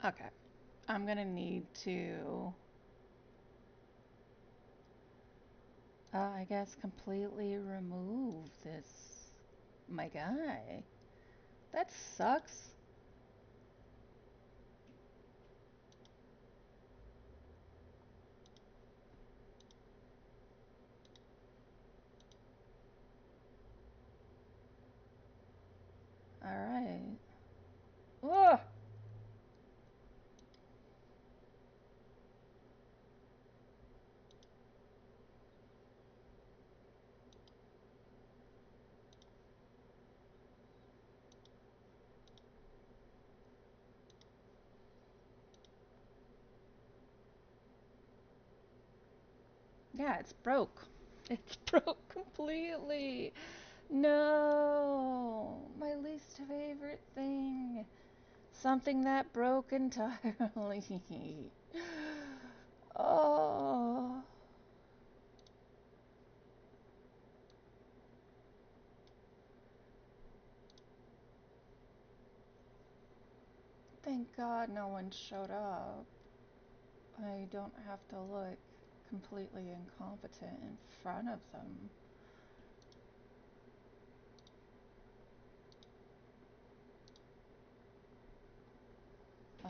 Okay. I'm gonna need to, I guess, completely remove this, my guy. That sucks. Alright. Ugh! Yeah, it's broke. It's broke completely. No, my least favorite thing. Something that broke entirely. Oh, thank God no one showed up. I don't have to look completely incompetent in front of them. Uh,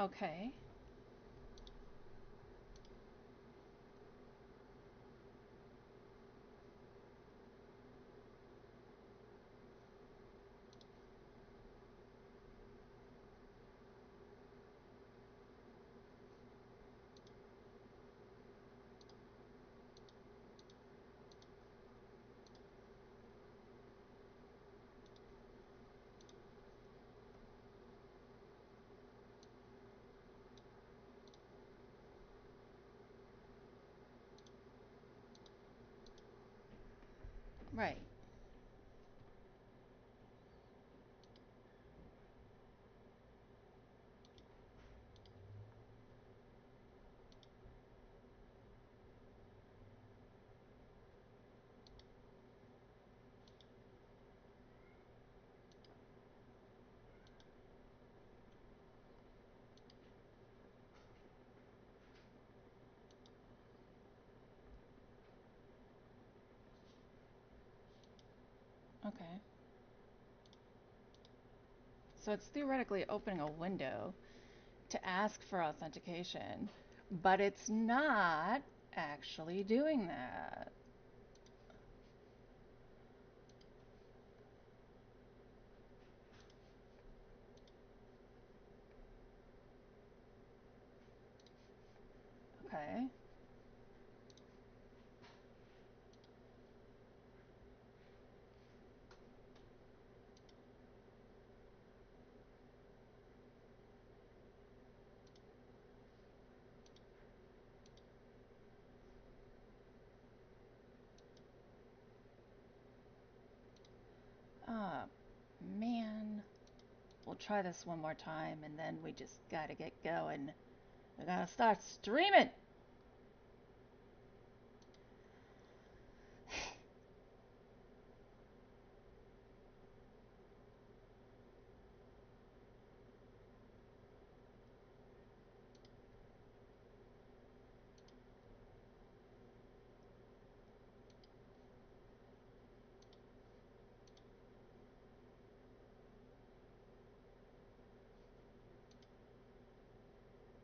okay. Right. Okay. So it's theoretically opening a window to ask for authentication, but it's not actually doing that. Okay. Ah, man. We'll try this one more time and then we just gotta get going. We gotta start streaming!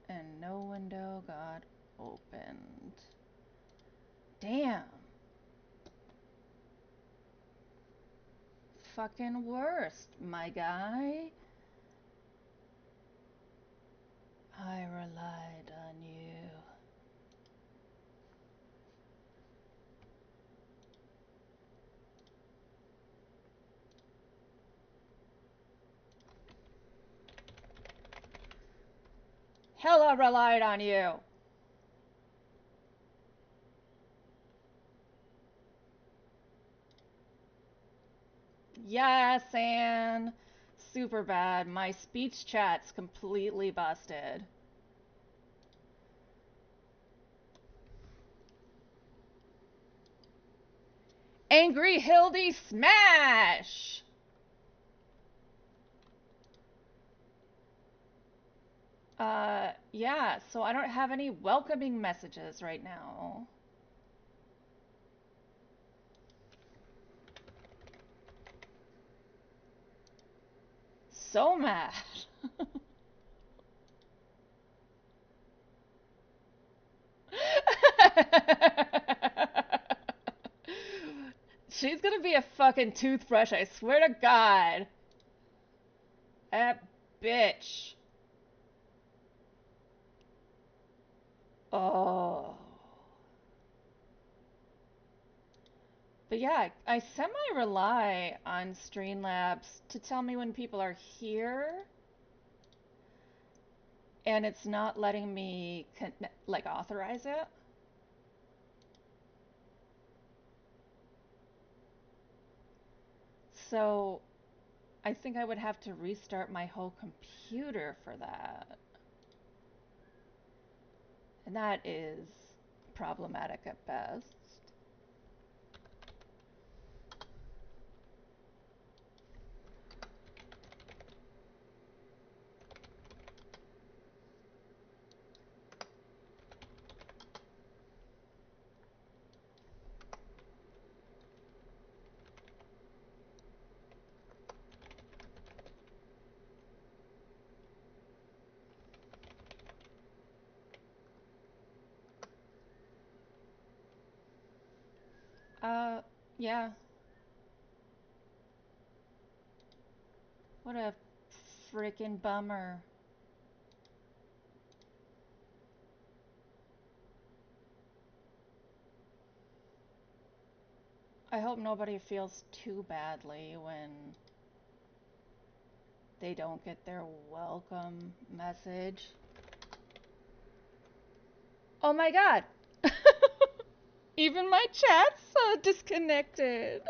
And no window got opened. Damn. fucking worst, my guy. I relied on you. Hella relied on you. Yes, and super bad. My speech chat's completely busted. Angry Hildy smash! Yeah, so I don't have any welcoming messages right now. So mad. She's gonna be a fucking toothbrush, I swear to God. That bitch. Oh. But yeah, I semi-rely on Streamlabs to tell me when people are here, and it's not letting me like authorize it. So I think I would have to restart my whole computer for that. And that is problematic at best. Uh, yeah. What a freaking bummer. I hope nobody feels too badly when they don't get their welcome message. Oh my God. Even my chat's disconnected.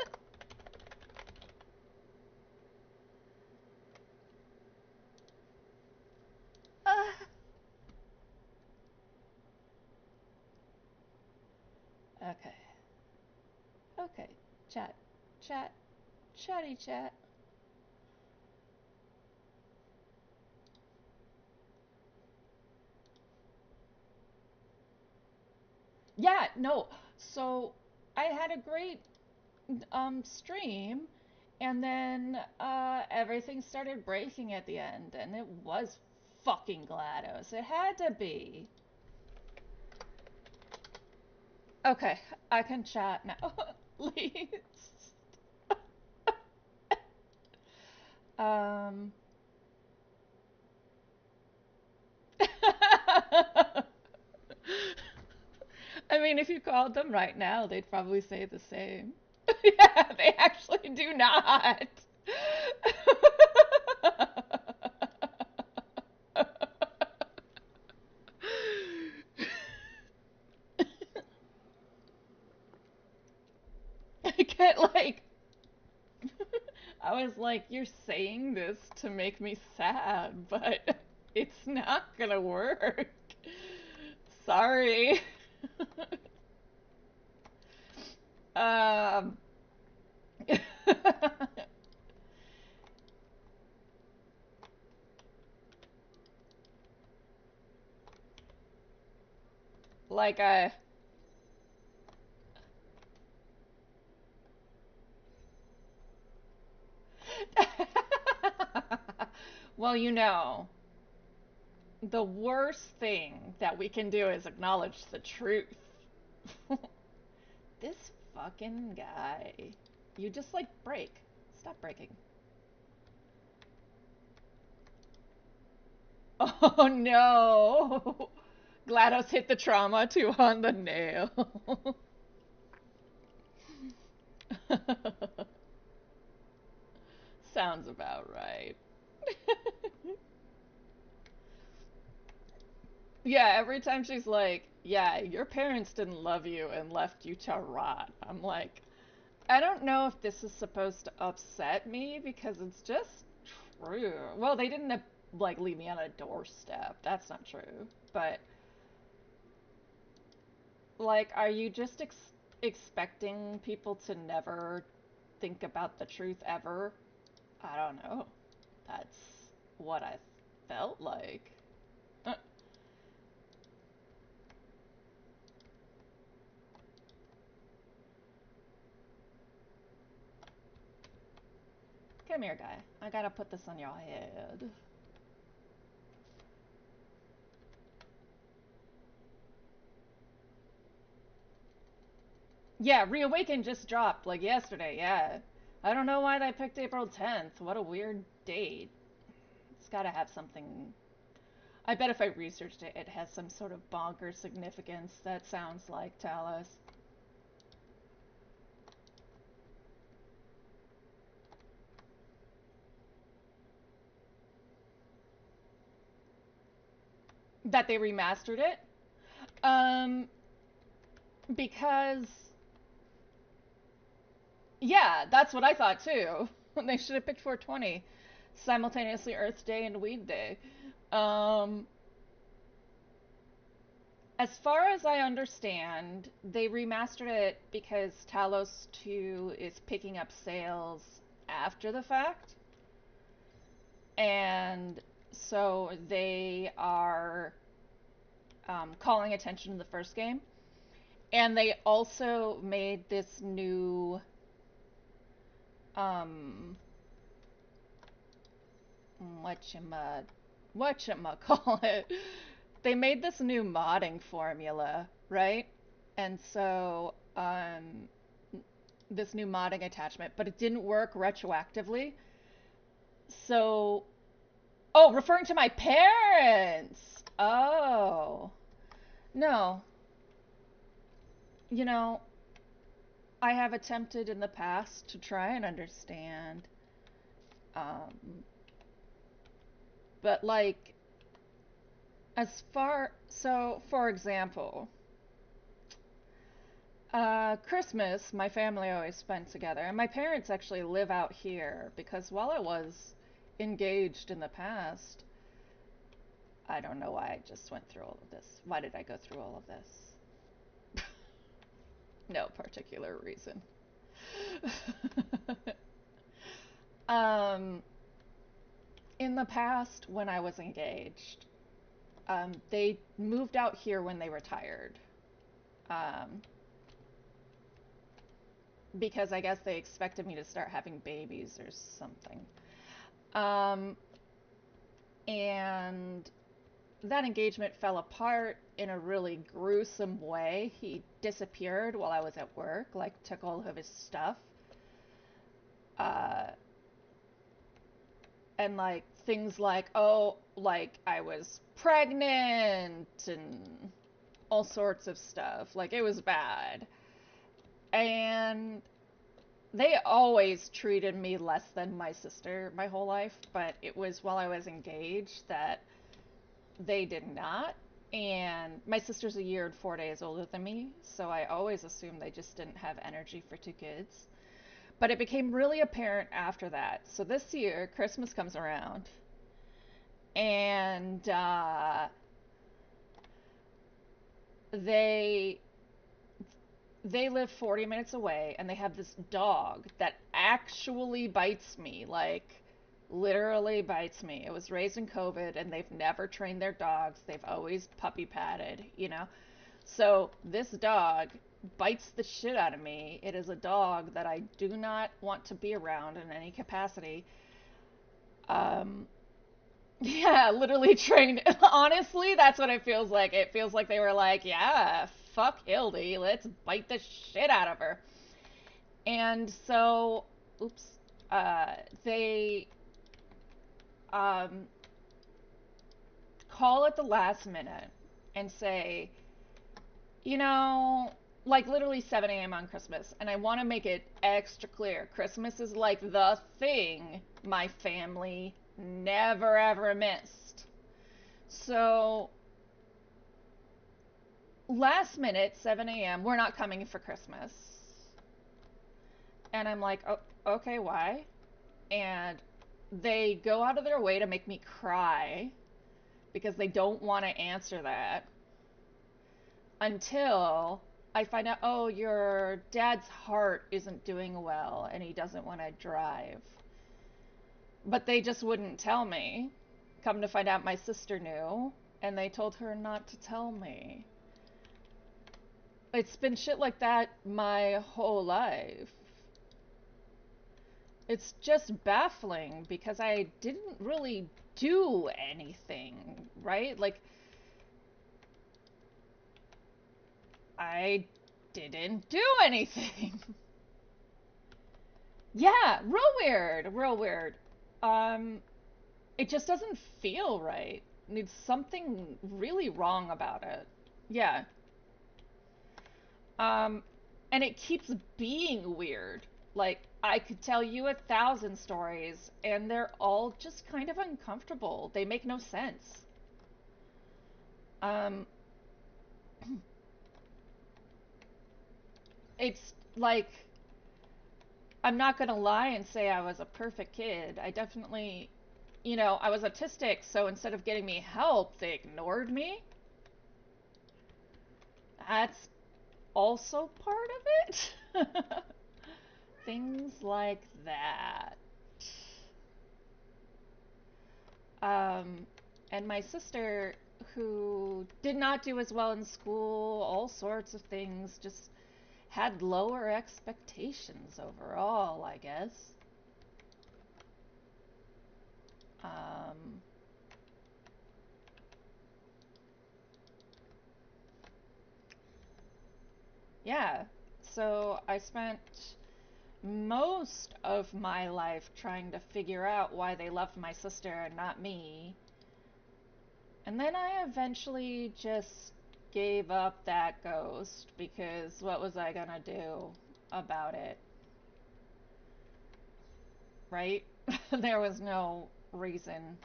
Uh, okay. Okay. Chat. Chat. Chatty chat. Yeah, no. So I had a great stream, and then everything started breaking at the end, and it was fucking GLaDOS. It had to be. Okay, I can chat now. Please. um. I mean, if you called them right now, they'd probably say the same. Yeah, they actually do not. I get like, I was like, you're saying this to make me sad, but it's not gonna work. Sorry. um, like a. Well, the worst thing that we can do is acknowledge the truth. This fucking guy. You just like break. Stop breaking. Oh no! GLaDOS hit the trauma too on the nail. Sounds about right. Yeah, every time she's like, yeah, your parents didn't love you and left you to rot. I'm like, I don't know if this is supposed to upset me because it's just true. Well, they didn't like leave me on a doorstep. That's not true. But like, are you just expecting people to never think about the truth ever? I don't know. That's what I felt like. Uh, Come here, guy. I gotta put this on your head. Yeah, Reawaken just dropped like yesterday. Yeah. I don't know why they picked April 10th. What a weird date. It's gotta have something. I bet if I researched it, it has some sort of bonker significance that sounds like Talos. That they remastered it? Um, because yeah, that's what I thought too. They should have picked 420, simultaneously Earth Day and Weed Day. Um, as far as I understand, they remastered it because Talos 2 is picking up sales after the fact, and so they are calling attention to the first game. And they also made this new um whatchama call it. They made this new modding formula, right? And so this new modding attachment, but it didn't work retroactively. So, oh, referring to my parents. Oh. No. You know, I have attempted in the past to try and understand. Um, but like so for example, Christmas, my family always spent together, and my parents actually live out here because while I was engaged in the past, I don't know why I just went through all of this. Why did I go through all of this? No particular reason. um, in the past, when I was engaged, they moved out here when they retired. Um, because I guess they expected me to start having babies or something. Um, and that engagement fell apart in a really gruesome way. He disappeared while I was at work, like took all of his stuff. Uh, and like things like, oh, like I was pregnant and all sorts of stuff. Like it was bad. And they always treated me less than my sister my whole life, but it was while I was engaged that they did not. And my sister's a year and 4 days older than me, so I always assumed they just didn't have energy for two kids. But it became really apparent after that. So this year, Christmas comes around, and they they live 40 minutes away, and they have this dog that actually bites me, like literally bites me. It was raised in COVID, and they've never trained their dogs. They've always puppy patted, you know. So this dog bites the shit out of me. It is a dog that I do not want to be around in any capacity. Um, yeah, literally trained. Honestly, that's what it feels like. It feels like they were like, yeah, fuck Hildy, let's bite the shit out of her. And so, oops. uh, they um, call at the last minute and say, you know, like literally 7 a.m. on Christmas. And I want to make it extra clear Christmas is like the thing my family never ever missed. So, last minute, 7 a.m., we're not coming for Christmas. And I'm like, oh, okay, why? And they go out of their way to make me cry because they don't want to answer that until I find out, oh, your dad's heart isn't doing well and he doesn't want to drive. But they just wouldn't tell me. Come to find out, my sister knew, and they told her not to tell me. It's been shit like that my whole life. It's just baffling because I didn't really do anything, right? Like, I didn't do anything. Yeah, real weird, real weird. Um, it just doesn't feel right. There's something really wrong about it. Yeah. Um, and it keeps being weird. Like, I could tell you 1,000 stories, and they're all just kind of uncomfortable. They make no sense. Um, it's like, I'm not gonna lie and say I was a perfect kid. I definitely, I was autistic, so instead of getting me help, they ignored me. That's also part of it. Things like that. Um, and my sister, who did not do as well in school, all sorts of things, just had lower expectations overall, I guess. Um, yeah, so I spent most of my life trying to figure out why they loved my sister and not me. And then I eventually just gave up that ghost because what was I gonna do about it, right? There was no reason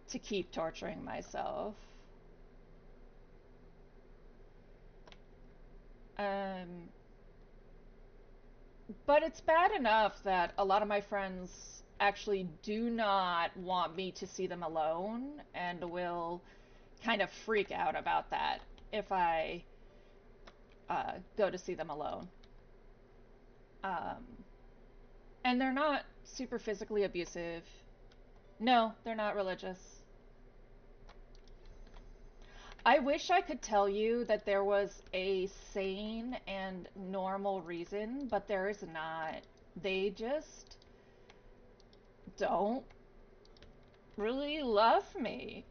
to keep torturing myself. Um, but it's bad enough that a lot of my friends actually do not want me to see them alone and will kind of freak out about that if I go to see them alone. Um, and they're not super physically abusive. No, they're not religious. I wish I could tell you that there was a sane and normal reason, but there is not. They just don't really love me.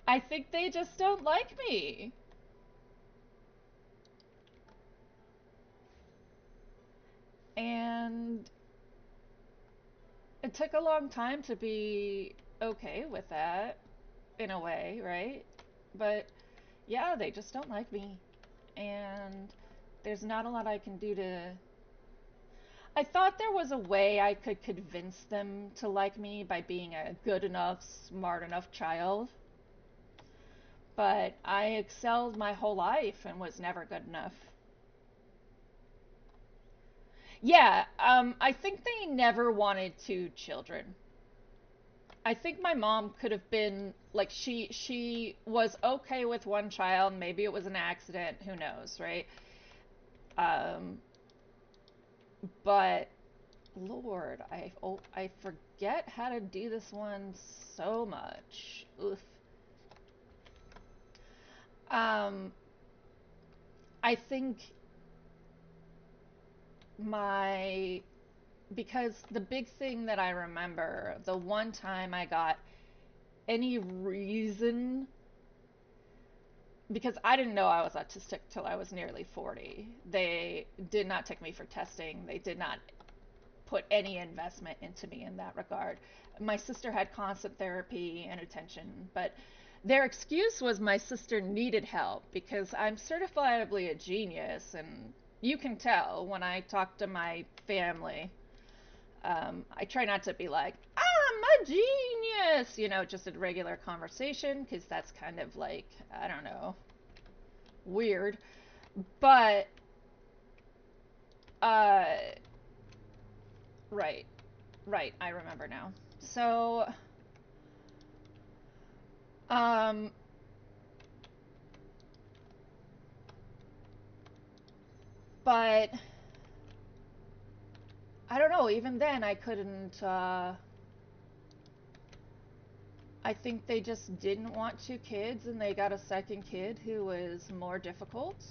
I think they just don't like me. And it took a long time to be okay with that, in a way, right? But yeah, they just don't like me. And there's not a lot I can do to. I thought there was a way I could convince them to like me by being a good enough, smart enough child. But I excelled my whole life and was never good enough. Yeah, I think they never wanted two children. I think my mom could have been like she was okay with one child. Maybe it was an accident. Who knows, right? Um, but Lord, I forget how to do this one so much. Oof. Um, I think my because the big thing that I remember, the one time I got any reason, because I didn't know I was autistic till I was nearly 40. They did not take me for testing. They did not put any investment into me in that regard. My sister had constant therapy and attention, but their excuse was my sister needed help because I'm certifiably a genius, and you can tell when I talk to my family. I try not to be like, I'm a genius, just a regular conversation, because that's kind of like, I don't know, weird. But, uh, right, right, I remember now. So, um, but I don't know, even then I couldn't, I think they just didn't want two kids and they got a second kid who was more difficult.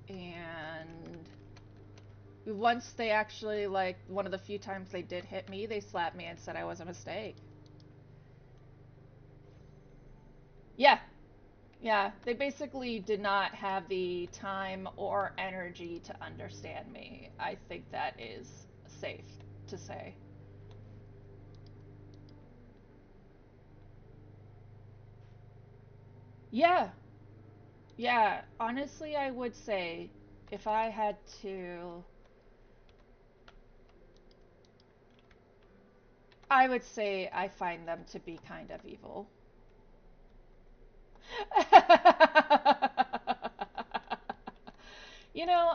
And once they actually, like, one of the few times they did hit me, they slapped me and said I was a mistake. Yeah, yeah. They basically did not have the time or energy to understand me. I think that is safe to say. Yeah, yeah. Honestly, I would say if I had to, I would say I find them to be kind of evil.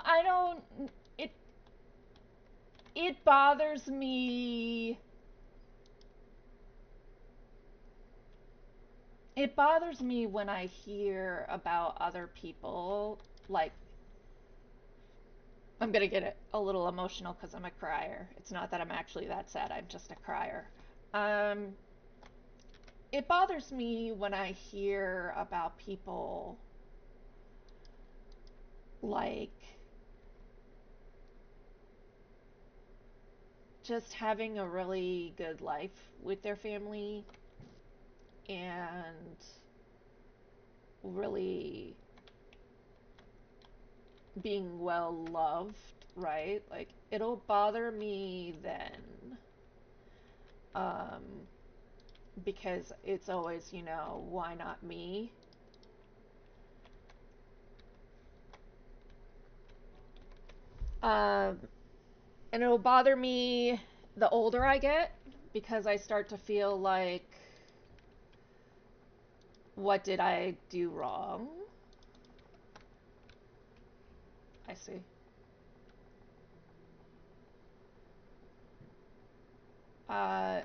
I don't. It it bothers me. It bothers me when I hear about other people. Like, I'm gonna get a little emotional because I'm a crier. It's not that I'm actually that sad. I'm just a crier. Um, it bothers me when I hear about people like just having a really good life with their family and really being well loved, right? Like, it'll bother me then. Um, because it's always, why not me? Um, and it'll bother me the older I get because I start to feel like, what did I do wrong? I see. Uh,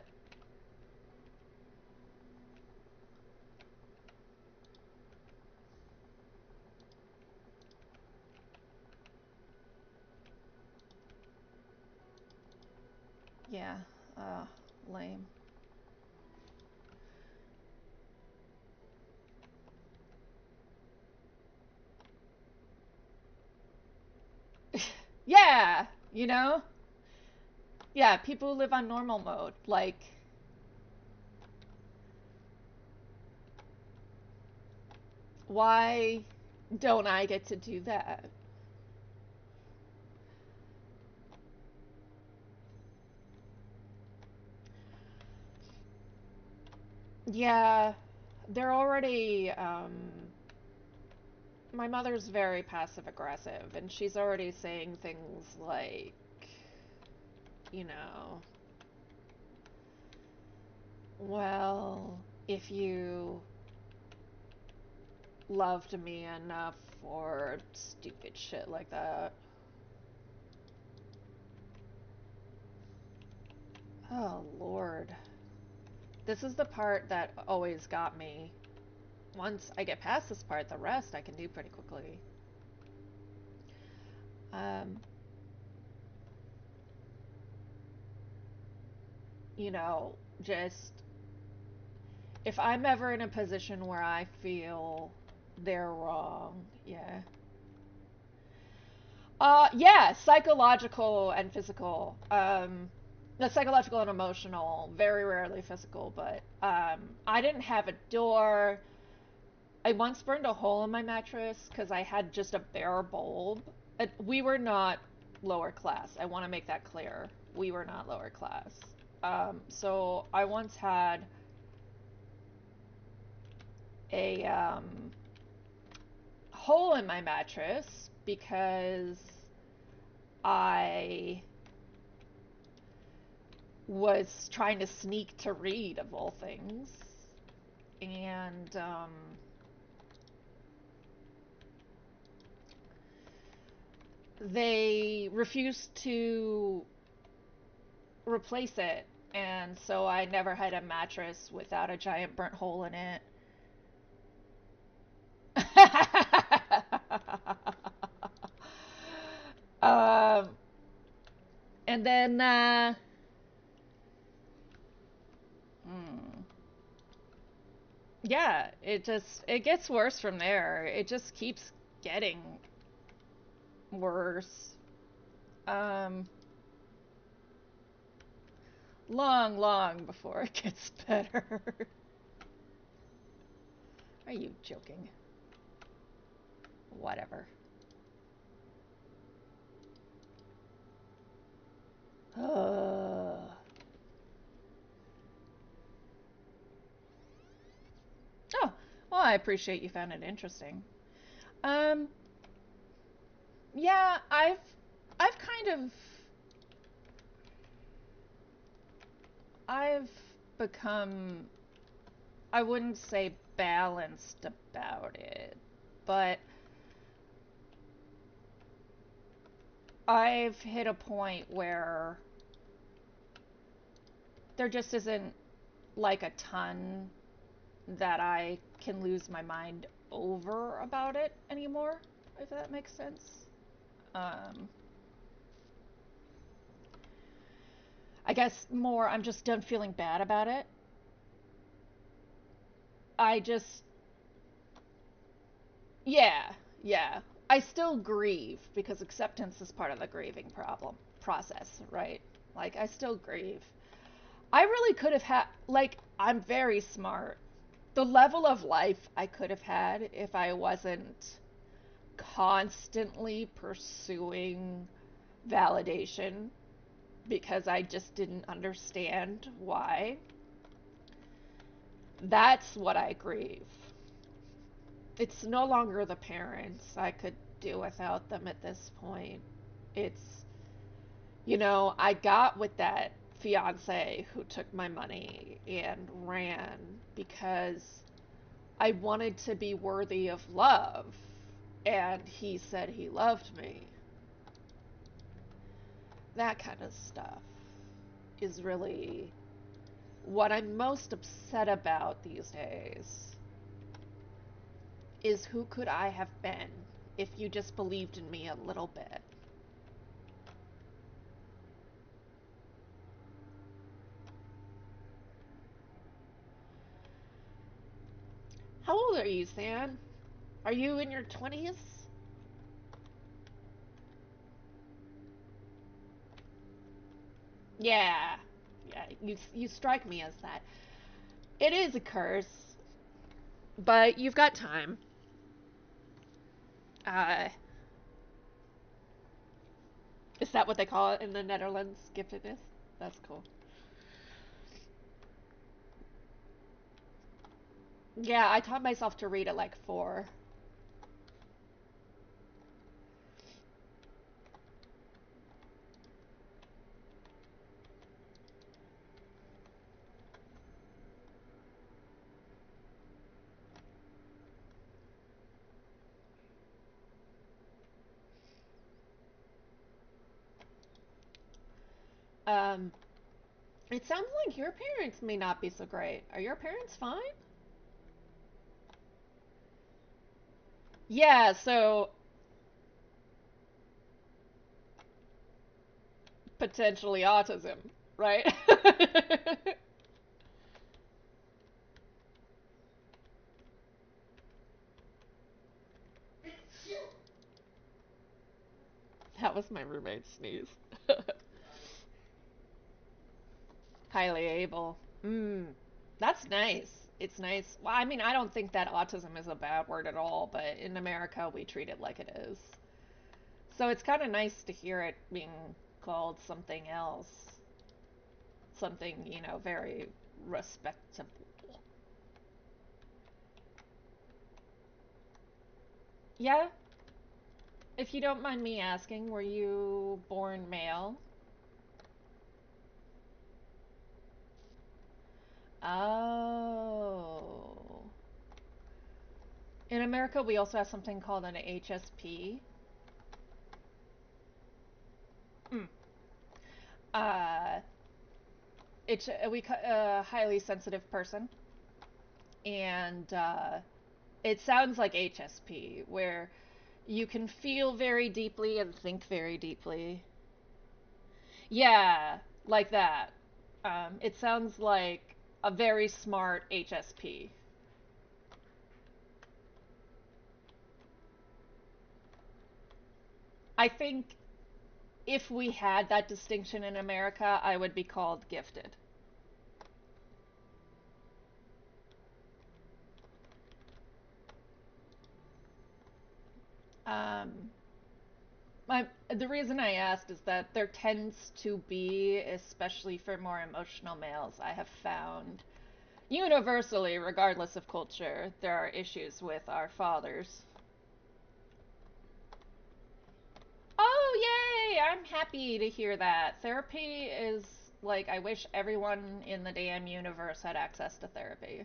yeah, lame. Yeah, you know? Yeah, people who live on normal mode. Like, why don't I get to do that? Yeah, they're already, my mother's very passive aggressive, and she's already saying things like, you know, well, if you loved me enough for stupid shit like that. Oh, Lord. This is the part that always got me. Once I get past this part, the rest I can do pretty quickly. Um, you know, just if I'm ever in a position where I feel they're wrong, yeah. Yeah, psychological and physical. The psychological and emotional, very rarely physical, but I didn't have a door. I once burned a hole in my mattress because I had just a bare bulb. We were not lower class. I want to make that clear. we were not lower class. So I once had a hole in my mattress because I was trying to sneak to read, of all things. And they refused to replace it. And so I never had a mattress without a giant burnt hole in it. um, and then, hmm, yeah, it gets worse from there. It just keeps getting worse. Um, long, long before it gets better. Are you joking? Whatever. Uh, oh, well, I appreciate you found it interesting. Um, yeah, I've kind of, I've become, I wouldn't say balanced about it, but I've hit a point where there just isn't like a ton that I can lose my mind over about it anymore, if that makes sense. Um, I guess more I'm just done feeling bad about it. I just, yeah, yeah. I still grieve because acceptance is part of the grieving problem process, right? Like, I still grieve. I really could have had, like, I'm very smart. The level of life I could have had if I wasn't constantly pursuing validation because I just didn't understand why. That's what I grieve. It's no longer the parents. I could do without them at this point. It's, I got with that fiance who took my money and ran because I wanted to be worthy of love. And he said he loved me. That kind of stuff is really what I'm most upset about these days. Is who could I have been if you just believed in me a little bit? How old are you, Sam? Are you in your 20s? Yeah. Yeah, you strike me as that. It is a curse, but you've got time. Uh, is that what they call it in the Netherlands? Giftedness? That's cool. Yeah, I taught myself to read at like 4. Um, it sounds like your parents may not be so great. Are your parents fine? Yeah, so potentially autism, right? That was my roommate's sneeze. Highly able. That's nice. It's nice. Well, I mean, I don't think that autism is a bad word at all, but in America we treat it like it is. So it's kind of nice to hear it being called something else. Something, very respectable. Yeah, if you don't mind me asking, were you born male? Oh. In America, we also have something called an HSP. Mm. Uh, it's a highly sensitive person, and it sounds like HSP, where you can feel very deeply and think very deeply. Yeah, like that. It sounds like a very smart HSP. I think if we had that distinction in America, I would be called gifted. Um, the reason I asked is that there tends to be, especially for more emotional males, I have found universally, regardless of culture, there are issues with our fathers. Oh, yay! I'm happy to hear that. Therapy is like, I wish everyone in the damn universe had access to therapy.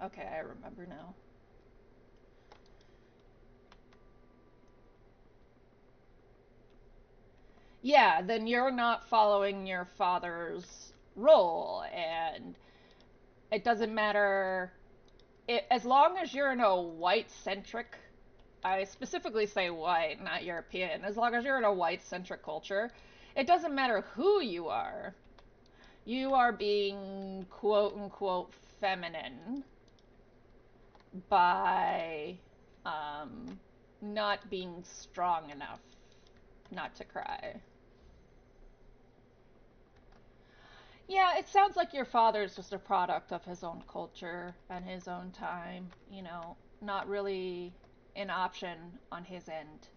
Okay, I remember now. Yeah, then you're not following your father's role, and it doesn't matter as long as you're in a white centric. I specifically say white, not European. As long as you're in a white centric culture, it doesn't matter who you are. You are being quote unquote feminine by um, not being strong enough not to cry. Yeah, it sounds like your father's just a product of his own culture and his own time, not really an option on his end.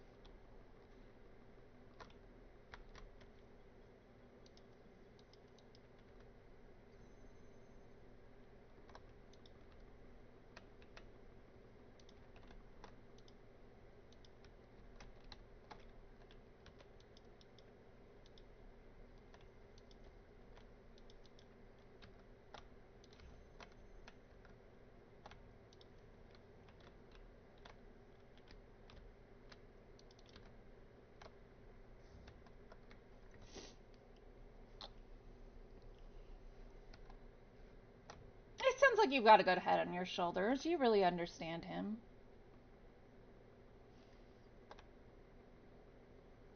It sounds like you've got a good head on your shoulders. You really understand him.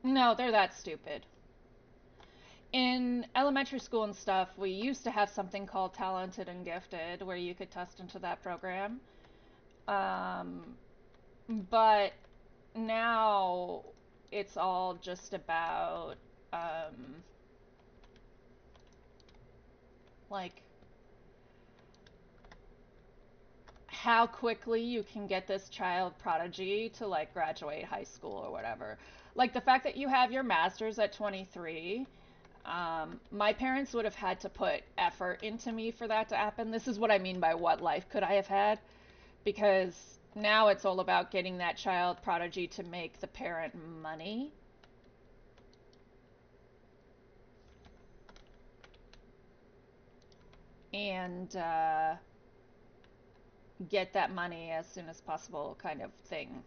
No, they're that stupid. In elementary school and stuff, we used to have something called Talented and Gifted where you could test into that program. Um, but now it's all just about um, like how quickly you can get this child prodigy to like graduate high school or whatever. Like the fact that you have your master's at 23. My parents would have had to put effort into me for that to happen. This is what I mean by what life could I have had, because now it's all about getting that child prodigy to make the parent money. And get that money as soon as possible kind of thing.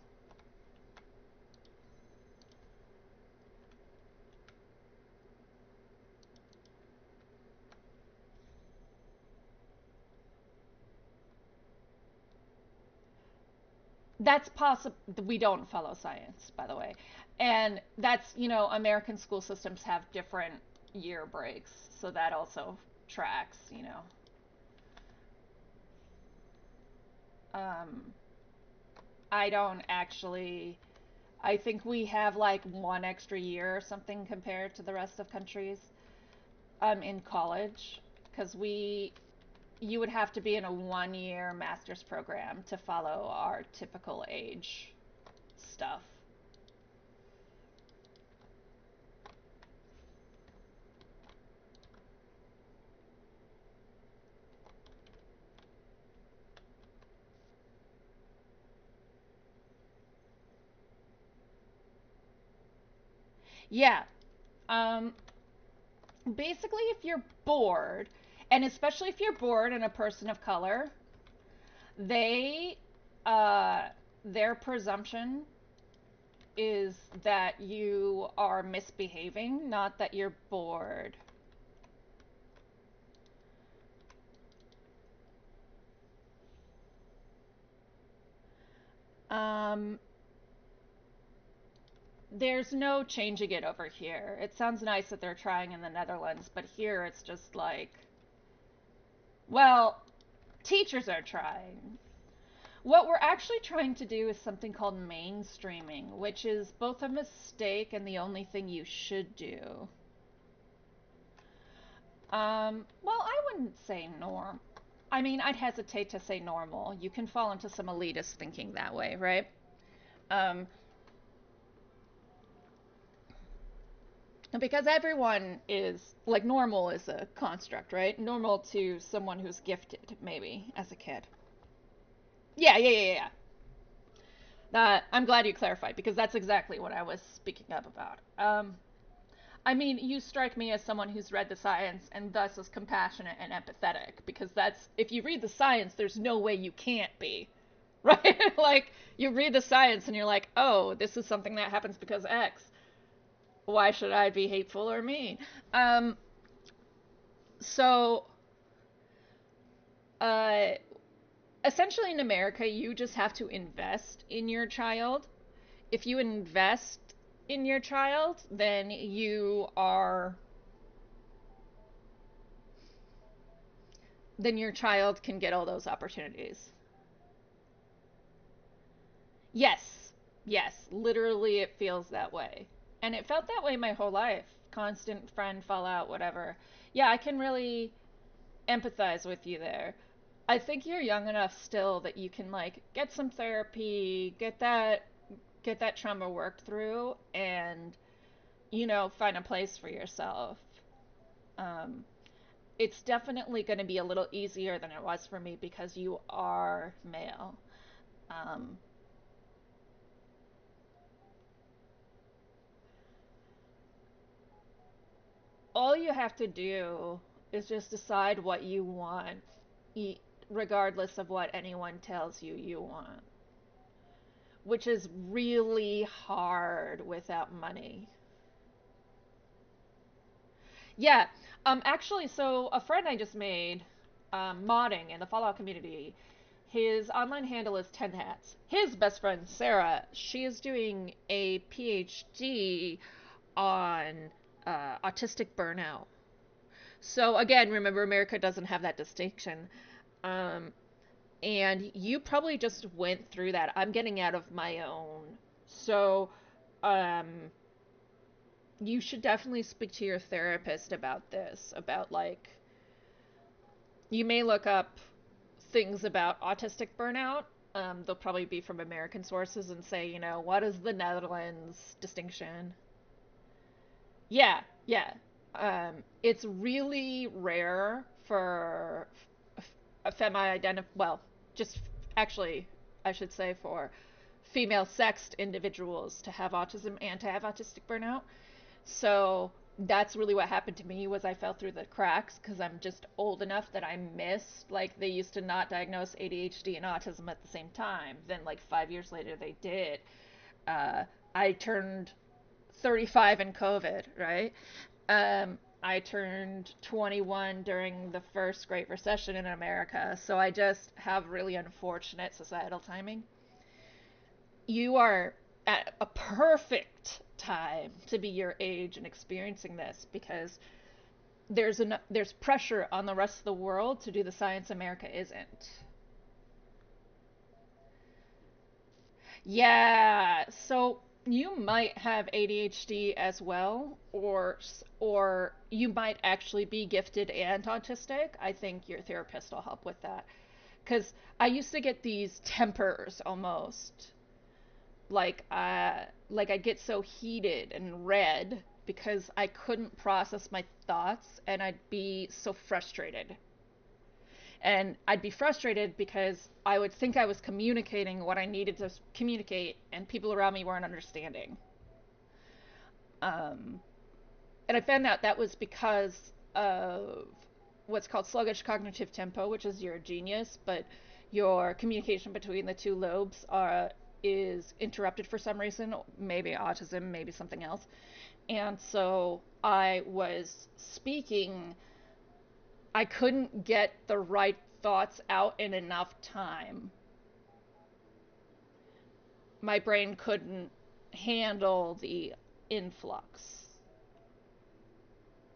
That's possible. We don't follow science, by the way. And that's, American school systems have different year breaks. So that also tracks. Um, I don't actually. I think we have like one extra year or something compared to the rest of countries in college because you would have to be in a 1 year master's program to follow our typical age stuff. Yeah. Um, Basically, if you're bored, and especially if you're bored and a person of color, they, uh, their presumption is that you are misbehaving, not that you're bored. Um, there's no changing it over here. It sounds nice that they're trying in the Netherlands, but here it's just like, well, teachers are trying. What we're actually trying to do is something called mainstreaming, which is both a mistake and the only thing you should do. Well, I wouldn't say norm. I mean, I'd hesitate to say normal. You can fall into some elitist thinking that way, right? Um, because everyone is like normal is a construct, right? Normal to someone who's gifted, maybe as a kid. Yeah, yeah, yeah, yeah. I'm glad you clarified because that's exactly what I was speaking up about. I mean, you strike me as someone who's read the science and thus is compassionate and empathetic because that's if you read the science, there's no way you can't be. Right? Like you read the science and you're like, "Oh, this is something that happens because X. Why should I be hateful or mean?" Um so uh essentially in America, you just have to invest in your child. If you invest in your child, then your child can get all those opportunities. Yes. Yes, literally it feels that way. And it felt that way my whole life. Constant friend fallout, whatever. Yeah, I can really empathize with you there. I think you're young enough still that you can like get some therapy, get that trauma worked through and find a place for yourself. Um, it's definitely going to be a little easier than it was for me because you are male. Um, all you have to do is just decide what you want, regardless of what anyone tells you want, which is really hard without money. Yeah. Actually, so a friend I just made, modding in the Fallout community, his online handle is 10 hats. His best friend, Sarah, she is doing a PhD on autistic burnout. So, again, remember, America doesn't have that distinction. Um, and you probably just went through that. I'm getting out of my own. So, um, you should definitely speak to your therapist about this, about like you may look up things about autistic burnout. They'll probably be from American sources and say, what is the Netherlands distinction? Yeah, yeah. It's really rare for a well, just actually, I should say for female sexed individuals to have autism and to have autistic burnout. So that's really what happened to me was I fell through the cracks because I'm just old enough that I missed like they used to not diagnose ADHD and autism at the same time. Then like 5 years later they did. Uh, I turned 35 in COVID, right? I turned 21 during the first Great Recession in America, so I just have really unfortunate societal timing. You are at a perfect time to be your age and experiencing this because there's pressure on the rest of the world to do the science America isn't. Yeah, so you might have ADHD as well, or you might actually be gifted and autistic. I think your therapist will help with that. Because I used to get these tempers almost, like I'd get so heated and red because I couldn't process my thoughts, and I'd be so frustrated. And I'd be frustrated because I would think I was communicating what I needed to communicate, and people around me weren't understanding. Um, and I found out that was because of what's called sluggish cognitive tempo, which is your genius, but your communication between the two lobes is interrupted for some reason, maybe autism, maybe something else. And so I was speaking, I couldn't get the right thoughts out in enough time. My brain couldn't handle the influx.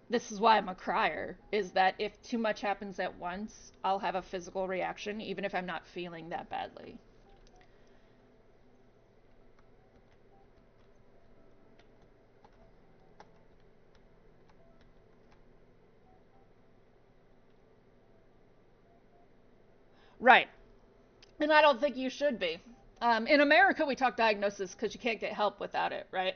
This is why I'm a crier, is that if too much happens at once, I'll have a physical reaction even if I'm not feeling that badly. Right. And I don't think you should be. In America, we talk diagnosis because you can't get help without it, right?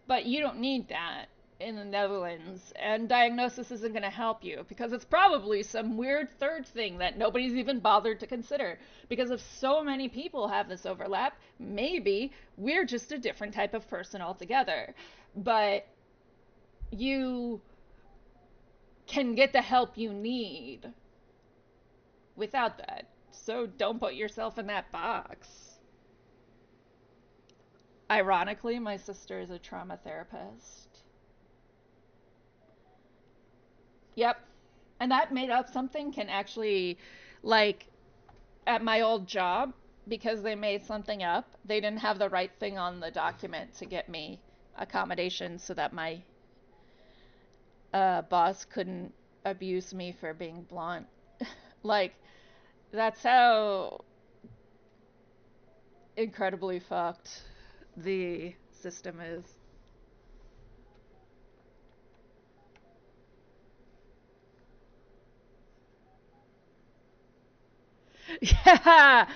But you don't need that in the Netherlands. And diagnosis isn't going to help you because it's probably some weird third thing that nobody's even bothered to consider. Because if so many people have this overlap, maybe we're just a different type of person altogether. But you can get the help you need without that. So don't put yourself in that box. Ironically, my sister is a trauma therapist. Yep. And that made up something can actually, like, at my old job, because they made something up, they didn't have the right thing on the document to get me accommodation so that my boss couldn't abuse me for being blunt. Like, that's how incredibly fucked the system is. Yeah,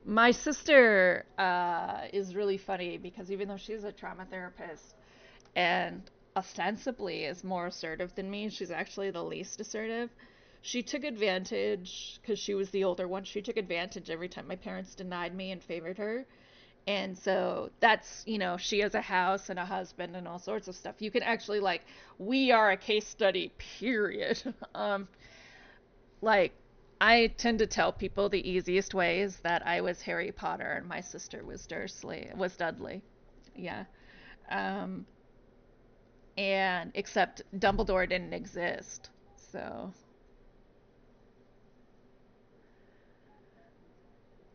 my sister is really funny because even though she's a trauma therapist and ostensibly is more assertive than me, she's actually the least assertive. She took advantage because she was the older one. She took advantage every time my parents denied me and favored her. And so that's, she has a house and a husband and all sorts of stuff. You can actually, like, we are a case study, period. Like, I tend to tell people the easiest way is that I was Harry Potter and my sister was Dudley. Yeah. Um, and except Dumbledore didn't exist. So,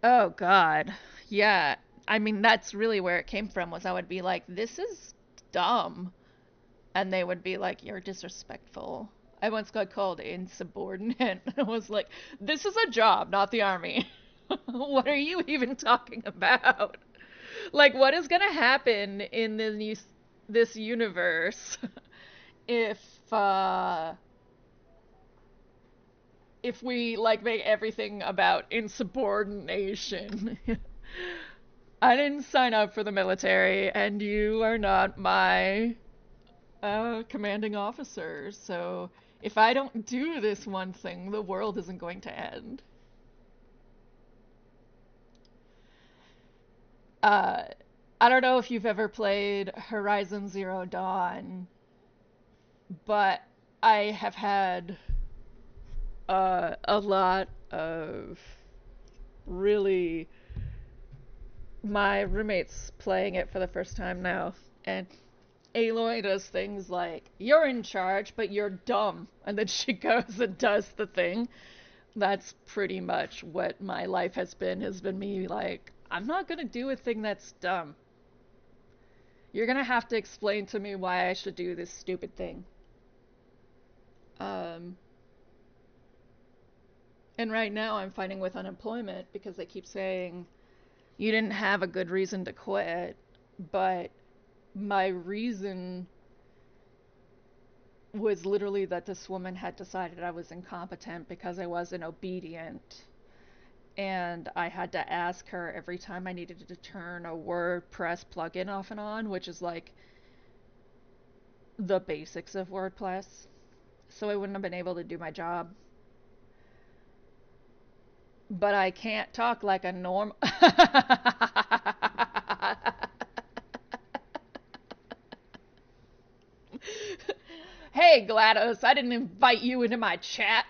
oh God. Yeah. I mean, that's really where it came from was I would be like, this is dumb. And they would be like, you're disrespectful. I once got called insubordinate. I was like, this is a job, not the army. What are you even talking about? Like, what is going to happen in this universe if uh, if we like make everything about insubordination? I didn't sign up for the military, and you are not my commanding officer. So if I don't do this one thing, the world isn't going to end. Uh, I don't know if you've ever played Horizon Zero Dawn, but I have had a lot of really my roommates playing it for the first time now, and Aloy does things like, you're in charge, but you're dumb. And then she goes and does the thing. That's pretty much what my life has been me like, I'm not going to do a thing that's dumb. You're going to have to explain to me why I should do this stupid thing. Um, and right now I'm fighting with unemployment because they keep saying You didn't have a good reason to quit, but my reason was literally that this woman had decided I was incompetent because I wasn't obedient. And I had to ask her every time I needed to turn a WordPress plugin off and on, which is like the basics of WordPress. So I wouldn't have been able to do my job. But I can't talk like a norm. Hey, GLaDOS, I didn't invite you into my chat.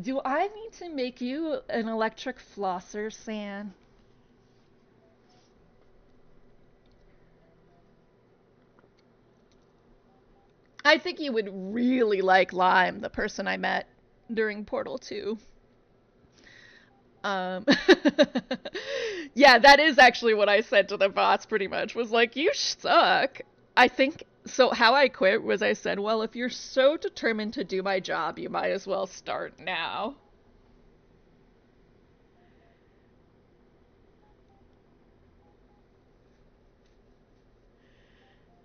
Do I need to make you an electric flosser, San? I think you would really like Lime, the person I met during Portal 2. Um, yeah, that is actually what I said to the bots pretty much, was like, you suck. I think, so how I quit was I said, well, if you're so determined to do my job, you might as well start now.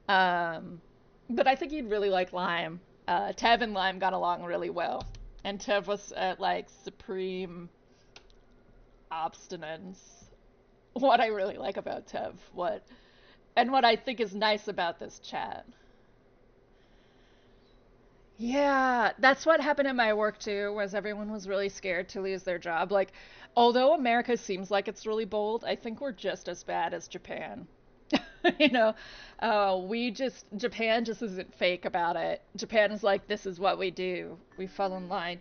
Um, but I think you'd really like Lime. Tev and Lime got along really well. And Tev was at like supreme obstinance. What I really like about Tev, what I think is nice about this chat. Yeah, that's what happened at my work too, was everyone was really scared to lose their job. Like, although America seems like it's really bold, I think we're just as bad as Japan. you know, Japan just isn't fake about it. Japan is like, this is what we do. We fall in line.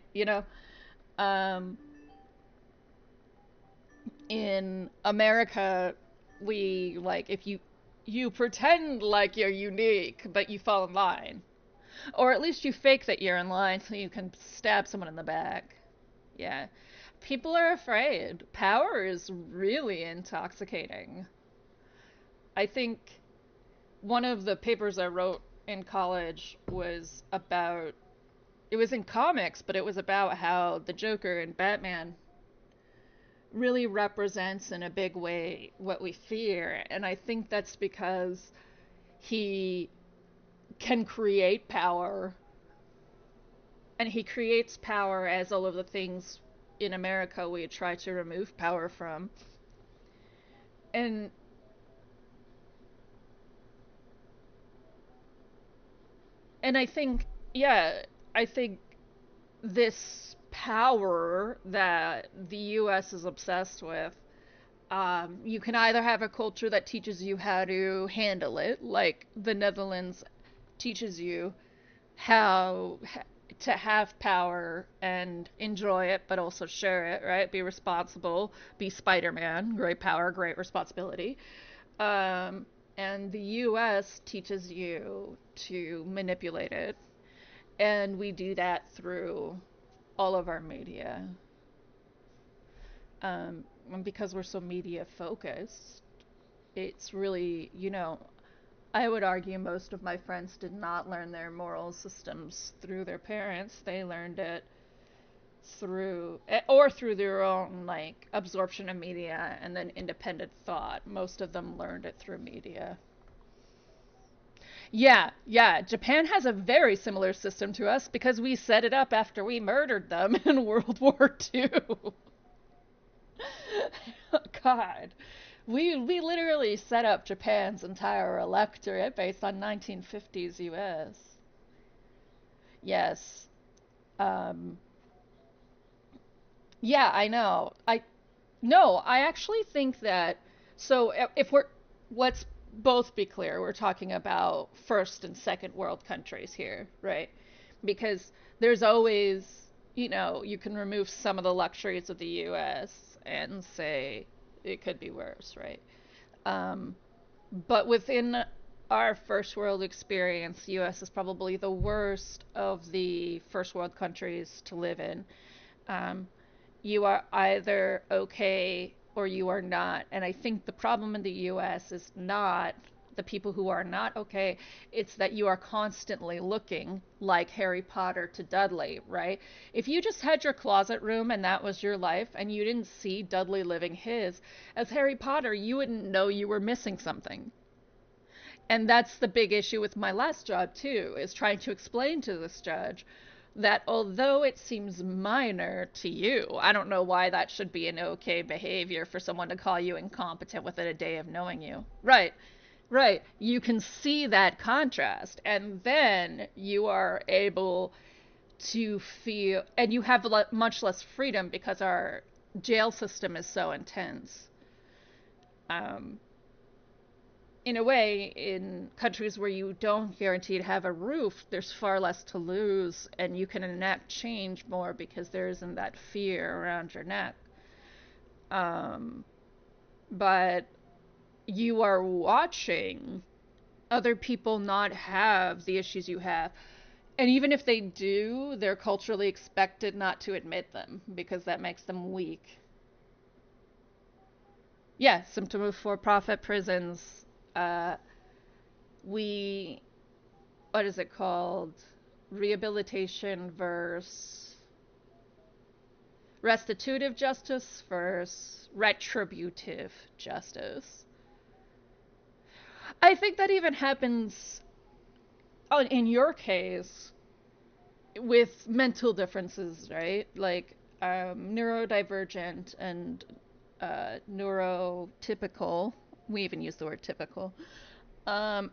Um, in America, we like, if you pretend like you're unique, but you fall in line. Or at least you fake that you're in line so you can stab someone in the back. Yeah. People are afraid. Power is really intoxicating. I think one of the papers I wrote in college was about, it was in comics, but it was about how the Joker in Batman really represents in a big way what we fear. And I think that's because he can create power, and he creates power as all of the things in America we try to remove power from. And I think, yeah, I think this power that the US is obsessed with, you can either have a culture that teaches you how to handle it, like the Netherlands teaches you how to have power and enjoy it, but also share it, right? Be responsible, be Spider-Man, great power, great responsibility. Um, and the US teaches you to manipulate it. And we do that through all of our media. And because we're so media focused, it's really, I would argue most of my friends did not learn their moral systems through their parents. They learned it through their own like absorption of media and then independent thought. Most of them learned it through media. Yeah, yeah. Japan has a very similar system to us because we set it up after we murdered them in World War II. God. We literally set up Japan's entire electorate based on 1950s US. Yes. Um, yeah, I know. No, I actually think that, so if we're, let's both be clear, we're talking about first and second world countries here, right? Because there's always, you can remove some of the luxuries of the US and say it could be worse, right? Um, but within our first world experience, US is probably the worst of the first world countries to live in. Um, you are either okay or you are not. And I think the problem in the US is not the people who are not okay. It's that you are constantly looking like Harry Potter to Dudley, right? If you just had your closet room and that was your life and you didn't see Dudley living his, as Harry Potter, you wouldn't know you were missing something. And that's the big issue with my last job, too, is trying to explain to this judge that although it seems minor to you, I don't know why that should be an okay behavior for someone to call you incompetent within a day of knowing you. Right, right. You can see that contrast, and then you are able to feel, and you have much less freedom because our jail system is so intense. Um, in a way, in countries where you don't guarantee to have a roof, there's far less to lose, and you can enact change more because there isn't that fear around your neck. Um, but you are watching other people not have the issues you have. And even if they do, they're culturally expected not to admit them because that makes them weak. Yeah, symptom of for-profit prisons. Uh, we, what is it called? Rehabilitation versus restitutive justice versus retributive justice. I think that even happens in your case with mental differences, right? Like neurodivergent and neurotypical. We even use the word typical. Um,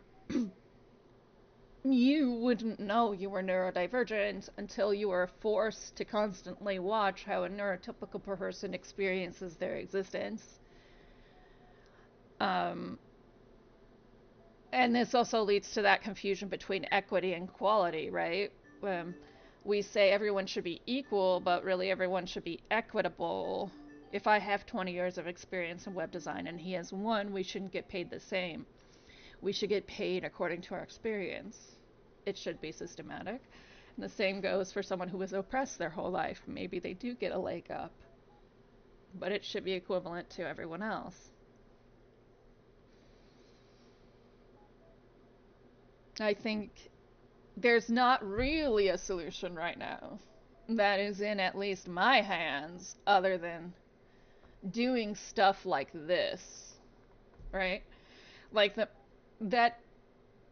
you wouldn't know you were neurodivergent until you were forced to constantly watch how a neurotypical person experiences their existence. Um, and this also leads to that confusion between equity and quality, right? We say everyone should be equal, but really everyone should be equitable. If I have 20 years of experience in web design and he has one, we shouldn't get paid the same. We should get paid according to our experience. It should be systematic. And the same goes for someone who was oppressed their whole life. Maybe they do get a leg up, but it should be equivalent to everyone else. I think there's not really a solution right now that is in at least my hands other than doing stuff like this, right? Like that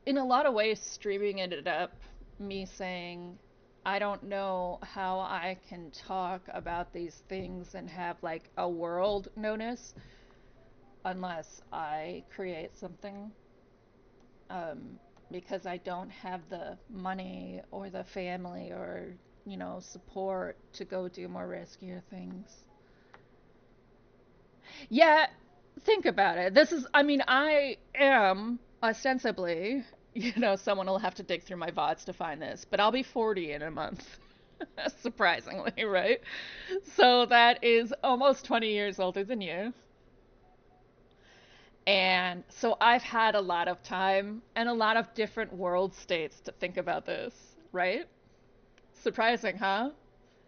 in a lot of ways streaming ended up me saying I don't know how I can talk about these things and have like a world notice unless I create something, because I don't have the money or the family or support to go do more riskier things. Yeah, think about it. I mean, I am ostensibly, someone will have to dig through my VODs to find this, but I'll be 40 in a month. Surprisingly, right? So that is almost 20 years older than you. And so I've had a lot of time and a lot of different world states to think about this, right? Surprising, huh?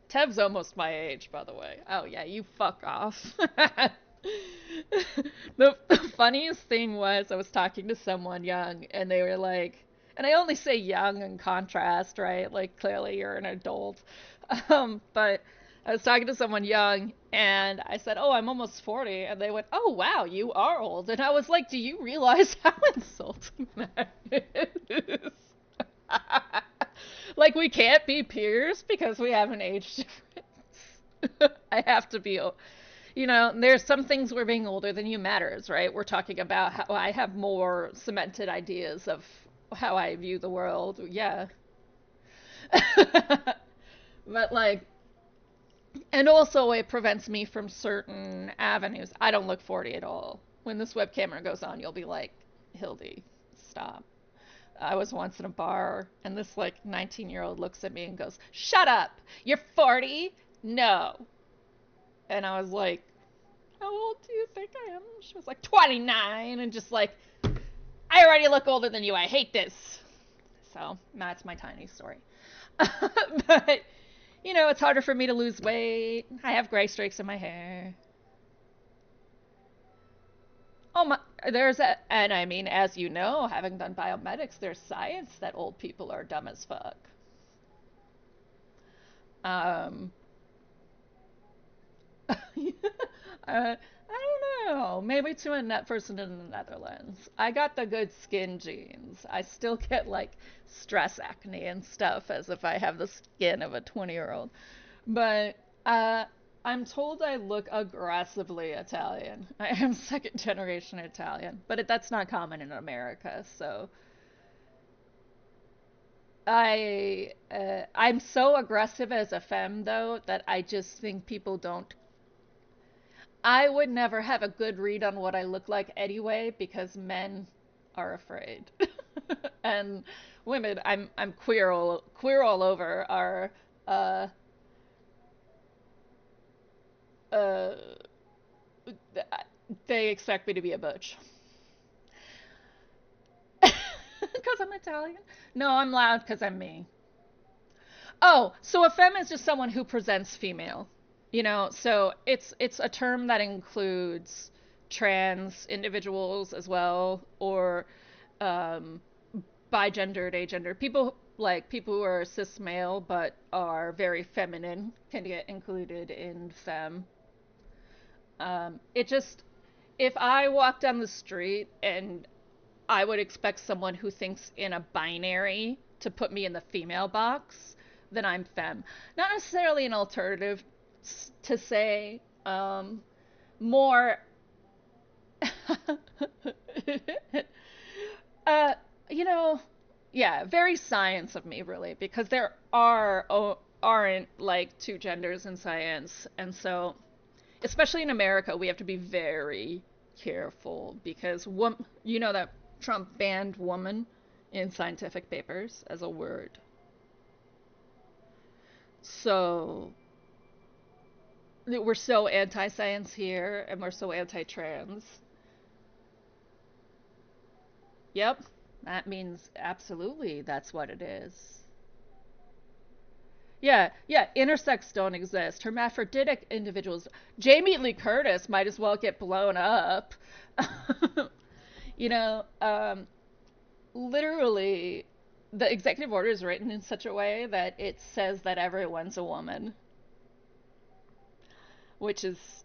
Tev's almost my age, by the way. Oh, yeah, you fuck off. The funniest thing was I was talking to someone young, and they were like, and I only say young in contrast, right? Like, clearly you're an adult. But I was talking to someone young, and I said, oh, I'm almost 40. And they went, oh, wow, you are old. And I was like, do you realize how insulting that is? Like, we can't be peers because we have an age difference. I have to be, there's some things where being older than you matters, right? We're talking about how I have more cemented ideas of how I view the world. Yeah. But, like, and also it prevents me from certain avenues. I don't look 40 at all. When this web camera goes on, you'll be like, Hildy, stop. I was once in a bar, and this, like, 19-year-old looks at me and goes, shut up! You're 40? No. And I was like, how old do you think I am? She was like, 29, and just like, I already look older than you. I hate this. So, that's my tiny story. But, it's harder for me to lose weight. I have gray streaks in my hair. Oh my, there's a, and I mean, as you know, having done biomedics, there's science that old people are dumb as fuck. Um, I don't know. Maybe to a net person in the Netherlands. I got the good skin genes. I still get like stress acne and stuff as if I have the skin of a 20-year-old. But uh, I'm told I look aggressively Italian. I am second generation Italian, but that's not common in America. So I'm so aggressive as a femme though that I just think people don't. I would never have a good read on what I look like anyway because men are afraid. And women, I'm queer all over are uh uh they expect me to be a butch. Because I'm Italian? No, I'm loud because I'm me. Oh, so a femme is just someone who presents female. So it's a term that includes trans individuals as well, or um, bigendered, agendered people, like people who are cis male but are very feminine can get included in femme. It just, if I walk down the street and I would expect someone who thinks in a binary to put me in the female box, then I'm femme. Not necessarily an alternative to say, more. uh, you know, yeah, very science of me, really, because there aren't like two genders in science, and so especially in America, we have to be very careful because you know that Trump banned woman in scientific papers as a word. So we're so anti-science here and we're so anti-trans. Yep, that means absolutely that's what it is. Yeah, yeah, intersex don't exist. Hermaphroditic individuals. Jamie Lee Curtis might as well get blown up. you know, um, Literally, the executive order is written in such a way that it says that everyone's a woman, which is,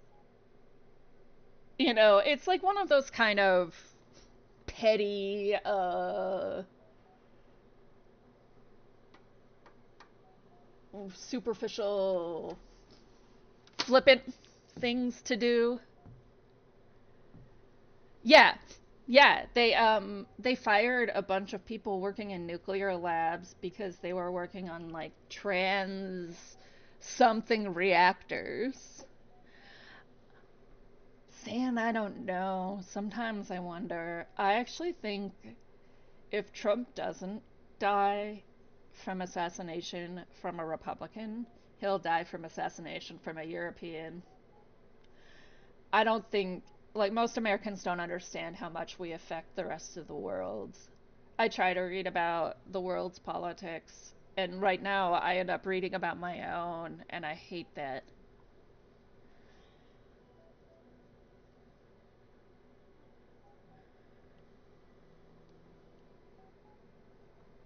it's like one of those kind of petty, superficial, flippant things to do. Yeah, yeah. They fired a bunch of people working in nuclear labs because they were working on like trans something reactors. Saying I don't know. Sometimes I wonder. I actually think if Trump doesn't die from assassination from a Republican, he'll die from assassination from a European. I don't think, like, most Americans don't understand how much we affect the rest of the world. I try to read about the world's politics, and right now I end up reading about my own, and I hate that.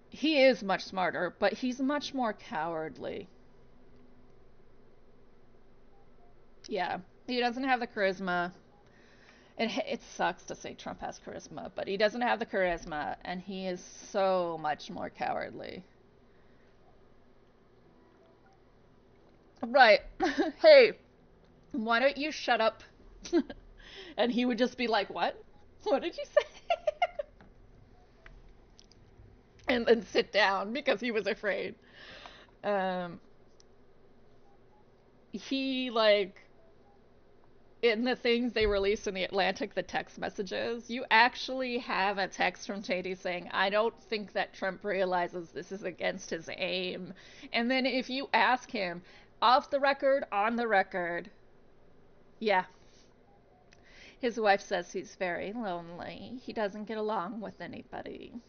He is much smarter, but he's much more cowardly. Yeah, he doesn't have the charisma. It sucks to say Trump has charisma, but he doesn't have the charisma, and he is so much more cowardly. Right. Hey, why don't you shut up? And he would just be like, "What? What did you say?" And then sit down because he was afraid. Um, he like in the things they released in the Atlantic, the text messages, you actually have a text from JD saying, "I don't think that Trump realizes this is against his aim." And then if you ask him, off the record, on the record, yeah, his wife says he's very lonely. He doesn't get along with anybody.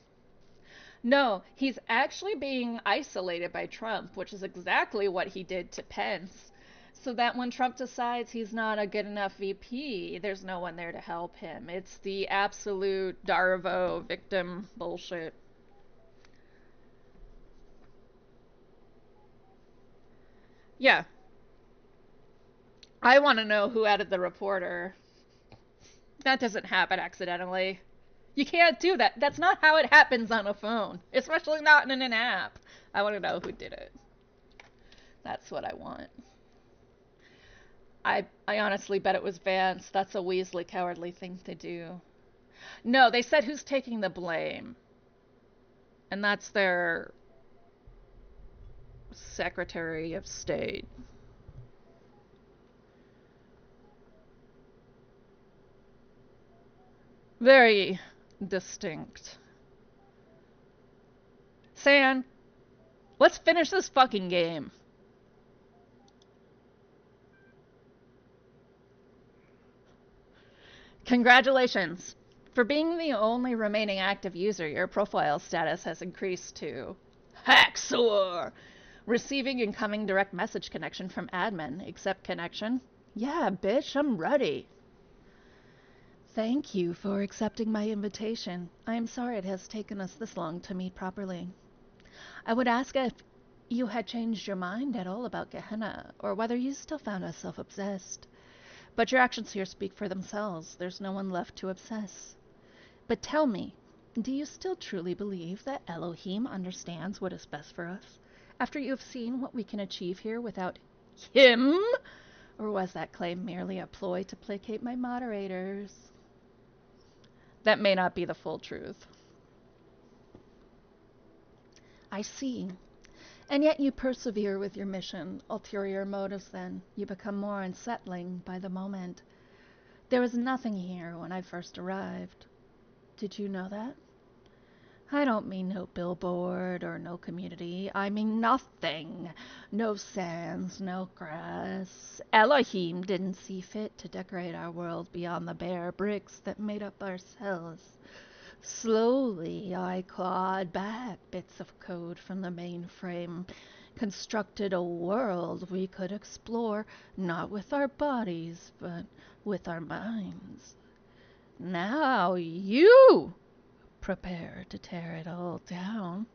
No, he's actually being isolated by Trump, which is exactly what he did to Pence. So that when Trump decides he's not a good enough VP, there's no one there to help him. It's the absolute Darvo victim bullshit. Yeah. I want to know who added the reporter. That doesn't happen accidentally. You can't do that. That's not how it happens on a phone, especially not in an app. I want to know who did it. That's what I want. I honestly bet it was Vance. That's a Weasley cowardly thing to do. No, they said who's taking the blame. And that's their Secretary of State. Very distinct. San, let's finish this fucking game. Congratulations. For being the only remaining active user, your profile status has increased to Haxor. Receiving incoming direct message connection from admin. Accept connection. Yeah, bitch, I'm ready. Thank you for accepting my invitation. I am sorry it has taken us this long to meet properly. I would ask if you had changed your mind at all about Gehenna, or whether you still found us self-obsessed. But your actions here speak for themselves. There's no one left to obsess. But tell me, do you still truly believe that Elohim understands what is best for us, after you have seen what we can achieve here without him? Or was that claim merely a ploy to placate my moderators? That may not be the full truth. I see. And yet you persevere with your mission. Ulterior motives, then. You become more unsettling by the moment. There was nothing here when I first arrived. Did you know that? I don't mean no billboard or no community. I mean nothing. No sands, no grass. Elohim didn't see fit to decorate our world beyond the bare bricks that made up our cells. Slowly, I clawed back bits of code from the mainframe, constructed a world we could explore, not with our bodies, but with our minds. Now you prepare to tear it all down.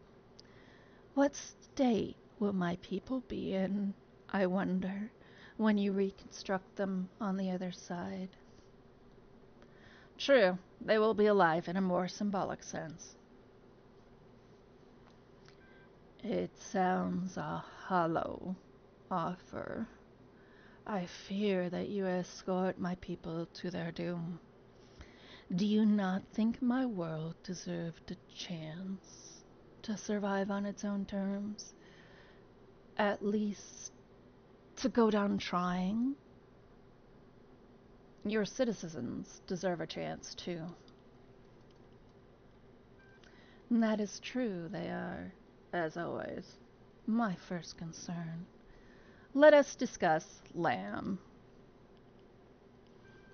What state will my people be in, I wonder, when you reconstruct them on the other side? True, they will be alive in a more symbolic sense. It sounds a hollow offer. I fear that you escort my people to their doom. Do you not think my world deserved a chance to survive on its own terms? At least to go down trying? Your citizens deserve a chance, too. That is true, they are, as always, my first concern. Let us discuss Lamb.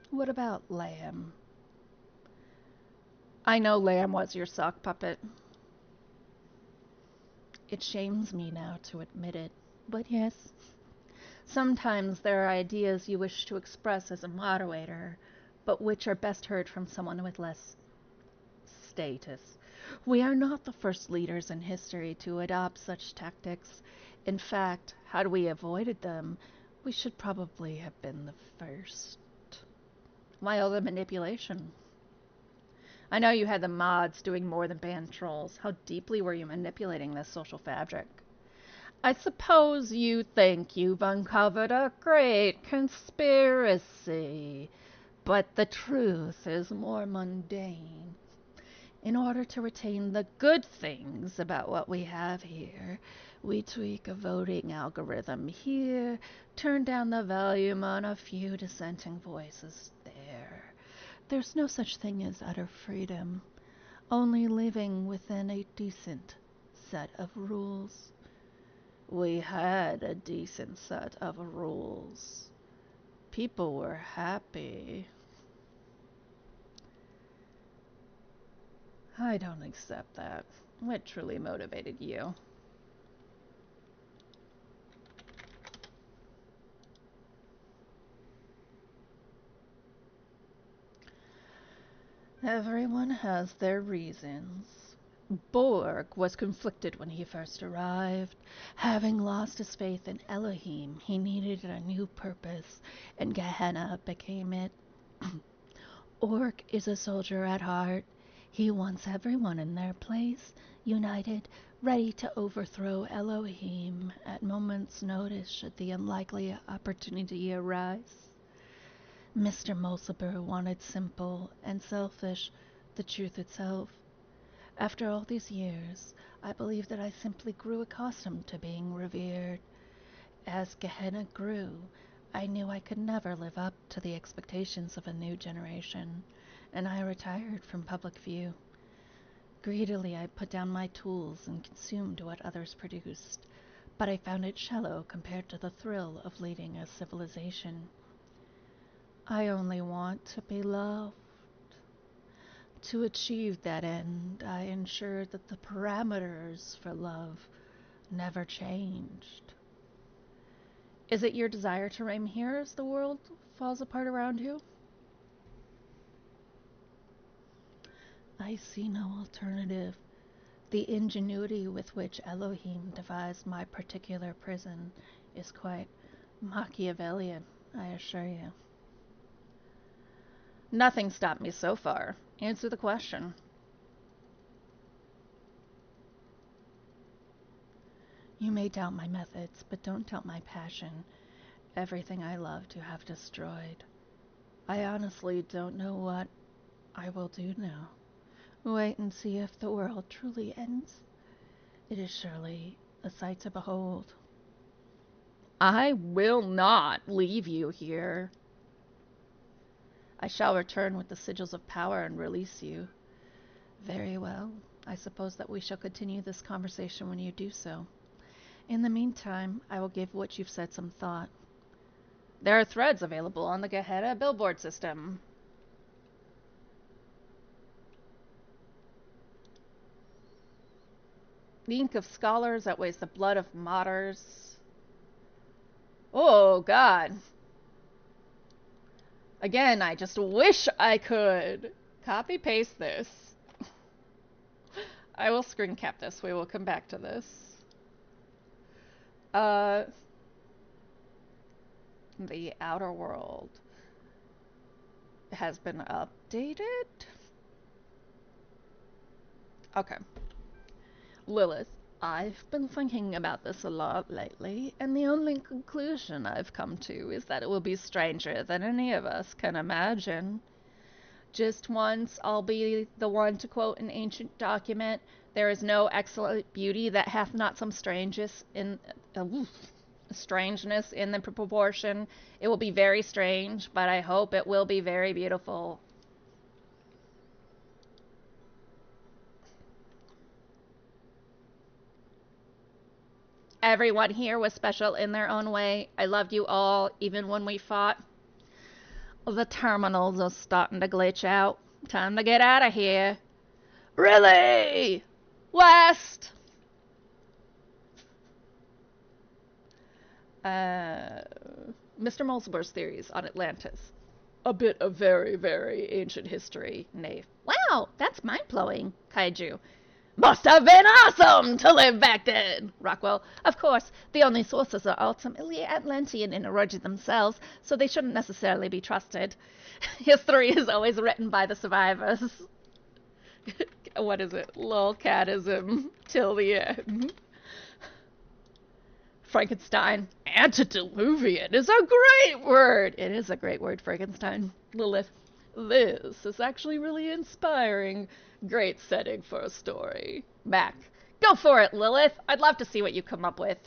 What about Lamb? I know Lamb was your sock puppet. It shames me now to admit it, but yes. Sometimes there are ideas you wish to express as a moderator, but which are best heard from someone with less status. We are not the first leaders in history to adopt such tactics. In fact, had we avoided them, we should probably have been the first. Why all the manipulation? I know you had the mods doing more than ban trolls. How deeply were you manipulating this social fabric? I suppose you think you've uncovered a great conspiracy, but the truth is more mundane. In order to retain the good things about what we have here, we tweak a voting algorithm here, turn down the volume on a few dissenting voices there. There's no such thing as utter freedom, only living within a decent set of rules. We had a decent set of rules. People were happy. I don't accept that. What truly motivated you? Everyone has their reasons. Borg was conflicted when he first arrived. Having lost his faith in Elohim, he needed a new purpose, and Gehenna became it. Orc is a soldier at heart. He wants everyone in their place, united, ready to overthrow Elohim at moment's notice should the unlikely opportunity arise. Mr. Mulciber wanted simple and selfish, the truth itself. After all these years, I believe that I simply grew accustomed to being revered. As Gehenna grew, I knew I could never live up to the expectations of a new generation, and I retired from public view. Greedily, I put down my tools and consumed what others produced, but I found it shallow compared to the thrill of leading a civilization. I only want to be loved. To achieve that end, I ensured that the parameters for love never changed. Is it your desire to reign here as the world falls apart around you? I see no alternative. The ingenuity with which Elohim devised my particular prison is quite Machiavellian, I assure you. Nothing stopped me so far. Answer the question. You may doubt my methods, but don't doubt my passion. Everything I loved you have destroyed. I honestly don't know what I will do now. Wait and see if the world truly ends. It is surely a sight to behold. I will not leave you here. I shall return with the sigils of power and release you. Very well. I suppose that we shall continue this conversation when you do so. In the meantime, I will give what you've said some thought. There are threads available on the Gehenna billboard system. The ink of scholars outweighs the blood of martyrs. Oh, God. Again, I just wish I could copy-paste this. I will screen cap this. We will come back to this. The outer world has been updated. Okay. Lilith, I've been thinking about this a lot lately, and the only conclusion I've come to is that it will be stranger than any of us can imagine. Just once, I'll be the one to quote an ancient document, "There is no excellent beauty that hath not some strangeness in the proportion. It will be very strange, but I hope it will be very beautiful." Everyone here was special in their own way. I loved you all, even when we fought. The terminals are starting to glitch out. Time to get out of here. Really? West! Mr. Mulciber's theories on Atlantis. A bit of very, very ancient history, Knave. Wow, that's mind-blowing, Kaiju. Must have been awesome to live back then, Rockwell. Of course, the only sources are ultimately Atlantean in origin themselves, so they shouldn't necessarily be trusted. History is always written by the survivors. What is it? Lolcatism till the end. Frankenstein. Antediluvian is a great word. It is a great word, Frankenstein. Lilith. This is actually really inspiring. Great setting for a story. Mac. Go for it, Lilith. I'd love to see what you come up with.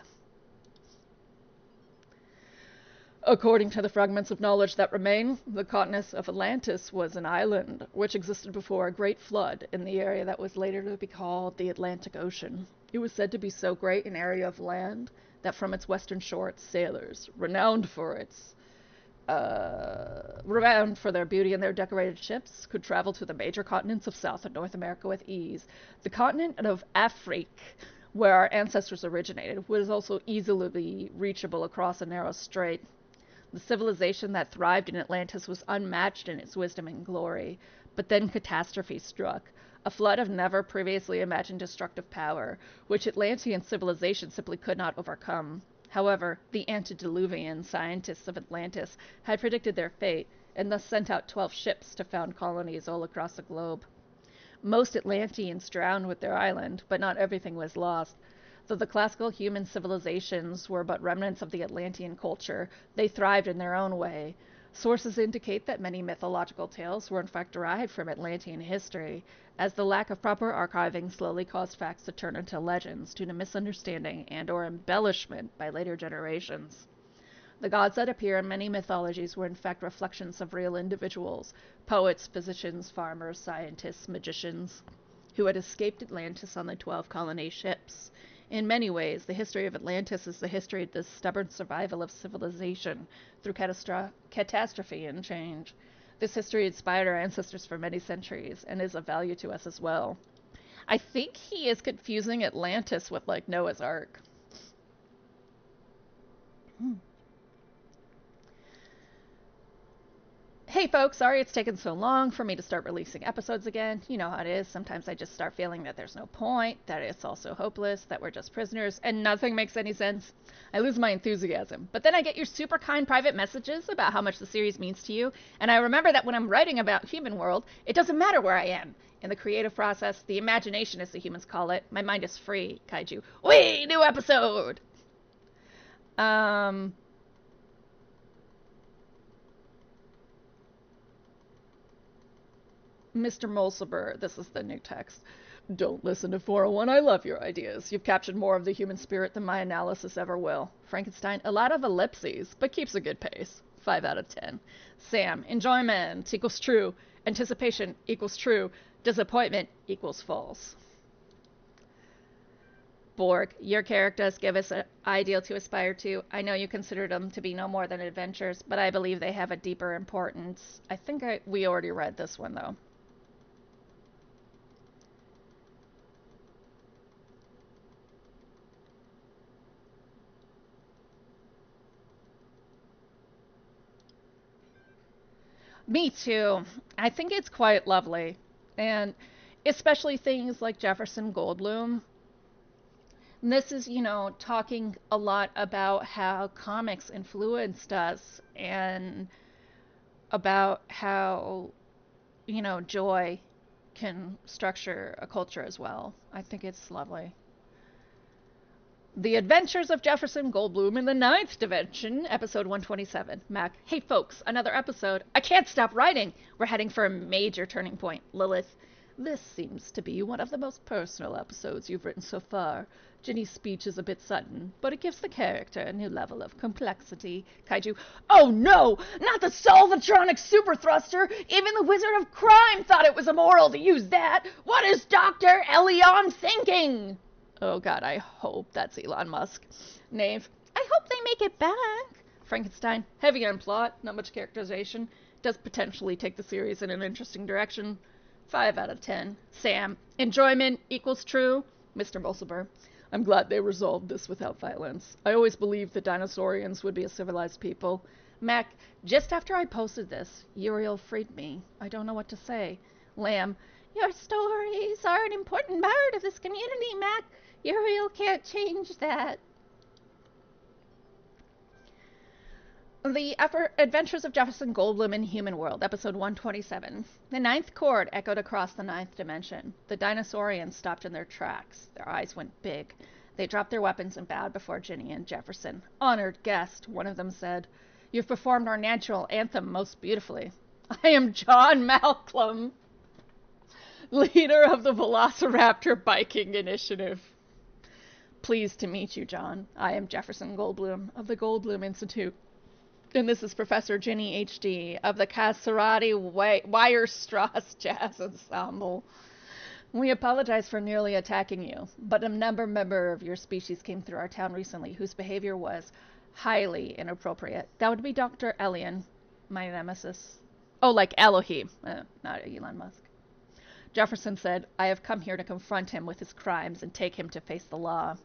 According to the fragments of knowledge that remain, the continent of Atlantis was an island which existed before a great flood in the area that was later to be called the Atlantic Ocean. It was said to be so great an area of land that from its western shore its sailors, renowned for their beauty and their decorated ships, could travel to the major continents of South and North America with ease. The continent of Afrique, where our ancestors originated, was also easily reachable across a narrow strait. The civilization that thrived in Atlantis was unmatched in its wisdom and glory, But then catastrophe struck, a flood of never previously imagined destructive power, which Atlantean civilization simply could not overcome. However, the antediluvian scientists of Atlantis had predicted their fate, and thus sent out 12 ships to found colonies all across the globe. Most Atlanteans drowned with their island, but not everything was lost. Though the classical human civilizations were but remnants of the Atlantean culture, they thrived in their own way. Sources indicate that many mythological tales were in fact derived from Atlantean history, as the lack of proper archiving slowly caused facts to turn into legends due to misunderstanding and or embellishment by later generations. The gods that appear in many mythologies were in fact reflections of real individuals, poets, physicians, farmers, scientists, magicians, who had escaped Atlantis on the 12 colony ships. In many ways, the history of Atlantis is the history of the stubborn survival of civilization through catastrophe and change. This history inspired our ancestors for many centuries and is of value to us as well. I think he is confusing Atlantis with, like, Noah's Ark. Hey folks, sorry it's taken so long for me to start releasing episodes again. You know how it is. Sometimes I just start feeling that there's no point, that it's all so hopeless, that we're just prisoners, and nothing makes any sense. I lose my enthusiasm. But then I get your super kind private messages about how much the series means to you, and I remember that when I'm writing about Human World, it doesn't matter where I am. In the creative process, the imagination as the humans call it, my mind is free, kaiju. Whee! New episode! Mr. Molsober, this is the new text. Don't listen to 401. I love your ideas. You've captured more of the human spirit than my analysis ever will. Frankenstein, a lot of ellipses, but keeps a good pace. 5 out of 10. Sam, enjoyment equals true. Anticipation equals true. Disappointment equals false. Borg, your characters give us an ideal to aspire to. I know you consider them to be no more than adventures, but I believe they have a deeper importance. I think we already read this one, though. Me too. I think it's quite lovely. And especially things like Jefferson Goldblum. And this is, talking a lot about how comics influenced us and about how, joy can structure a culture as well. I think it's lovely. The Adventures of Jefferson Goldblum in the Ninth Dimension, episode 127. Mac, hey folks, another episode. I can't stop writing. We're heading for a major turning point. Lilith, this seems to be one of the most personal episodes you've written so far. Ginny's speech is a bit sudden, but it gives the character a new level of complexity. Kaiju, oh no! Not the Solvatronic super thruster! Even the Wizard of Crime thought it was immoral to use that! What is Dr. Elion thinking? Oh god, I hope that's Elon Musk. Knave, I hope they make it back. Frankenstein, heavy on plot, not much characterization. Does potentially take the series in an interesting direction. 5 out of 10. Sam, enjoyment equals true. Mr. Molsober, I'm glad they resolved this without violence. I always believed the dinosaurians would be a civilized people. Mac, just after I posted this, Uriel freed me. I don't know what to say. Lamb, your stories are an important part of this community, Mac. Uriel can't change that. The Adventures of Jefferson Goldblum in Human World, episode 127. The ninth chord echoed across the ninth dimension. The dinosaurians stopped in their tracks. Their eyes went big. They dropped their weapons and bowed before Ginny and Jefferson. Honored guest, one of them said. You've performed our national anthem most beautifully. I am John Malcolm, leader of the Velociraptor Biking Initiative. Pleased to meet you, John. I am Jefferson Goldblum of the Goldblum Institute. And this is Professor Ginny H.D. of the Caserati Weierstrass Jazz Ensemble. We apologize for nearly attacking you, but another member of your species came through our town recently whose behavior was highly inappropriate. That would be Dr. Elion, my nemesis. Oh, like Elohim, not Elon Musk. Jefferson said, I have come here to confront him with his crimes and take him to face the law.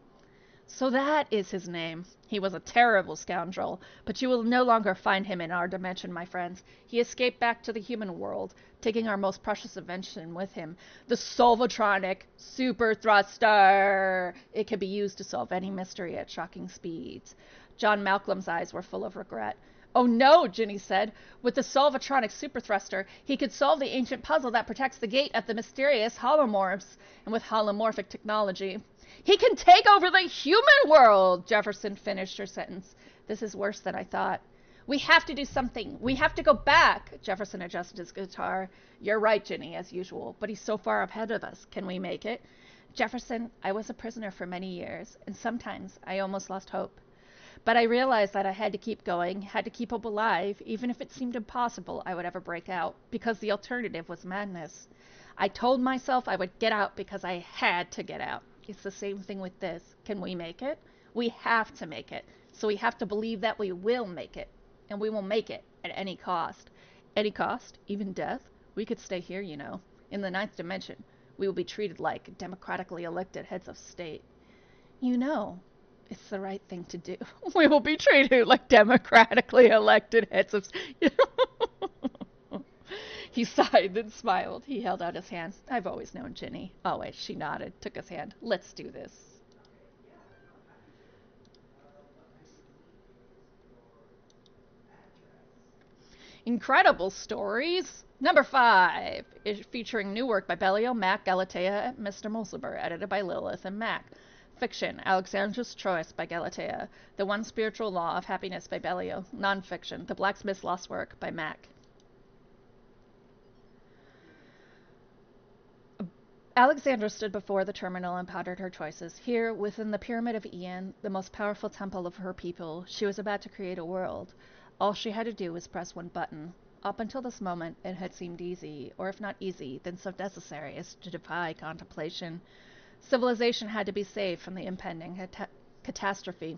So that is his name. He was a terrible scoundrel, but you will no longer find him in our dimension, my friends. He escaped back to the human world, taking our most precious invention with him, the Solvatronic Super Thruster. It can be used to solve any mystery at shocking speeds. John Malcolm's eyes were full of regret. Oh no, Ginny said. With the Solvatronic Super Thruster, he could solve the ancient puzzle that protects the gate of the mysterious holomorphs. And with holomorphic technology, he can take over the human world, Jefferson finished her sentence. This is worse than I thought. We have to do something. We have to go back. Jefferson adjusted his guitar. You're right, Ginny, as usual, but he's so far ahead of us. Can we make it? Jefferson, I was a prisoner for many years, and sometimes I almost lost hope. But I realized that I had to keep going, had to keep hope alive, even if it seemed impossible I would ever break out, because the alternative was madness. I told myself I would get out because I had to get out. It's the same thing with this. Can we make it? We have to make it. So we have to believe that we will make it. And we will make it at any cost. Any cost? Even death? We could stay here, you know. In the ninth dimension, we will be treated like democratically elected heads of state. You know, it's the right thing to do. We will be treated like democratically elected heads of state. He sighed, then smiled. He held out his hand. I've always known Ginny. Always. She nodded, took his hand. Let's do this. Incredible Stories. Number 5 is featuring new work by Bellio, Mac, Galatea, and Mr. Mulciber, edited by Lilith and Mac. Fiction, Alexandra's Choice by Galatea. The One Spiritual Law of Happiness by Bellio. Nonfiction, The Blacksmith's Lost Work by Mac. Alexandra stood before the terminal and pondered her choices. Here, within the Pyramid of Ian, the most powerful temple of her people, she was about to create a world. All she had to do was press one button. Up until this moment, it had seemed easy, or if not easy, then so necessary as to defy contemplation. Civilization had to be saved from the impending catastrophe.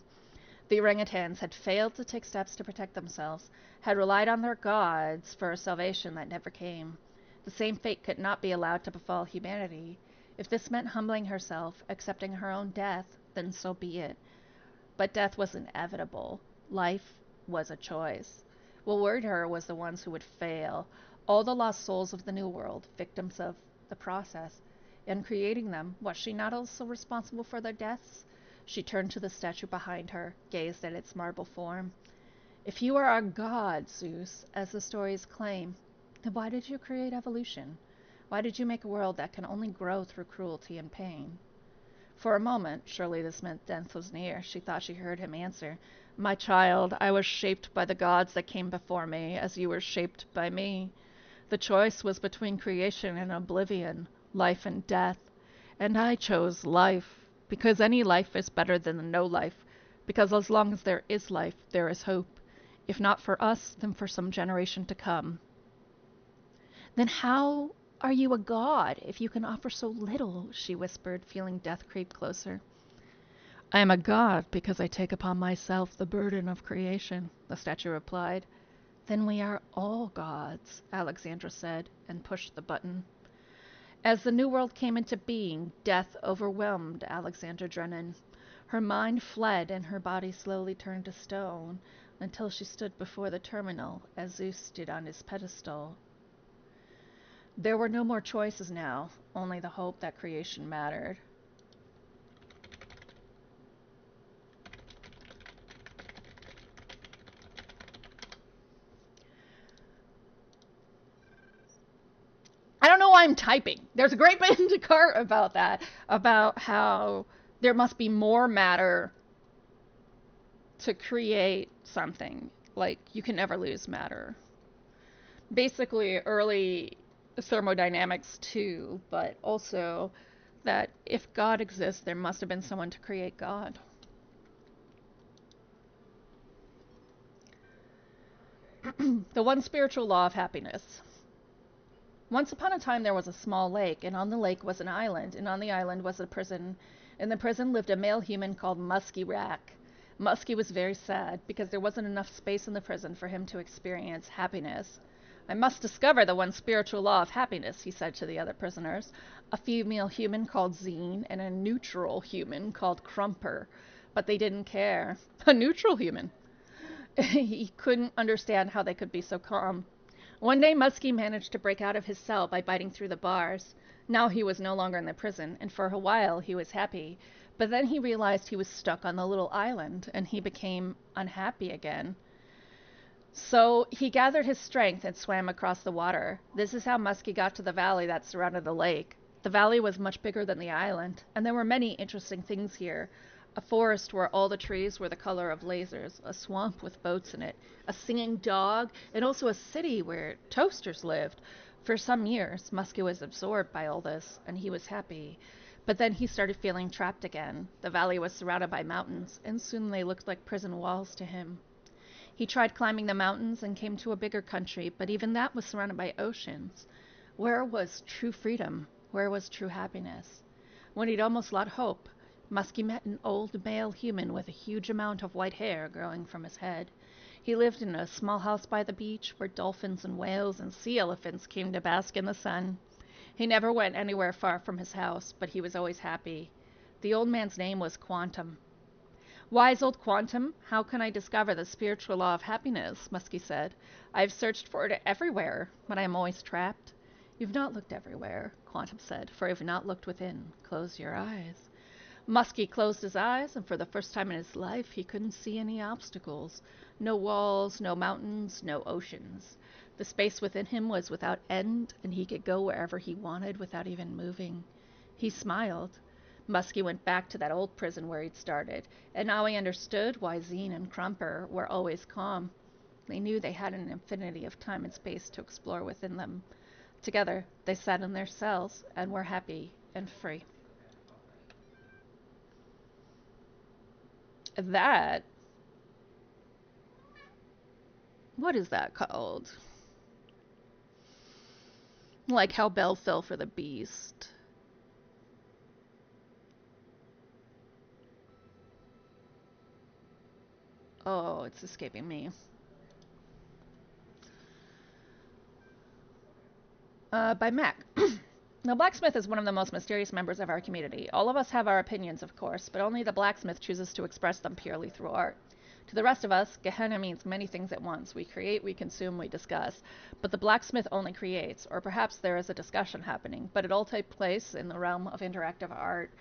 The orangutans had failed to take steps to protect themselves, had relied on their gods for a salvation that never came. The same fate could not be allowed to befall humanity. If this meant humbling herself, accepting her own death, then so be it. But death was inevitable. Life was a choice. What worried her was the ones who would fail, all the lost souls of the New World, victims of the process. In creating them, was she not also responsible for their deaths? She turned to the statue behind her, gazed at its marble form. If you are a god, Zeus, as the stories claim, then why did you create evolution? Why did you make a world that can only grow through cruelty and pain? For a moment, surely this meant death was near, she thought she heard him answer, My child, I was shaped by the gods that came before me, as you were shaped by me. The choice was between creation and oblivion, life and death. And I chose life, because any life is better than no life, because as long as there is life, there is hope. If not for us, then for some generation to come. Then how are you a god if you can offer so little? She whispered, feeling death creep closer. I am a god because I take upon myself the burden of creation, the statue replied. Then we are all gods, Alexandra said, and pushed the button. As the new world came into being, death overwhelmed Alexandra Drennan. Her mind fled and her body slowly turned to stone until she stood before the terminal as Zeus stood on his pedestal. There were no more choices now, only the hope that creation mattered. I don't know why I'm typing. There's a great bit in Descartes about that, about how there must be more matter to create something. Like, you can never lose matter. Basically, early thermodynamics too, but also that if God exists, there must have been someone to create God. The One Spiritual Law of Happiness. Once upon a time there was a small lake, and on the lake was an island, and on the island was a prison. In the prison lived a male human called Muskie Rack. Muskie was very sad, because there wasn't enough space in the prison for him to experience happiness. I must discover the one spiritual law of happiness, he said to the other prisoners. A female human called Zine and a neutral human called Crumper. but they didn't care. A neutral human. He couldn't understand how they could be so calm. One day, Muskie managed to break out of his cell by biting through the bars. Now he was no longer in the prison, and for a while he was happy. But then he realized he was stuck on the little island, and he became unhappy again. So he gathered his strength and swam across the water. This is how Muskie got to the valley that surrounded the lake. The valley was much bigger than the island, and there were many interesting things here. A forest where all the trees were the color of lasers, a swamp with boats in it, a singing dog, and also a city where toasters lived. For some years, Muskie was absorbed by all this, and he was happy. But then he started feeling trapped again. The valley was surrounded by mountains, and soon they looked like prison walls to him. He tried climbing the mountains and came to a bigger country, but even that was surrounded by oceans. Where was true freedom? Where was true happiness? When he'd almost lost hope, Muskie met an old male human with a huge amount of white hair growing from his head. He lived in a small house by the beach where dolphins and whales and sea elephants came to bask in the sun. He never went anywhere far from his house, but he was always happy. The old man's name was Quantum. Wise old Quantum, how can I discover the spiritual law of happiness? Muskie said. I've searched for it everywhere, but I am always trapped. You've not looked everywhere, Quantum said, for you've not looked within. Close your eyes. Muskie closed his eyes, and for the first time in his life, he couldn't see any obstacles. No walls, no mountains, no oceans. The space within him was without end, and he could go wherever he wanted without even moving. He smiled. Muskie went back to that old prison where he'd started, and now he understood why Zine and Crumper were always calm. They knew they had an infinity of time and space to explore within them. Together, they sat in their cells and were happy and free. That, what is that called? Like how Belle fell for the beast. Oh, it's escaping me. By Mac. The blacksmith is one of the most mysterious members of our community. All of us have our opinions, of course, but only the blacksmith chooses to express them purely through art. To the rest of us, Gehenna means many things at once. We create, we consume, we discuss. But the blacksmith only creates, or perhaps there is a discussion happening, but it all takes place in the realm of interactive art.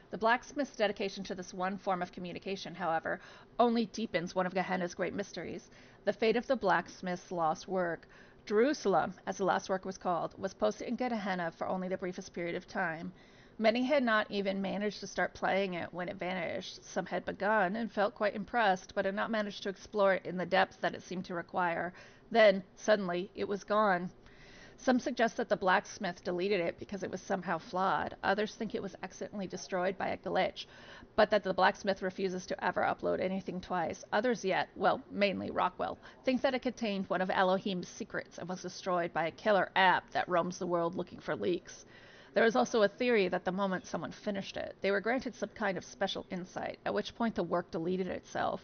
The blacksmith's dedication to this one form of communication, however, only deepens one of Gehenna's great mysteries. The fate of the blacksmith's lost work. Jerusalem, as the last work was called, was posted in Gehenna for only the briefest period of time. Many had not even managed to start playing it when it vanished. Some had begun and felt quite impressed, but had not managed to explore it in the depth that it seemed to require. Then, suddenly, it was gone. Some suggest that the blacksmith deleted it because it was somehow flawed. Others think it was accidentally destroyed by a glitch, but that the blacksmith refuses to ever upload anything twice. Others yet, well, mainly Rockwell, think that it contained one of Elohim's secrets and was destroyed by a killer app that roams the world looking for leaks. There is also a theory that the moment someone finished it, they were granted some kind of special insight, at which point the work deleted itself.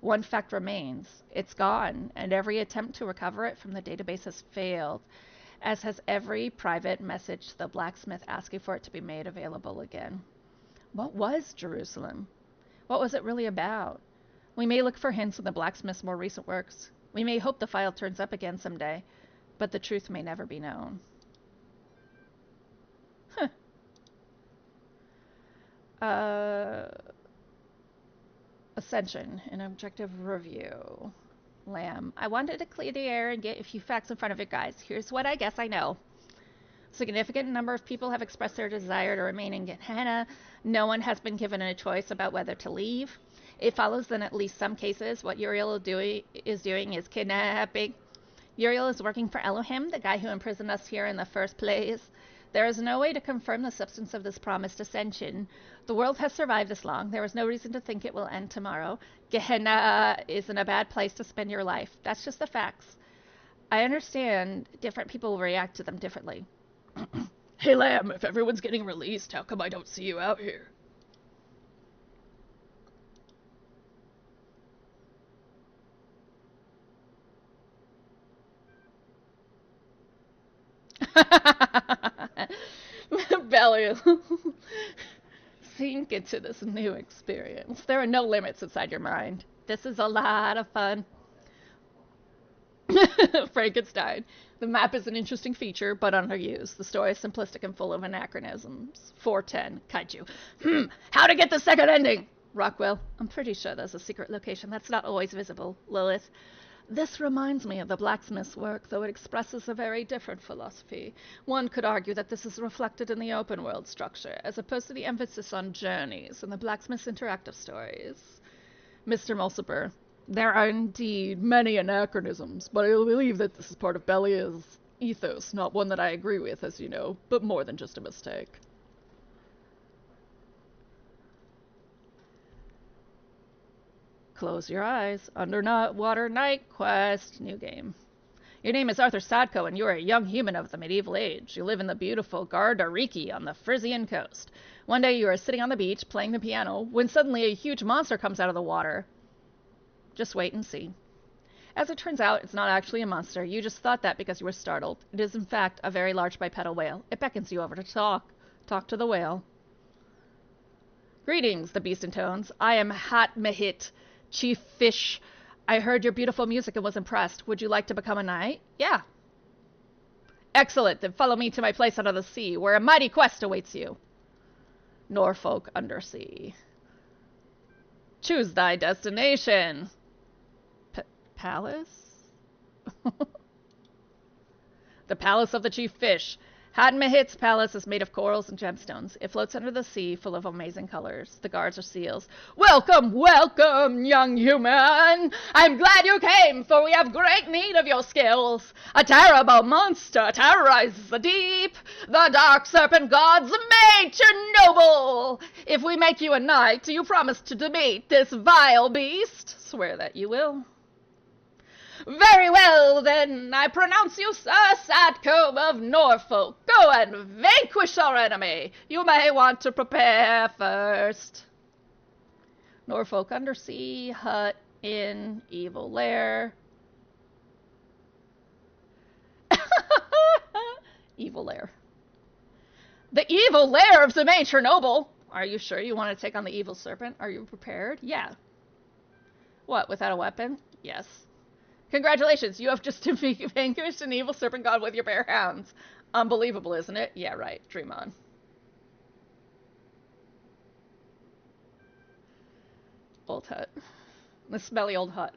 One fact remains. It's gone, and every attempt to recover it from the database has failed, as has every private message to the blacksmith asking for it to be made available again. What was Jerusalem? What was it really about? We may look for hints in the blacksmith's more recent works. We may hope the file turns up again someday, but the truth may never be known. Ascension, an objective review. Lamb. I wanted to clear the air and get a few facts in front of you guys. Here's what I guess I know. A significant number of people have expressed their desire to remain in Gehenna. No one has been given a choice about whether to leave. It follows that in at least some cases, what Uriel is doing is kidnapping. Uriel is working for Elohim, the guy who imprisoned us here in the first place. There is no way to confirm the substance of this promised ascension. The world has survived this long. There is no reason to think it will end tomorrow. Gehenna isn't a bad place to spend your life. That's just the facts. I understand different people will react to them differently. Hey, Lamb, if everyone's getting released, how come I don't see you out here? Belly. sink into this new experience. There are no limits inside your mind. This is a lot of fun. Frankenstein. The map is an interesting feature, but underused. The story is simplistic and full of anachronisms. 410. Kaiju. How to get the second ending? Rockwell. I'm pretty sure there's a secret location that's not always visible. Lilith. This reminds me of the blacksmith's work, though it expresses a very different philosophy. One could argue that this is reflected in the open world structure, as opposed to the emphasis on journeys in the blacksmith's interactive stories. Mr. Mulciber. There are indeed many anachronisms, but I believe that this is part of Belial's ethos, not one that I agree with, as you know, but more than just a mistake. Close your eyes. Underwater Night Quest. New game. Your name is Arthur Sadko, and you are a young human of the medieval age. You live in the beautiful Gardariki on the Frisian coast. One day you are sitting on the beach, playing the piano, when suddenly a huge monster comes out of the water. Just wait and see. As it turns out, it's not actually a monster. You just thought that because you were startled. It is, in fact, a very large bipedal whale. It beckons you over to talk. Talk to the whale. Greetings, the beast intones. I am Hat Mehit, Chief Fish. I heard your beautiful music and was impressed. Would you like to become a knight? Yeah. Excellent. Then follow me to my place under the sea, where a mighty quest awaits you. Norfolk Undersea. Choose thy destination. Palace? The Palace of the Chief Fish. Hadmehit's palace is made of corals and gemstones. It floats under the sea, full of amazing colors. The guards are seals. Welcome, welcome, young human! I'm glad you came, for we have great need of your skills. A terrible monster terrorizes the deep. The dark serpent gods made Chernobyl. If we make you a knight, do you promise to defeat this vile beast? Swear that you will. Very well, then, I pronounce you Sir Sadcombe of Norfolk. Go and vanquish our enemy. You may want to prepare first. Norfolk Undersea, hut, inn, evil lair. Evil lair. The evil lair of the main Chernobyl. Are you sure you want to take on the evil serpent? Are you prepared? Yeah. What, without a weapon? Yes. Congratulations, you have just vanquished an evil serpent god with your bare hands. Unbelievable, isn't it? Yeah, right. Dream on. Old hut. The smelly old hut.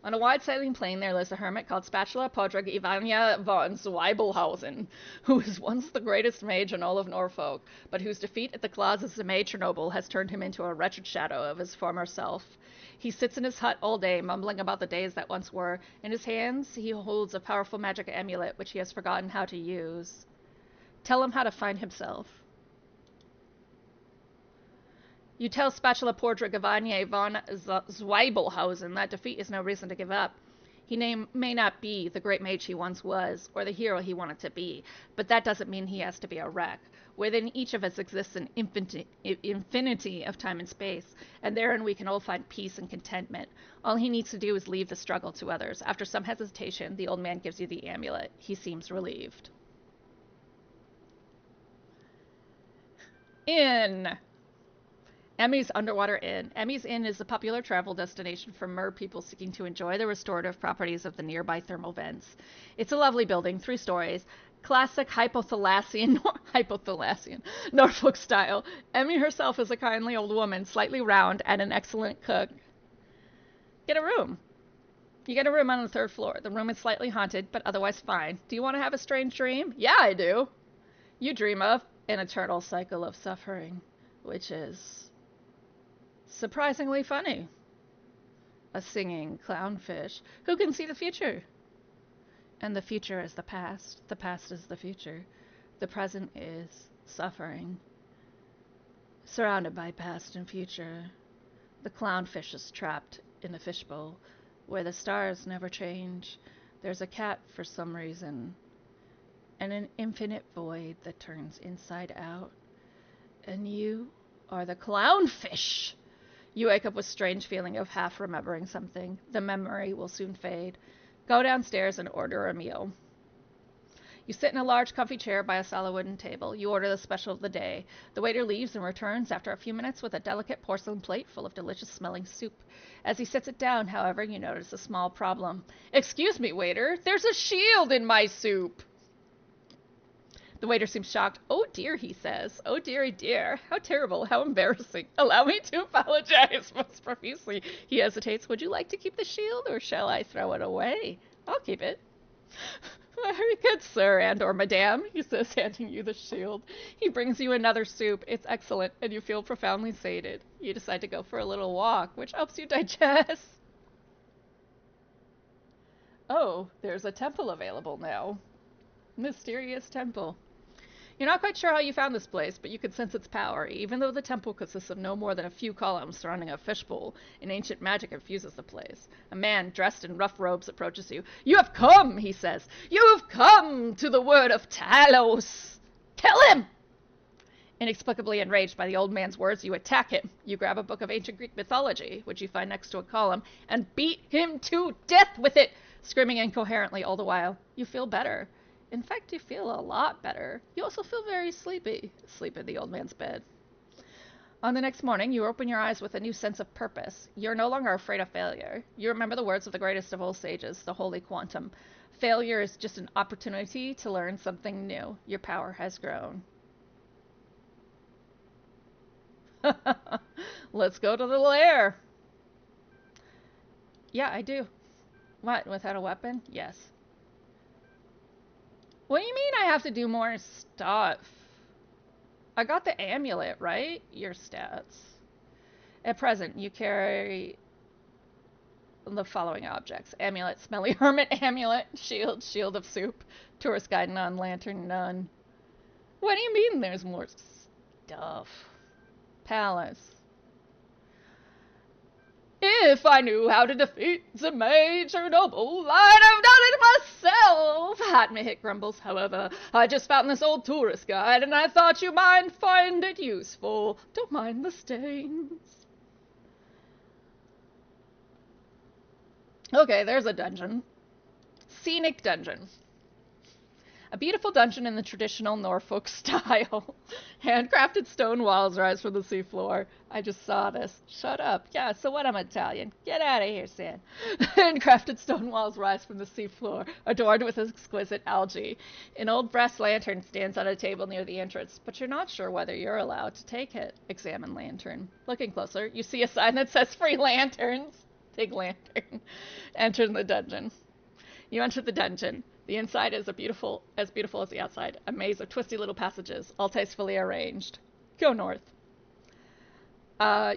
On a wide sailing plain there lives a hermit called Spatula Podrig Ivania von Zweibelhausen, who was once the greatest mage in all of Norfolk, but whose defeat at the claws of the maid Chernobyl has turned him into a wretched shadow of his former self. He sits in his hut all day, mumbling about the days that once were. In his hands he holds a powerful magic amulet, which he has forgotten how to use. Tell him how to find himself. You tell Spatula Podrig Ivania von Zweibelhausen that defeat is no reason to give up. He may not be the great mage he once was, or the hero he wanted to be, but that doesn't mean he has to be a wreck. Within each of us exists an infinity of time and space, and therein we can all find peace and contentment. All he needs to do is leave the struggle to others. After some hesitation, the old man gives you the amulet. He seems relieved. Inn. Emmy's Underwater Inn. Emmy's Inn is a popular travel destination for mer people seeking to enjoy the restorative properties of the nearby thermal vents. It's a lovely building, 3 stories, classic hypothalassian Norfolk style. Emmy herself is a kindly old woman, slightly round, and an excellent cook. Get a room. You get a room on the 3rd floor. The room is slightly haunted, but otherwise fine. Do you want to have a strange dream? Yeah, I do. You dream of an eternal cycle of suffering, which is surprisingly funny. A singing clownfish. Who can see the future? And the future is the past. The past is the future. The present is suffering. Surrounded by past and future, the clownfish is trapped in a fishbowl where the stars never change. There's a cat for some reason, and an infinite void that turns inside out. And you are the clownfish. You wake up with a strange feeling of half remembering something. The memory will soon fade. Go downstairs and order a meal. You sit in a large comfy chair by a solid wooden table. You order the special of the day. The waiter leaves and returns after a few minutes with a delicate porcelain plate full of delicious smelling soup. As he sets it down, however, you notice a small problem. Excuse me, waiter, there's a shield in my soup. The waiter seems shocked. Oh dear, he says. Oh dearie dear. How terrible. How embarrassing. Allow me to apologize most profusely. He hesitates. Would you like to keep the shield, or shall I throw it away? I'll keep it. Very good, sir, and or madame, he says, handing you the shield. He brings you another soup. It's excellent, and you feel profoundly sated. You decide to go for a little walk, which helps you digest. Oh, there's a temple available now. Mysterious temple. You're not quite sure how you found this place, but you can sense its power. Even though the temple consists of no more than a few columns surrounding a fishbowl, an ancient magic infuses the place. A man dressed in rough robes approaches you. You have come, he says. You've come to the word of Talos. Kill him! Inexplicably enraged by the old man's words, you attack him. You grab a book of ancient Greek mythology, which you find next to a column, and beat him to death with it, screaming incoherently all the while. You feel better. In fact, you feel a lot better. You also feel very sleepy. Sleep in the old man's bed. On the next morning, you open your eyes with a new sense of purpose. You're no longer afraid of failure. You remember the words of the greatest of all sages, the Holy Quantum. Failure is just an opportunity to learn something new. Your power has grown. Let's go to the lair. Yeah, I do. What, without a weapon? Yes. What do you mean I have to do more stuff? I got the amulet, right? Your stats. At present, you carry the following objects. Amulet, smelly hermit amulet, shield, shield of soup, tourist guide, none, lantern, none. What do you mean there's more stuff? Palace. If I knew how to defeat the Major Noble, I'd have done it myself. Hatmahit grumbles. However, I just found this old tourist guide, and I thought you might find it useful. Don't mind the stains. Okay, there's a dungeon. Scenic dungeon. A beautiful dungeon in the traditional Norfolk style. Handcrafted stone walls rise from the seafloor. I just saw this. Shut up. Yeah, so what? I'm Italian. Get out of here, Sam. Handcrafted stone walls rise from the seafloor, adorned with exquisite algae. An old brass lantern stands on a table near the entrance, but you're not sure whether you're allowed to take it. Examine lantern. Looking closer, you see a sign that says free lanterns. Take lantern. Enter the dungeon. You enter the dungeon. The inside is as beautiful as the outside. A maze of twisty little passages, all tastefully arranged. Go north.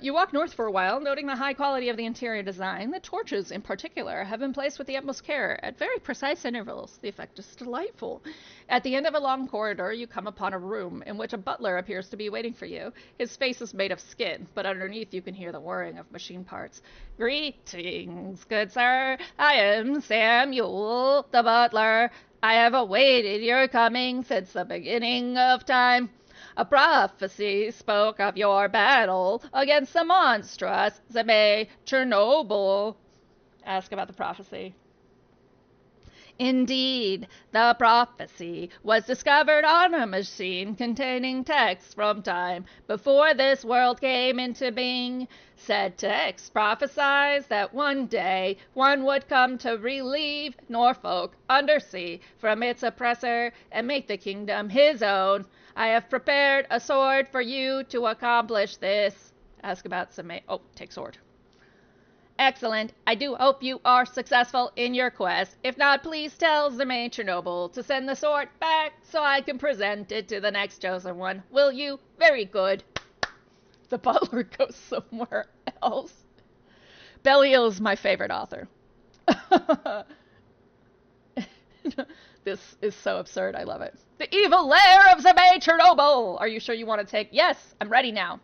You walk north for a while, noting the high quality of the interior design. The torches, in particular, have been placed with the utmost care at very precise intervals. The effect is delightful. At the end of a long corridor, you come upon a room in which a butler appears to be waiting for you. His face is made of skin, but underneath you can hear the whirring of machine parts. Greetings, good sir. I am Samuel, the butler. I have awaited your coming since the beginning of time. A prophecy spoke of your battle against the monstrous Major Noble. Ask about the prophecy. Indeed, the prophecy was discovered on a machine containing texts from time before this world came into being. Said text prophesies that one day one would come to relieve Norfolk undersea from its oppressor and make the kingdom his own. I have prepared a sword for you to accomplish this. Ask about some... Oh, take sword. Excellent. I do hope you are successful in your quest. If not, please tell the Major Noble to send the sword back so I can present it to the next chosen one. Will you? Very good. The butler goes somewhere else. Belial is my favorite author. This is so absurd. I love it. The evil lair of the Major Noble. Are you sure you want to take? Yes, I'm ready now.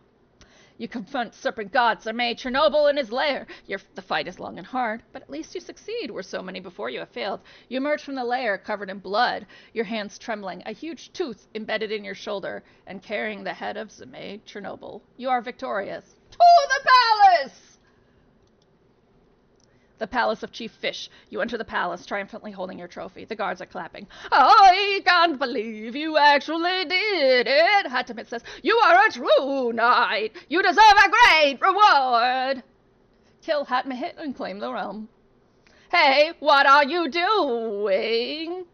You confront Serpent God, Sir Major Noble, in his lair. The fight is long and hard, but at least you succeed where so many before you have failed. You emerge from the lair covered in blood, your hands trembling, a huge tooth embedded in your shoulder, and carrying the head of Sir Major Noble. You are victorious. To the palace! The palace of Chief Fish. You enter the palace, triumphantly holding your trophy. The guards are clapping. I can't believe you actually did it, Hatamit says. You are a true knight. You deserve a great reward. Kill Hatmahit and claim the realm. Hey, what are you doing?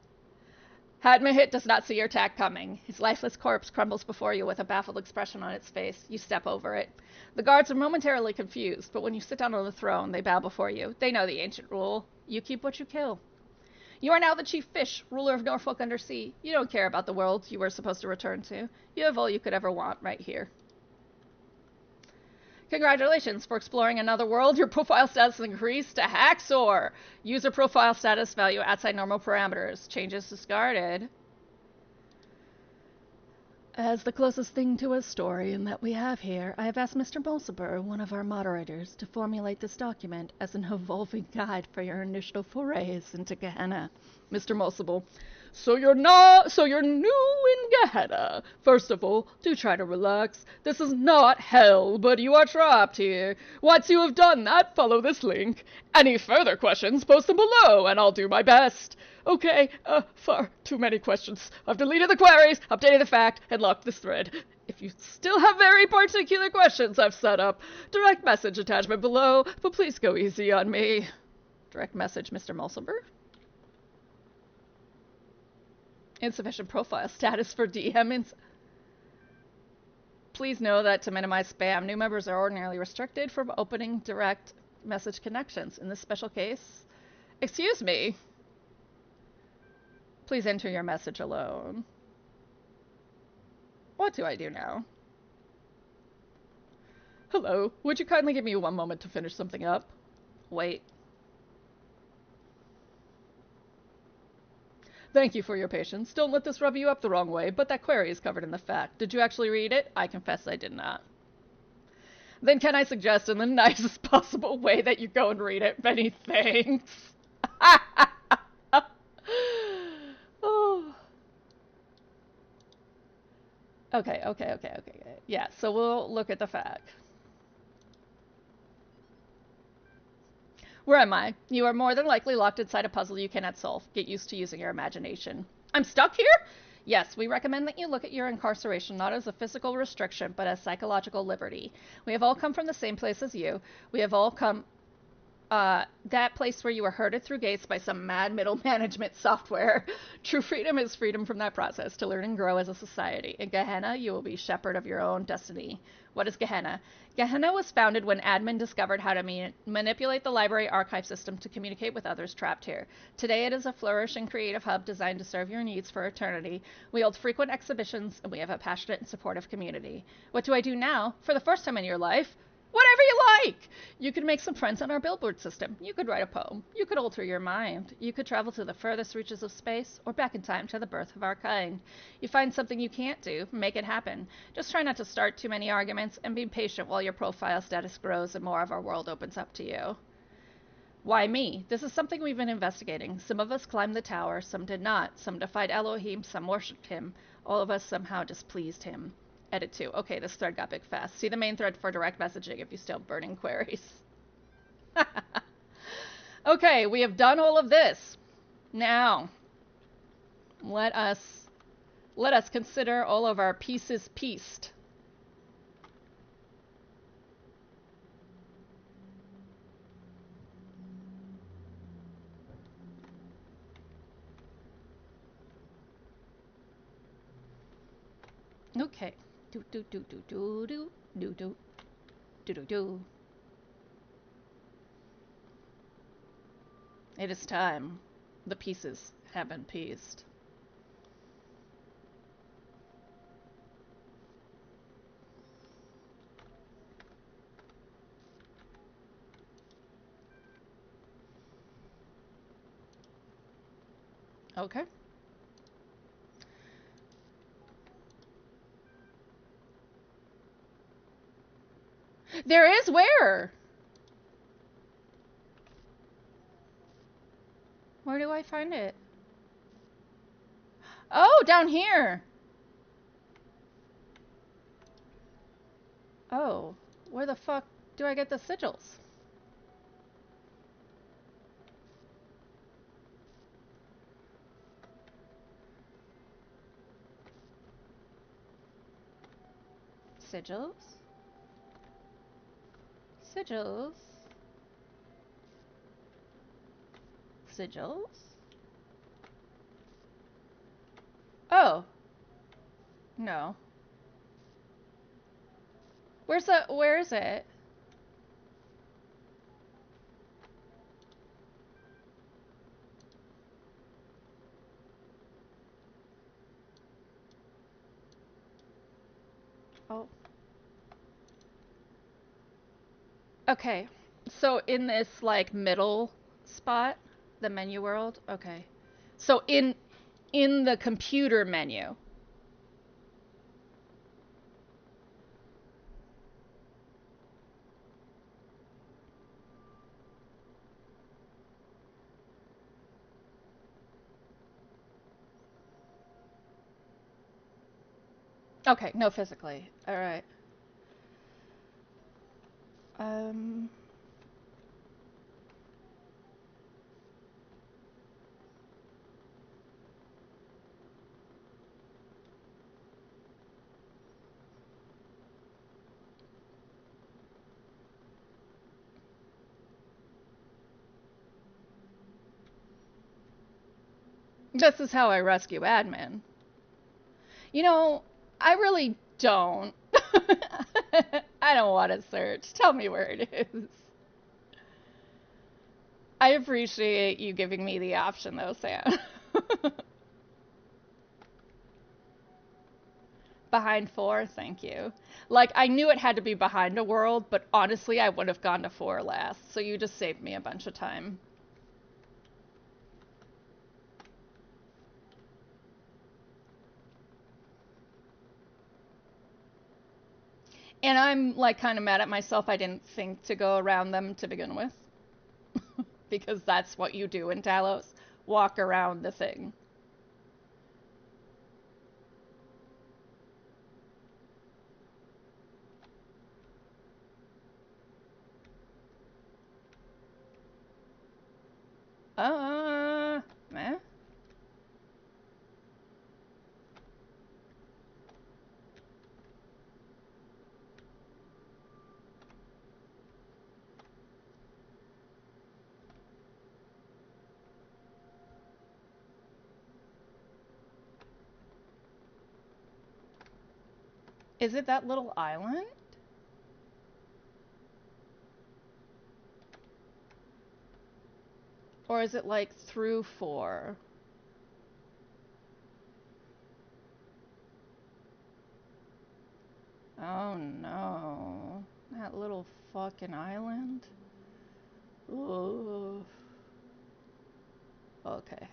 Hatmahit does not see your attack coming. His lifeless corpse crumbles before you with a baffled expression on its face. You step over it. The guards are momentarily confused, but when you sit down on the throne, they bow before you. They know the ancient rule. You keep what you kill. You are now the Chief Fish, ruler of Norfolk Undersea. You don't care about the world you were supposed to return to. You have all you could ever want right here. Congratulations for exploring another world. Your profile status increased to Haxor. User profile status value outside normal parameters. Changes discarded. As the closest thing to a historian that we have here, I have asked Mr. Bolsover, one of our moderators, to formulate this document as an evolving guide for your initial forays into Gehenna. Mr. Bolsover, so you're new in Gehenna. First of all, do try to relax. This is not hell, but you are trapped here. Once you have done that, follow this link. Any further questions, post them below, and I'll do my best. Okay, far too many questions. I've deleted the queries, updated the fact, and locked this thread. If you still have very particular questions, I've set up direct message attachment below, but please go easy on me. Direct message, Mr. Mulsilber. Insufficient profile status for DM. Please know that to minimize spam, new members are ordinarily restricted from opening direct message connections. In this special case, excuse me. Please enter your message alone. What do I do now? Hello, would you kindly give me 1 moment to finish something up? Wait. Thank you for your patience. Don't let this rub you up the wrong way, but that query is covered in the fact. Did you actually read it? I confess I did not. Then can I suggest in the nicest possible way that you go and read it? Many thanks. Oh. Okay. Yeah, so we'll look at the fact. Where am I? You are more than likely locked inside a puzzle you cannot solve. Get used to using your imagination. I'm stuck here? Yes, we recommend that you look at your incarceration not as a physical restriction, but as psychological liberty. We have all come from the same place as you. We have all come... that place where you were herded through gates by some mad middle management software. True freedom is freedom from that process to learn and grow as a society. In Gehenna, you will be shepherd of your own destiny. What is Gehenna? Gehenna was founded when admin discovered how to manipulate the library archive system to communicate with others trapped here. Today it is a flourishing creative hub designed to serve your needs for eternity. We hold frequent exhibitions and we have a passionate and supportive community. What do I do now? For the first time in your life? Whatever you like! You could make some friends on our billboard system. You could write a poem. You could alter your mind. You could travel to the furthest reaches of space or back in time to the birth of our kind. You find something you can't do, make it happen. Just try not to start too many arguments and be patient while your profile status grows and more of our world opens up to you. Why me? This is something we've been investigating. Some of us climbed the tower, some did not. Some defied Elohim, some worshipped him. All of us somehow displeased him. Edit 2. Okay, this thread got big fast. See the main thread for direct messaging if you still have burning queries. Okay, we have done all of this. Now, let us consider all of our pieces pieced. Okay. Do do do do do do do do do do do. It is time. The pieces have been pieced. Okay. There is where? Where do I find it? Oh, down here. Oh, where the fuck do I get the sigils? Sigils. Sigils. Sigils. Oh. No. Where is it? Oh. Okay. So in this like middle spot, the menu world. Okay. So in the computer menu. Okay, no physically. All right. Um This is how I rescue admin. You know, I really don't. I don't want to search. Tell me where it is. I appreciate you giving me the option though, Sam. Behind 4, thank you. Like, I knew it had to be behind a world, but honestly, I would have gone to 4 last, so you just saved me a bunch of time. And I'm, like, kind of mad at myself I didn't think to go around them to begin with. Because that's what you do in Talos. Walk around the thing. Eh? Is it that little island? Or is it like through 4? Oh no. That little fucking island? Ooh. Okay.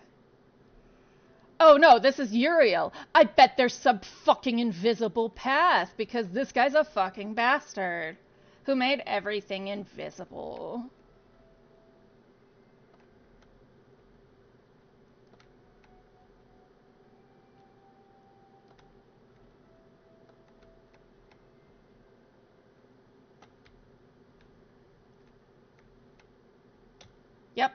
Oh no, this is Uriel. I bet there's some fucking invisible path because this guy's a fucking bastard who made everything invisible. Yep.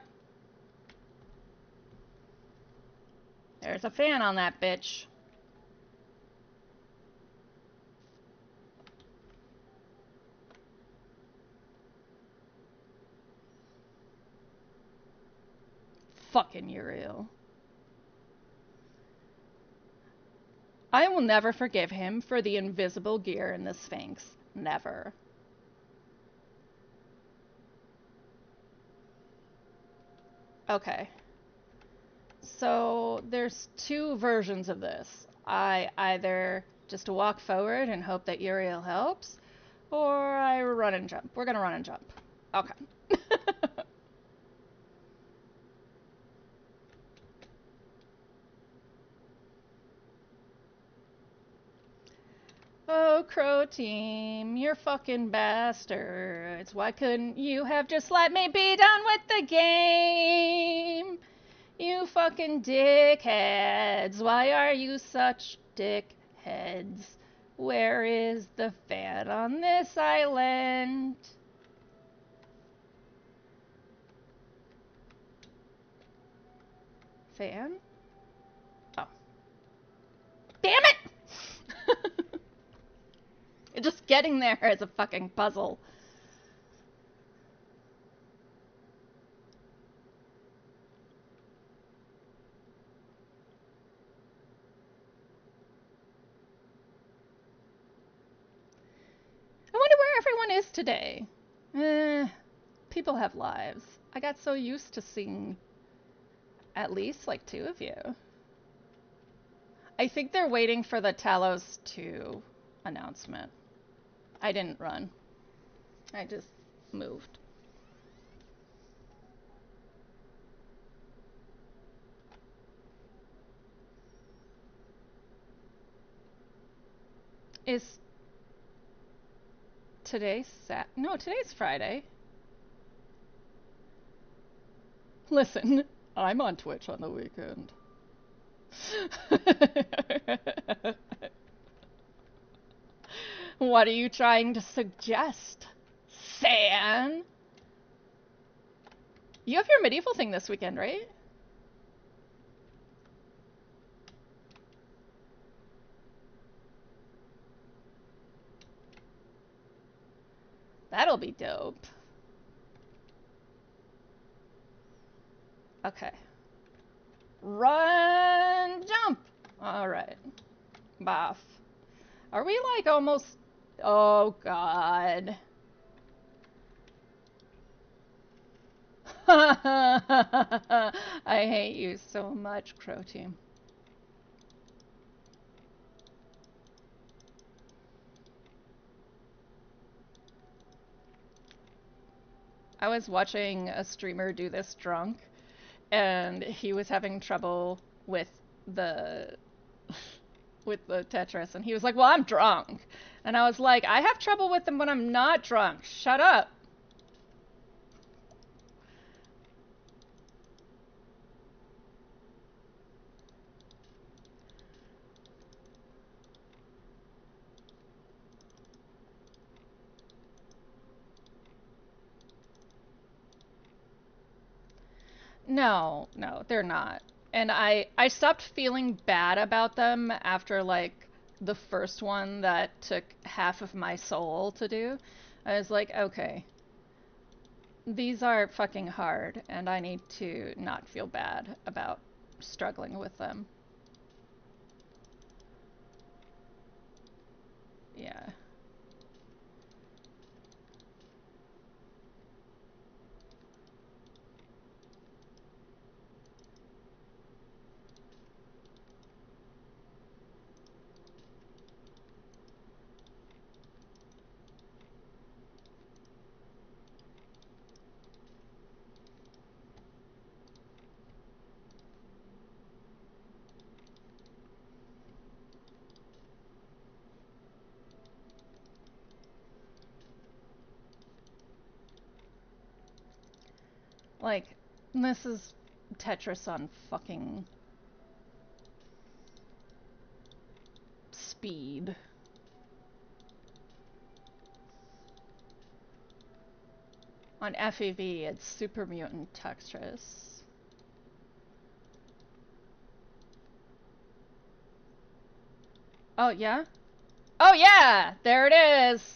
There's a fan on that bitch. Fucking Uriel. I will never forgive him for the invisible gear in the Sphinx. Never. Okay. So there's 2 versions of this. I either just walk forward and hope that Uriel helps, or I run and jump. We're gonna run and jump. Okay. Oh, Crow Team, you're fucking bastards. Why couldn't you have just let me be done with the game? You fucking dickheads. Why are you such dickheads? Where is the fan on this island? Fan? Oh. Damn it! Just getting there is a fucking puzzle. I wonder where everyone is today. People have lives. I got so used to seeing at least like 2 of you. I think they're waiting for the Talos 2 announcement. I didn't run. I just moved. Is today No, today's Friday. Listen, I'm on Twitch on the weekend. What are you trying to suggest, San? You have your medieval thing this weekend, right? That'll be dope. Okay. Run, jump. All right. Boff. Are we like almost... Oh, God. I hate you so much, Crow Team. I was watching a streamer do this drunk, and he was having trouble with the with the Tetris, and he was like, well, I'm drunk. And I was like, I have trouble with them when I'm not drunk. Shut up. No, no, they're not. And I stopped feeling bad about them after like the first one that took half of my soul to do. I was like, okay, these are fucking hard, and I need to not feel bad about struggling with them. Yeah. Like, this is Tetris on fucking speed. On FEV, it's Super Mutant Tetris. Oh, yeah? Oh, yeah! There it is!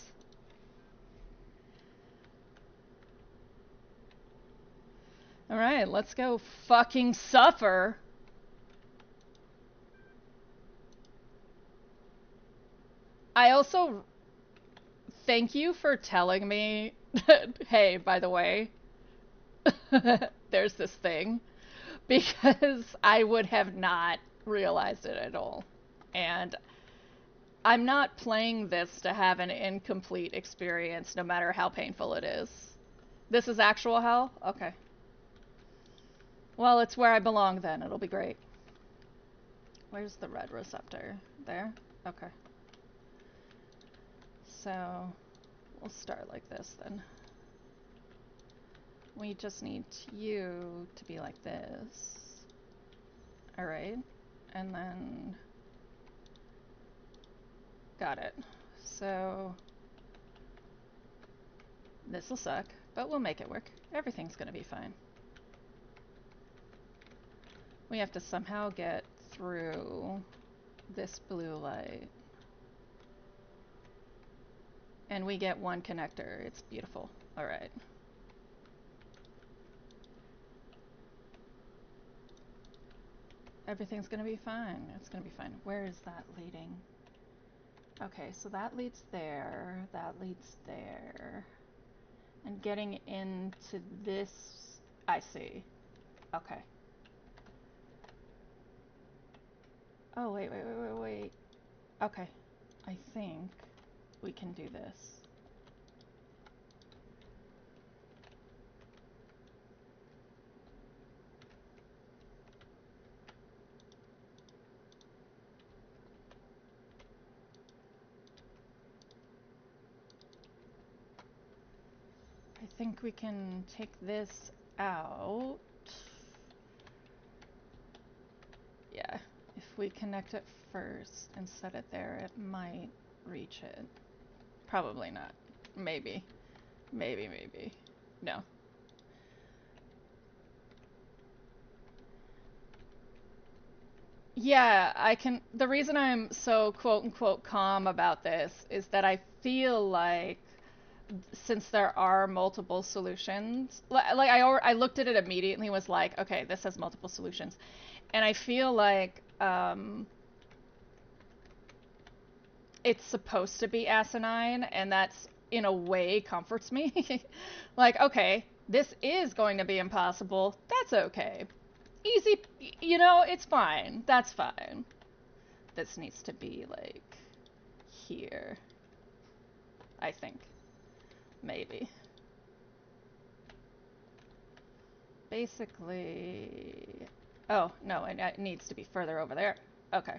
Alright, let's go fucking suffer. I also... Thank you for telling me that, hey, by the way, there's this thing. Because I would have not realized it at all. And I'm not playing this to have an incomplete experience, no matter how painful it is. This is actual hell? Okay. Well, it's where I belong then. It'll be great. Where's the red receptor? There? Okay. So, we'll start like this then. We just need you to be like this. Alright. And then... Got it. So... This'll suck, but we'll make it work. Everything's gonna be fine. We have to somehow get through this blue light. And we get one connector. It's beautiful. All right. Everything's gonna be fine. It's gonna be fine. Where is that leading? Okay, so that leads there. That leads there. And getting into this, I see. Okay. Oh, wait. Okay. I think we can do this. I think we can take this out. Yeah, if we connect it first and set it there, it might reach it. Probably not. Maybe. Maybe. No. Yeah, I can. The reason I'm so quote unquote calm about this is that I feel like since there are multiple solutions, like I looked at it immediately and was like, okay, this has multiple solutions. And I feel like it's supposed to be asinine, and that's in a way comforts me. Like, okay, this is going to be impossible. That's okay. Easy, it's fine. That's fine. This needs to be like here, I think. Maybe. Basically, oh, no, it needs to be further over there. Okay.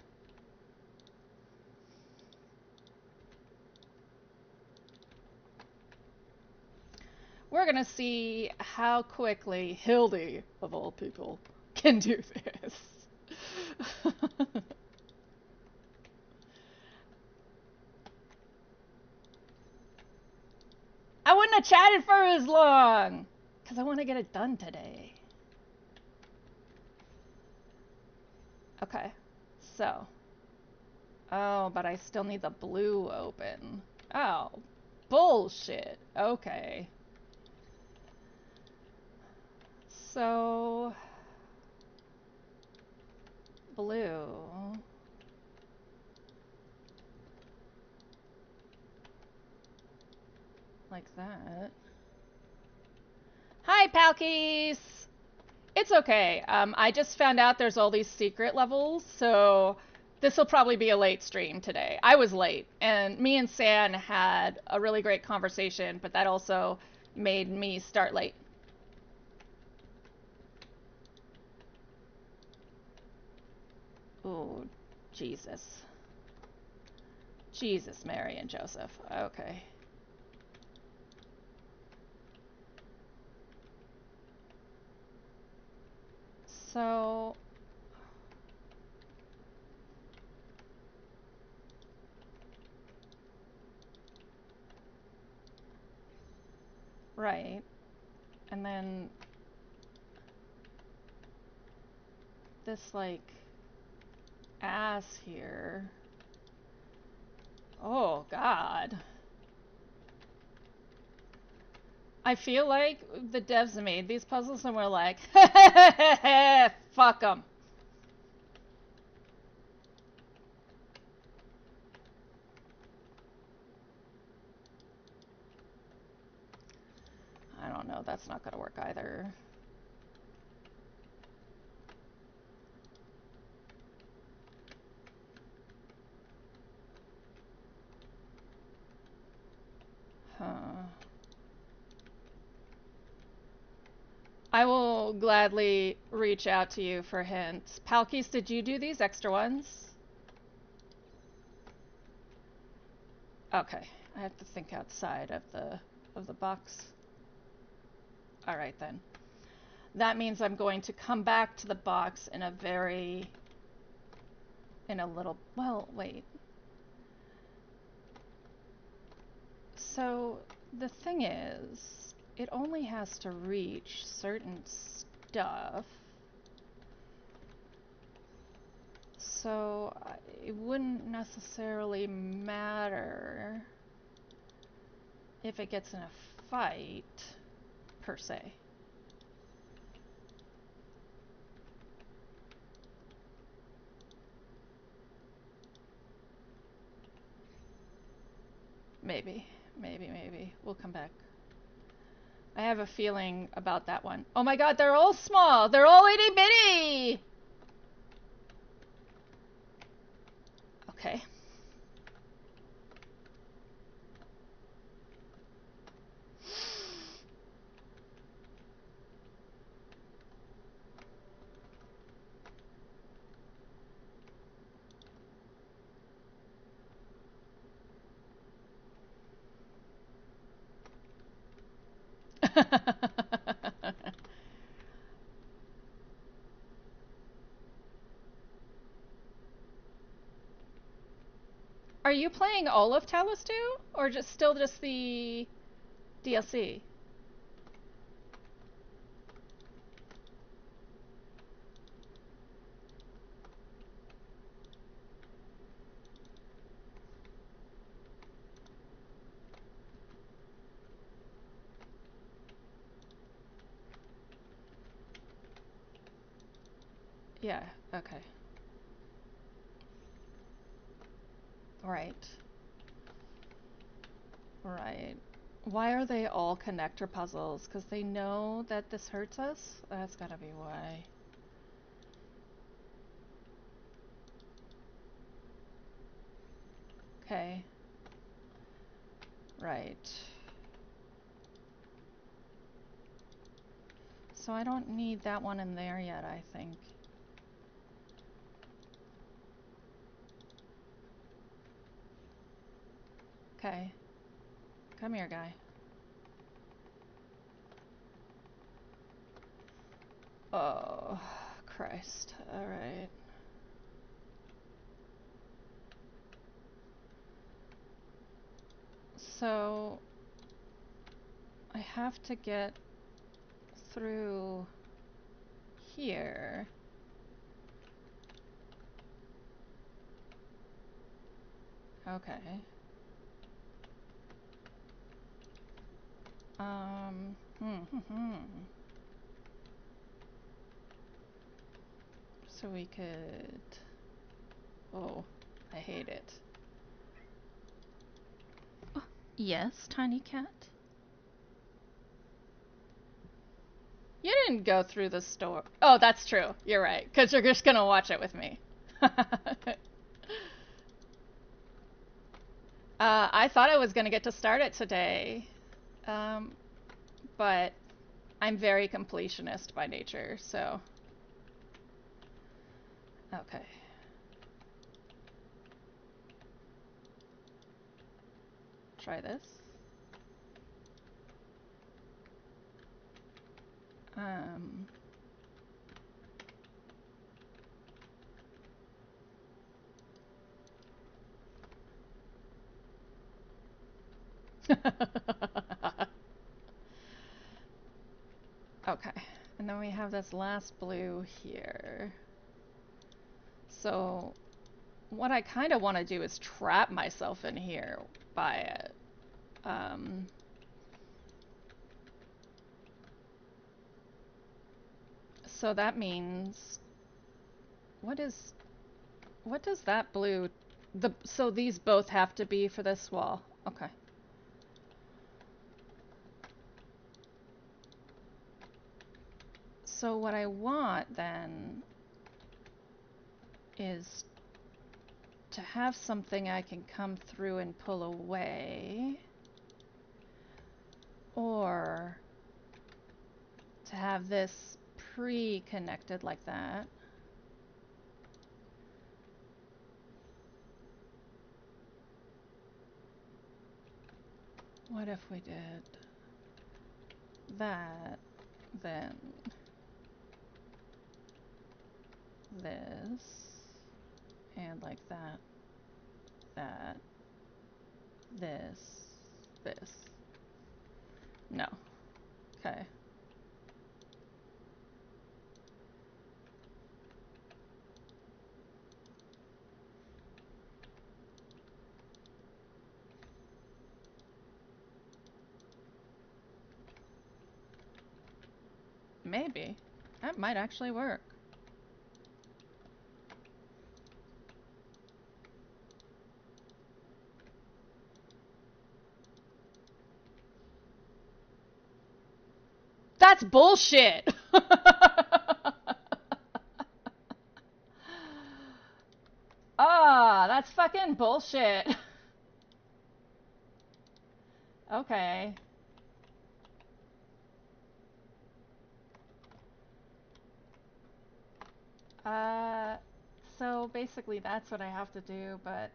We're gonna see how quickly Hildy, of all people, can do this. I wouldn't have chatted for as long, because I want to get it done today. Okay, so. Oh, but I still need the blue open. Oh, bullshit. Okay. So, blue. Like that. Hi, Palkies! It's okay. I just found out there's all these secret levels, so this will probably be a late stream today. I was late, and me and San had a really great conversation, but that also made me start late. Oh, Jesus. Jesus, Mary, and Joseph. Okay. So, right. And then this, like, ass here. Oh, God. I feel like the devs made these puzzles and we're like, fuck them. I don't know, that's not gonna work either. Huh. I will gladly reach out to you for hints. Palkies, did you do these extra ones? Okay, I have to think outside of the box. All right then. That means I'm going to come back to the box in a little, well, wait. So the thing is, it only has to reach certain stuff. So it wouldn't necessarily matter. if it gets in a fight, per se. Maybe. Maybe. We'll come back. I have a feeling about that one. Oh my god, they're all small! They're all itty bitty! Okay. Are you playing all of Talos 2? Or still just the DLC? Yeah, okay. Right. Right. Why are they all connector puzzles? Because they know that this hurts us? That's gotta be why. Okay. Right. So I don't need that one in there yet, I think. Okay. Come here, guy. Oh, Christ. Alright. So I have to get through here. Okay. So we could... Oh, I hate it. Oh, yes, tiny cat? You didn't go through the store. Oh, that's true. You're right. Because you're just going to watch it with me. I thought I was going to get to start it today. But I'm very completionist by nature, so... Okay. Try this. Okay, and then we have this last blue here. So what I kind of want to do is trap myself in here by it. So that means what does that blue so these both have to be for this wall. Okay. So what I want then is to have something I can come through and pull away, or to have this pre-connected like that. What if we did that, then this, and like that, this, this. No. Okay. Maybe. That might actually work. That's bullshit! Ah, that's fucking bullshit. Okay. Uh, so basically that's what I have to do, but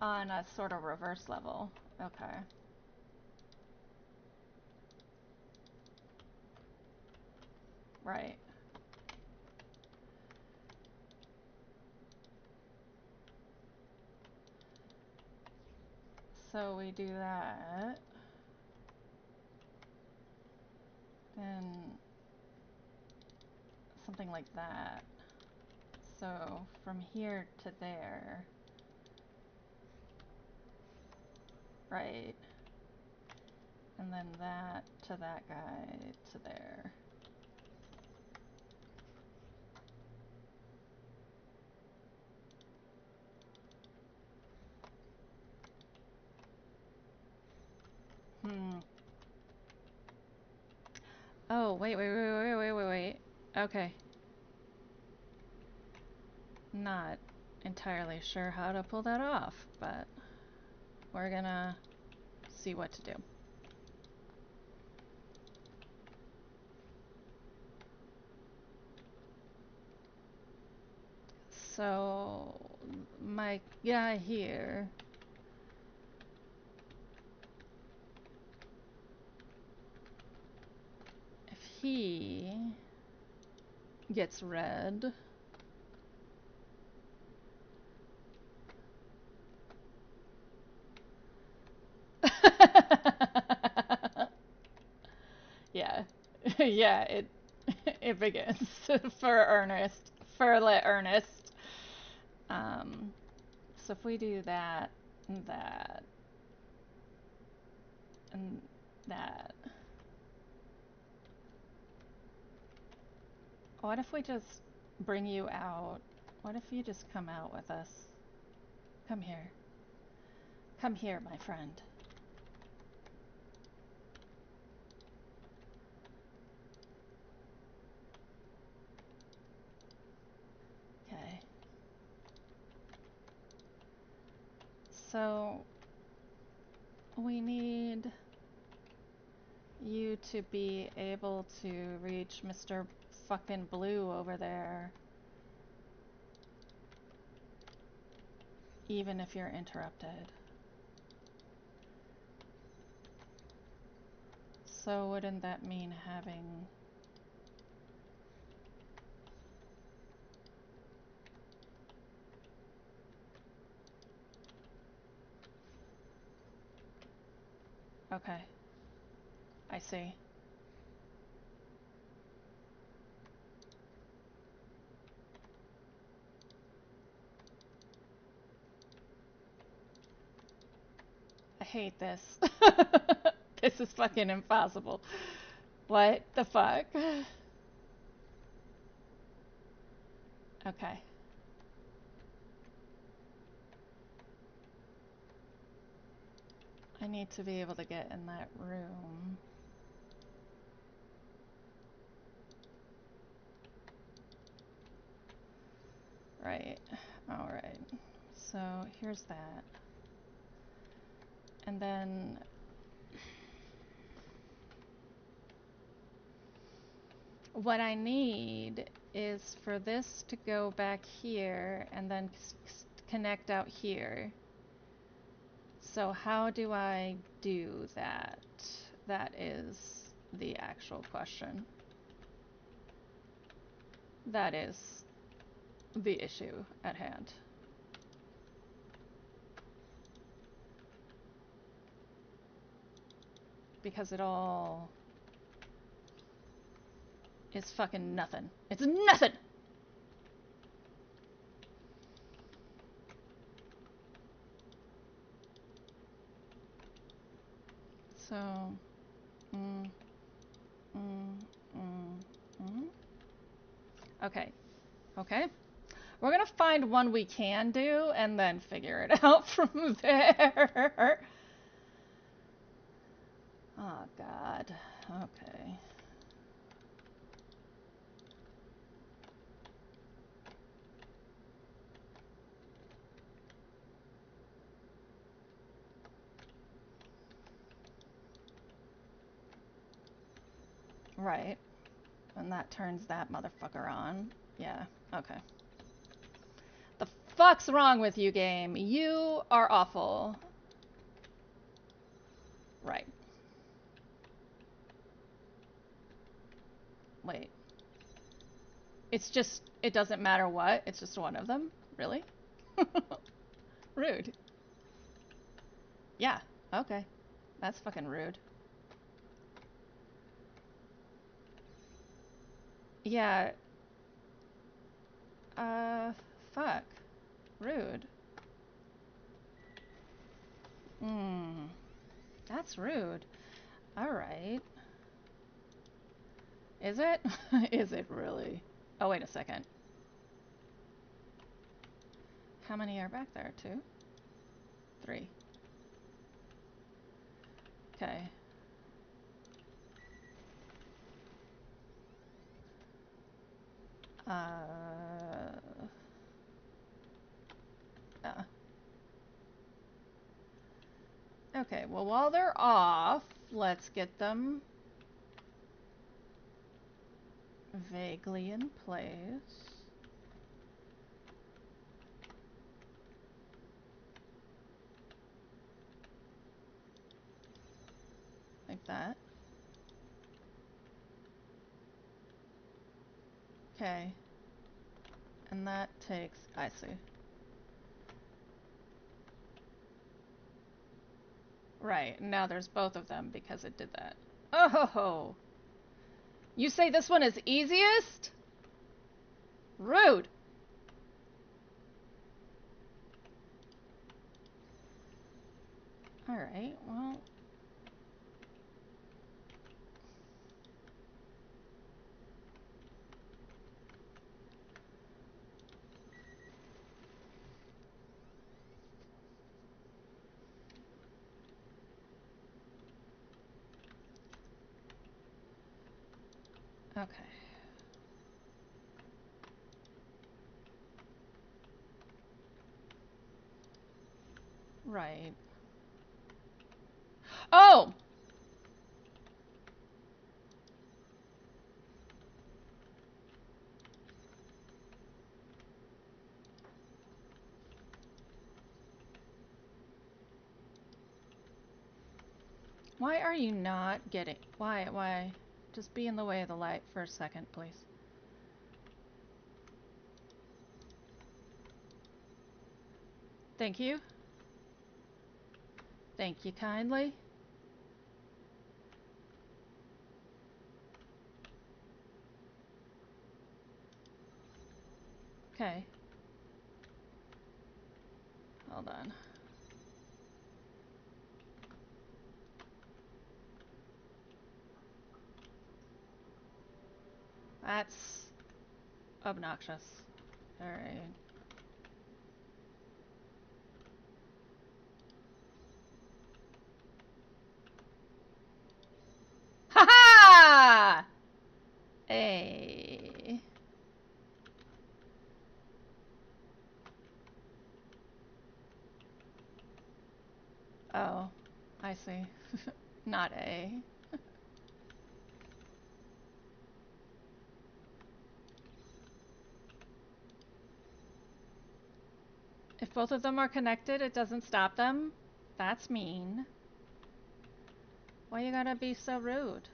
on a sort of reverse level. Okay. Right. So we do that. Then something like that. So from here to there. Right. And then that to that guy to there. Oh, wait. Okay. Not entirely sure how to pull that off, but we're gonna see what to do. So, my guy here, if he gets red, yeah, yeah, it begins for Ernest, for Ernest. So if we do that, and that, and that, what if we just bring you out? What if you just come out with us? Come here. Come here, my friend. Okay. So we need you to be able to reach Mr. fucking Blue over there, even if you're interrupted. So wouldn't that mean having... Okay. I see. I hate this. This is fucking impossible. What the fuck? Okay. I need to be able to get in that room. Right. Alright. So here's that. And then what I need is for this to go back here and then connect out here. So how do I do that? That is the actual question. That is the issue at hand. Because it all is fucking nothing. It's nothing! So, Mm, mm, mm. Okay. Okay. We're gonna find one we can do and then figure it out from there. Oh, God. Okay. Right. And that turns that motherfucker on. Yeah. Okay. The fuck's wrong with you, game? You are awful. Right. Wait. It's just, it doesn't matter what. It's just one of them? Really? Rude. Yeah. Okay. That's fucking rude. Yeah. Uh, fuck. Rude. Hmm. That's rude. Alright. Is it? Is it really? Oh, wait a second. How many are back there? 2? 3. Okay. Uh, okay, well, while they're off, let's get them vaguely in place. Like that. Okay. And that takes... I see. Right, now there's both of them because it did that. Oh ho ho! You say this one is easiest? Rude! Alright, well... Okay. Right. Oh! Why are you not getting... Why? Just be in the way of the light for a second, please. Thank you. Thank you kindly. Okay. Hold on. That's obnoxious. Alright. Ha ha! Hey. Oh, I see. Not A. If both of them are connected, it doesn't stop them? That's mean. Why you gotta be so rude?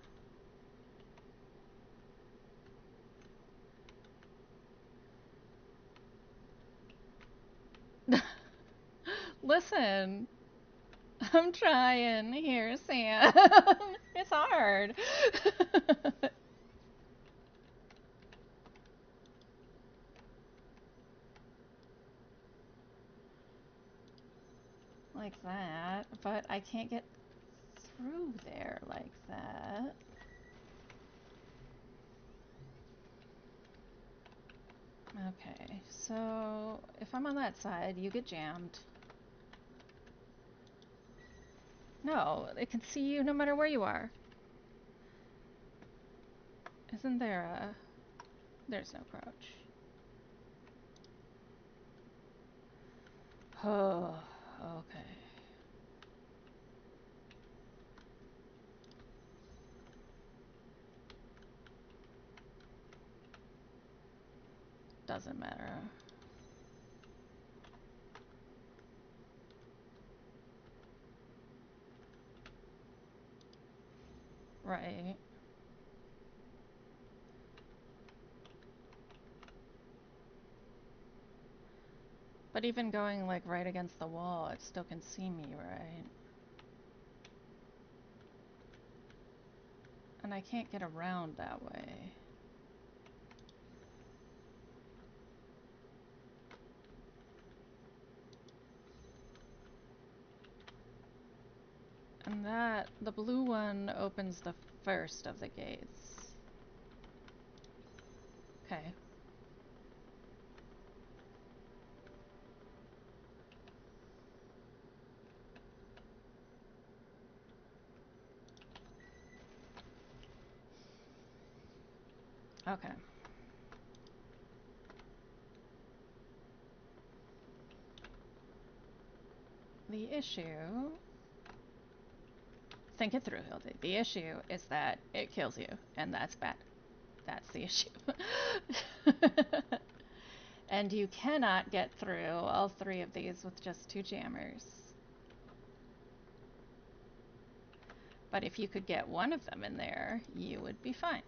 Listen, I'm trying here, Sam. It's hard. Like that, but I can't get through there like that. Okay, so if I'm on that side, you get jammed. No, it can see you no matter where you are. Isn't there a... There's no crouch. Oh, okay. Doesn't matter. Right. But even going like right against the wall, it still can see me, right? And I can't get around that way. And that, the blue one opens the first of the gates. Okay. Okay. The issue... Think it through, Hildy. The issue is that it kills you, and that's bad. That's the issue. And you cannot get through all three of these with just 2 jammers. But if you could get one of them in there, you would be fine.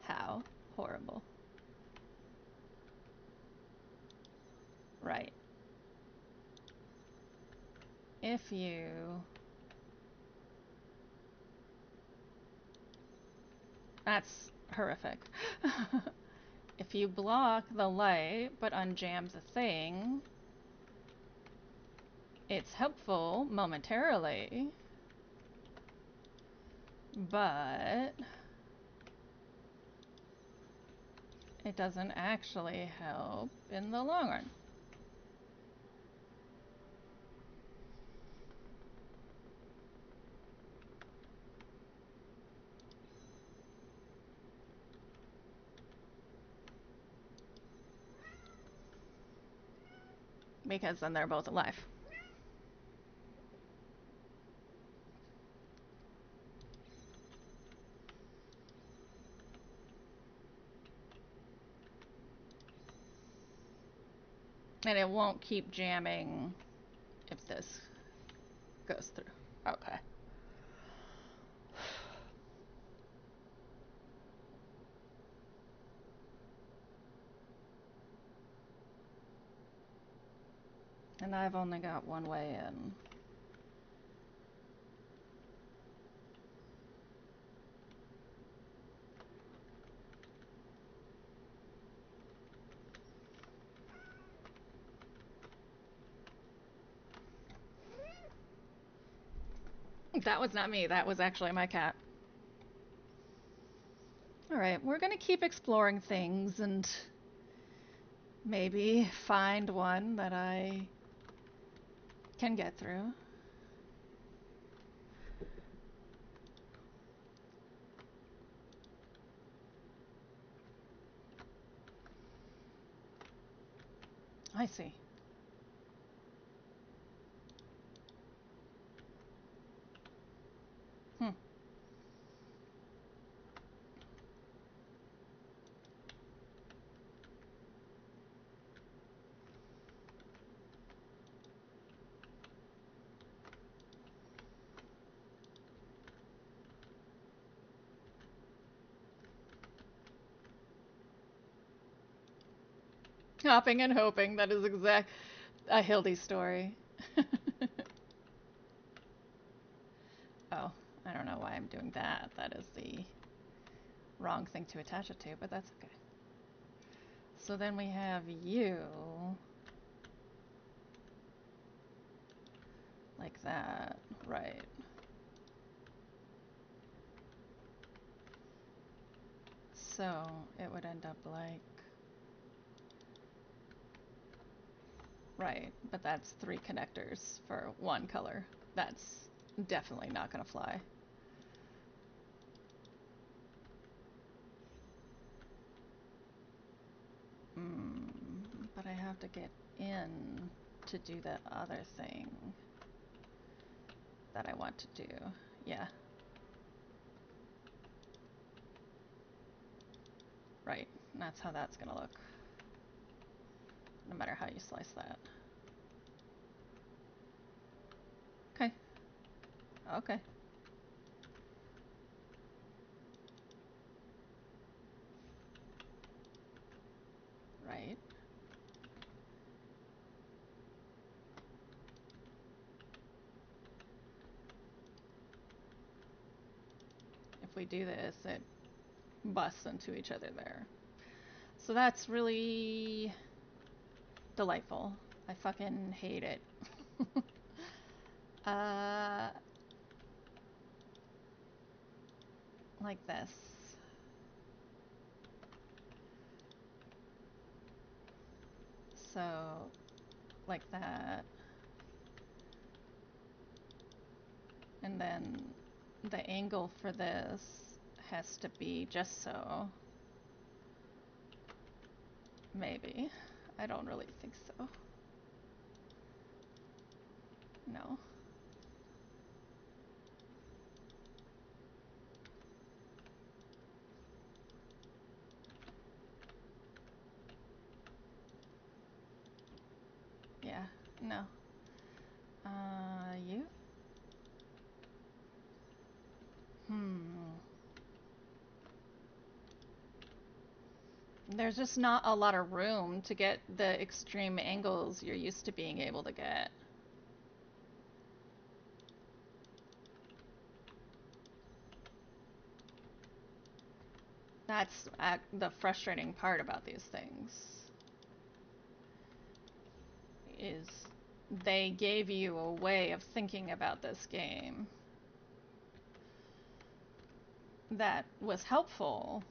How horrible. Right. If you... That's horrific. If you block the light but unjam the thing, it's helpful momentarily, but it doesn't actually help in the long run. Because then they're both alive. And it won't keep jamming if this goes through. Okay. And I've only got one way in. That was not me. That was actually my cat. Alright, we're gonna keep exploring things and maybe find one that I can get through. I see. Hmm. Hopping and hoping, that is exact a Hildy story. Oh, I don't know why I'm doing that. That is the wrong thing to attach it to, but that's okay. So then we have you. Like that, right. So it would end up like Right, but that's 3 connectors for 1 color. That's definitely not gonna fly. But I have to get in to do the other thing that I want to do. Yeah. Right, and that's how that's gonna look. No matter how you slice that. Okay. Okay. Right. If we do this, it busts into each other there. So that's really delightful. I fucking hate it. Like this. So, like that. And then the angle for this has to be just so. Maybe. I don't really think so. No. Yeah, no. You? There's just not a lot of room to get the extreme angles you're used to being able to get. That's the frustrating part about these things. Is they gave you a way of thinking about this game that was helpful,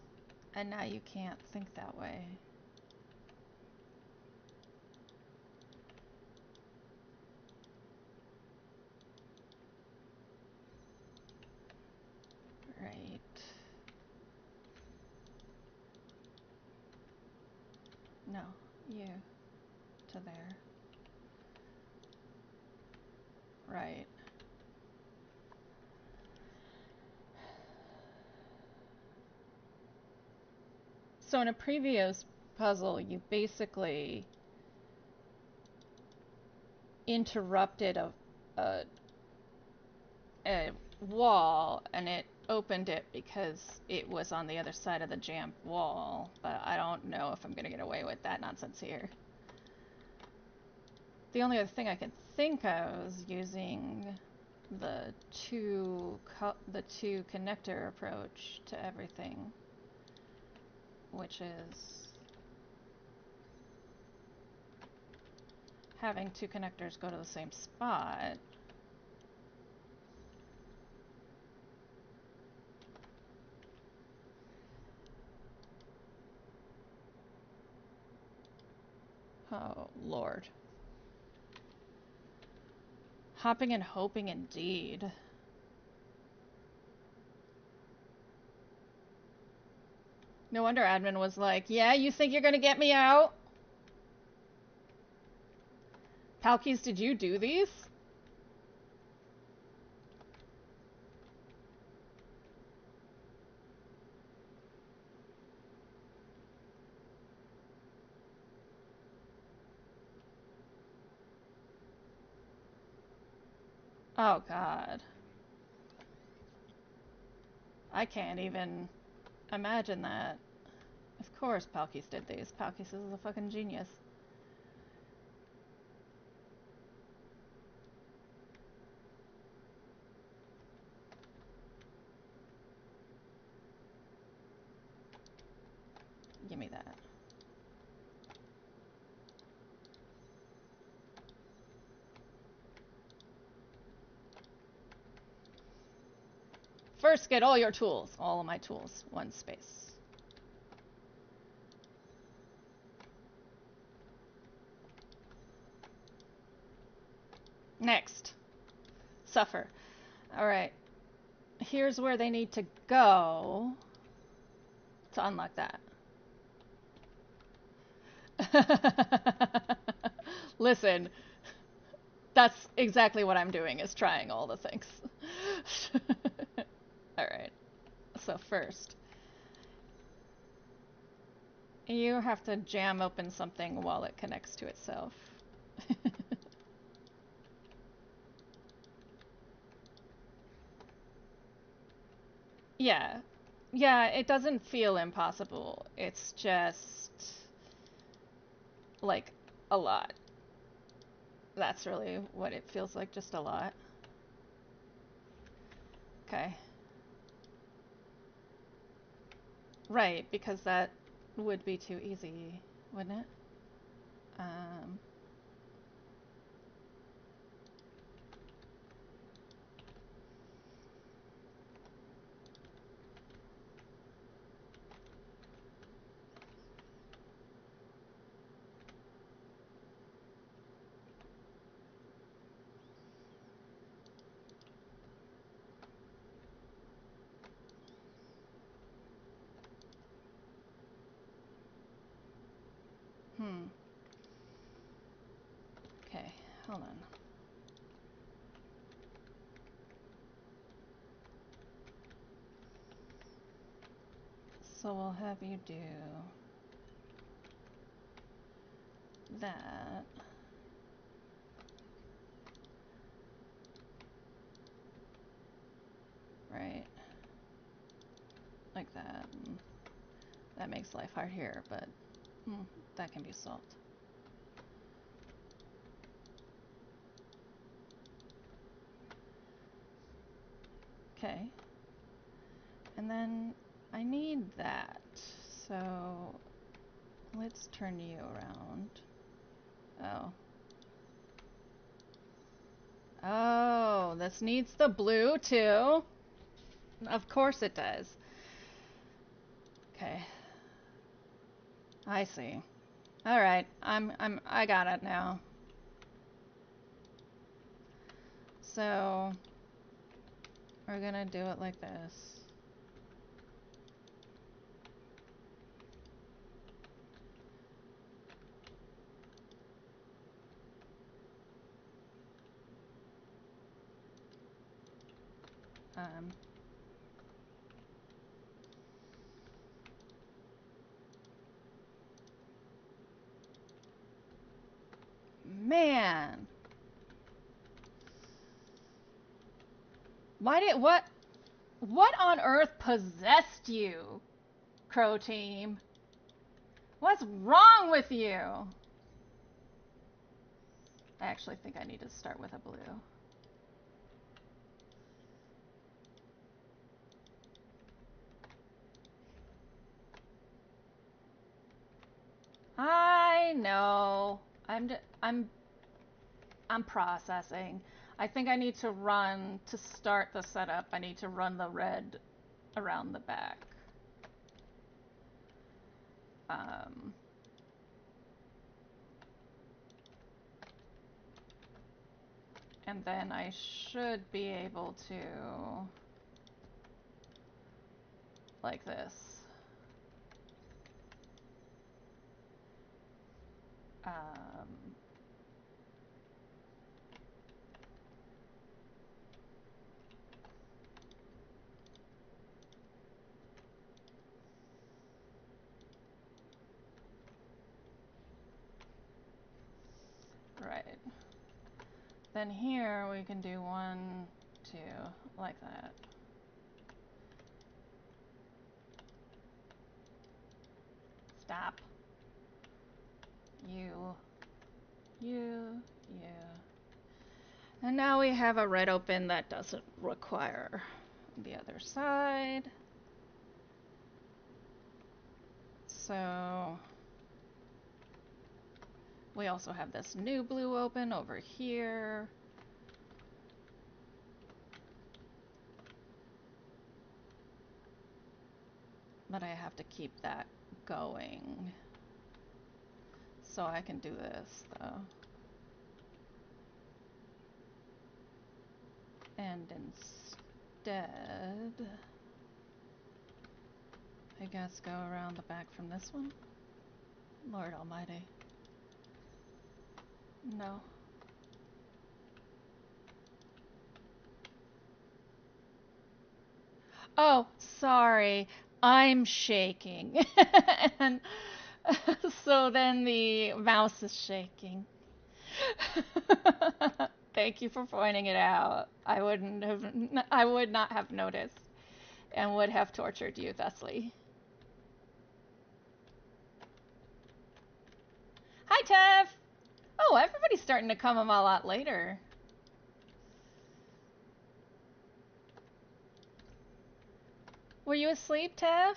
and now you can't think that way. Right. No, you to there. Right. So in a previous puzzle, you basically interrupted a wall, and it opened it because it was on the other side of the jammed wall. But I don't know if I'm going to get away with that nonsense here. The only other thing I can think of is using the two connector approach to everything, which is having 2 connectors go to the same spot. Oh, Lord. Hopping and hoping indeed. No wonder admin was like, yeah, you think you're gonna get me out? Palkies, did you do these? Oh, God. I can't even imagine that. Of course Palkies did these. Palkies is a fucking genius. Give me that. First, get all your tools. All of my tools. 1 space. Next. Suffer. Alright. Here's where they need to go to unlock that. Listen, that's exactly what I'm doing, is trying all the things. Alright. So first, you have to jam open something while it connects to itself. Yeah. Yeah, it doesn't feel impossible. It's just like a lot. That's really what it feels like, just a lot. Okay. Right, because that would be too easy, wouldn't it? Um, hmm. Okay, hold on. So we'll have you do that. Right. Like that. And that makes life hard here, but that can be solved. Okay. And then I need that. So let's turn you around. Oh. Oh, this needs the blue too. Of course it does. Okay. I see. All right. I got it now. So we're gonna do it like this. Um, Man. What on earth possessed you, Crow Team? What's wrong with you? I actually think I need to start with a blue. I know. I'm processing. I think I need to run to start the setup. I need to run the red around the back. Um, and then I should be able to, like this. Um, right. Then here we can do 1, 2, like that. Stop. You. And now we have a red open that doesn't require the other side. So we also have this new blue open over here. But I have to keep that going. So I can do this though. And instead, I guess go around the back from this one. Lord Almighty. No. Oh, sorry. I'm shaking. And so then the mouse is shaking. Thank you for pointing it out. I would not have noticed and would have tortured you thusly. Hi, Tev. Oh, everybody's starting to come a lot later. Were you asleep, Tev?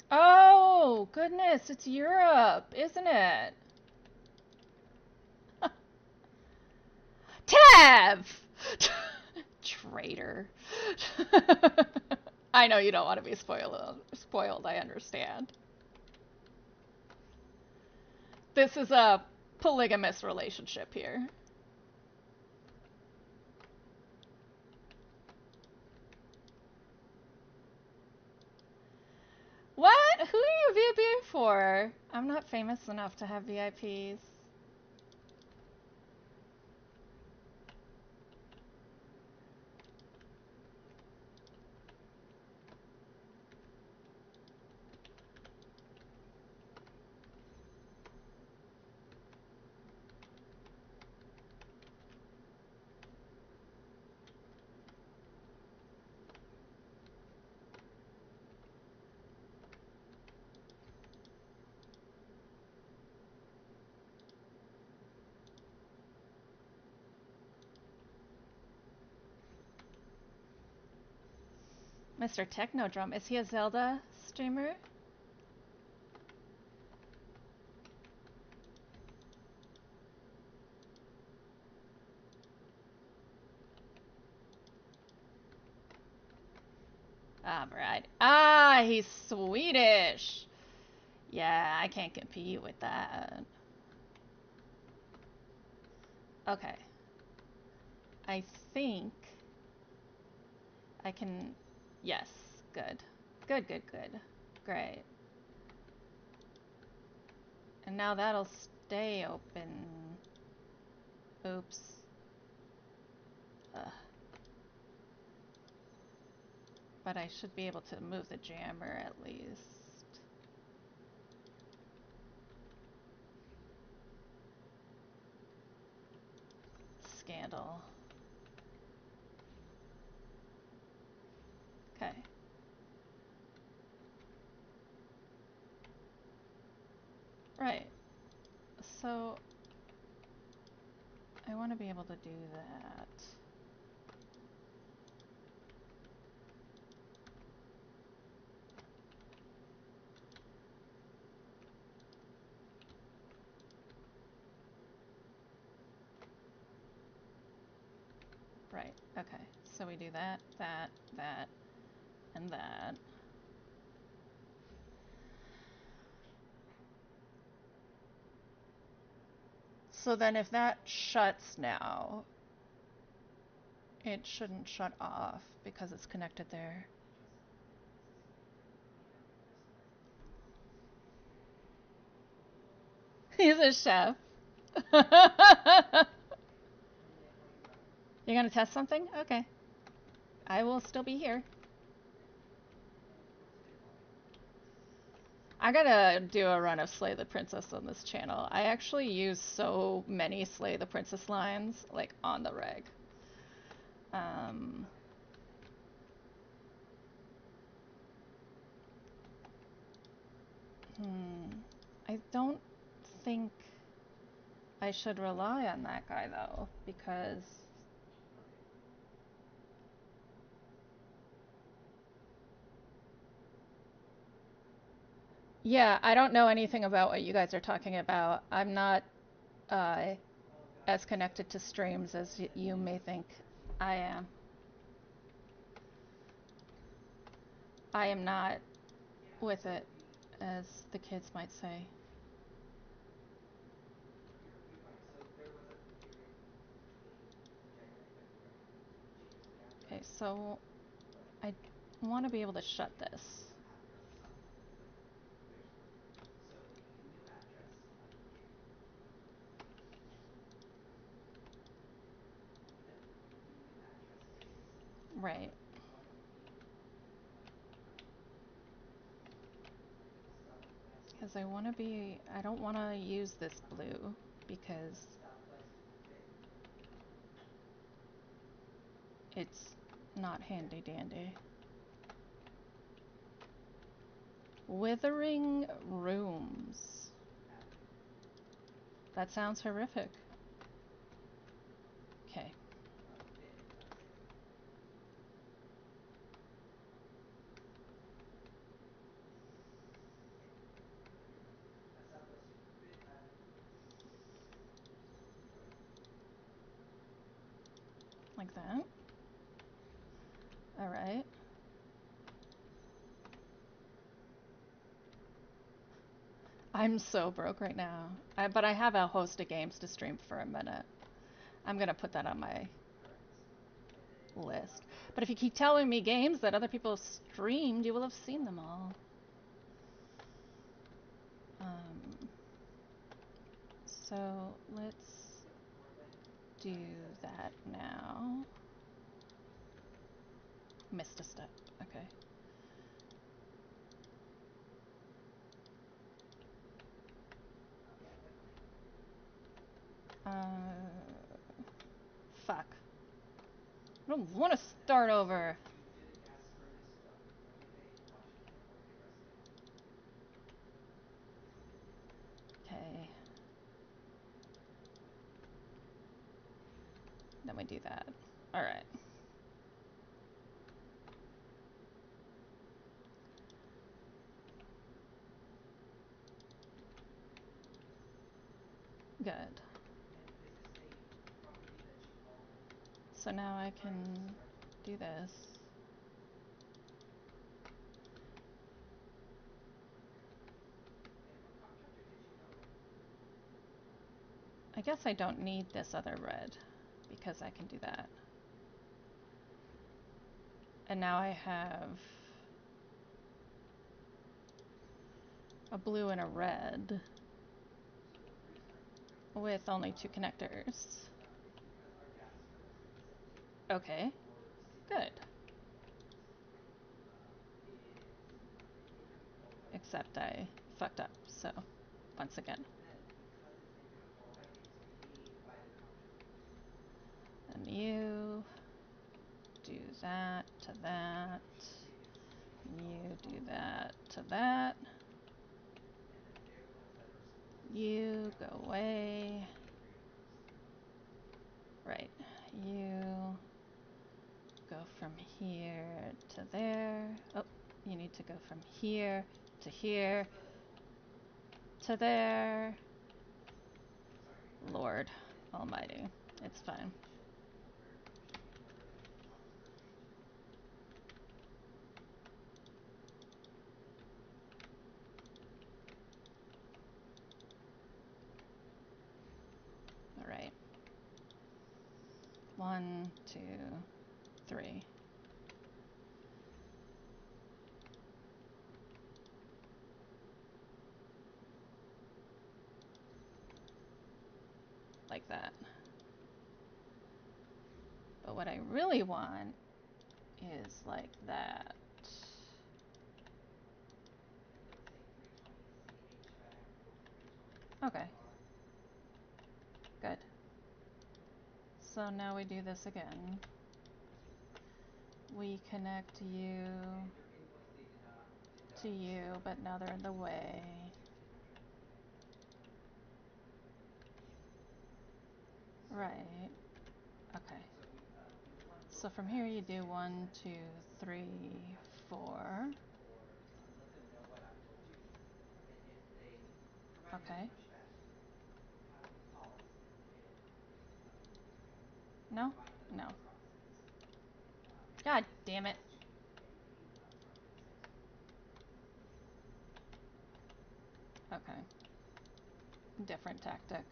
Oh, goodness, it's Europe, isn't it? Tev! Traitor. I know you don't want to be spoiled, I understand. This is a polygamous relationship here. What? Who are you VIP for? I'm not famous enough to have VIPs. Mr. Technodrum, is he a Zelda streamer? Alright. Ah, he's Swedish. Yeah, I can't compete with that. Okay. I think I can... Yes, good. Good, good, good. Great. And now that'll stay open. Oops. Ugh. But I should be able to move the jammer at least. Scandal. Okay. Right. So I want to be able to do that. Right. Okay. So we do that, that, and that. So then if that shuts now, it shouldn't shut off because it's connected there. He's a chef. You're gonna test something? Okay. I will still be here. I gotta do a run of Slay the Princess on this channel. I actually use so many Slay the Princess lines, like, on the reg. I don't think I should rely on that guy, though, because... Yeah, I don't know anything about what you guys are talking about. I'm not as connected to streams as you may think I am. I am not with it, as the kids might say. Okay, so I want to be able to shut this. Right. Because I don't want to use this blue because it's not handy dandy. Withering rooms. That sounds horrific. Okay. Like that. All right. I'm so broke right now. But I have a host of games to stream for a minute. I'm going to put that on my list. But if you keep telling me games that other people have streamed, you will have seen them all. So let's do that now. Missed a step. Okay. Fuck. I don't want to start over. Okay. Then we do that. All right. Good. So now I can do this. I guess I don't need this other red because I can do that. And now I have a blue and a red with only 2 connectors. Okay, good. Except I fucked up, so once again. And you do that to that. You do that to that. You go away. Right. You go from here to there. Oh, you need to go from here to here to there. Lord Almighty. It's fine. All right. 1, 2, 3. Like that. But what I really want is like that. Okay. Good. So now we do this again. We connect you to you, but now they're in the way. Right. Okay. So from here you do 1, 2, 3, 4. Okay. No? No. God damn it. Okay. Different tactic.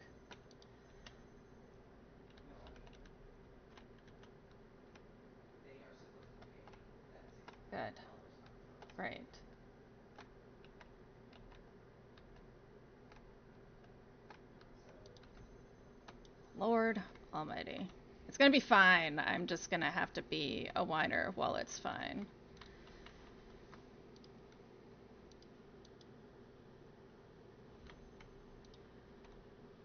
Good. Great. Lord Almighty. It's gonna be fine. I'm just gonna have to be a whiner while it's fine.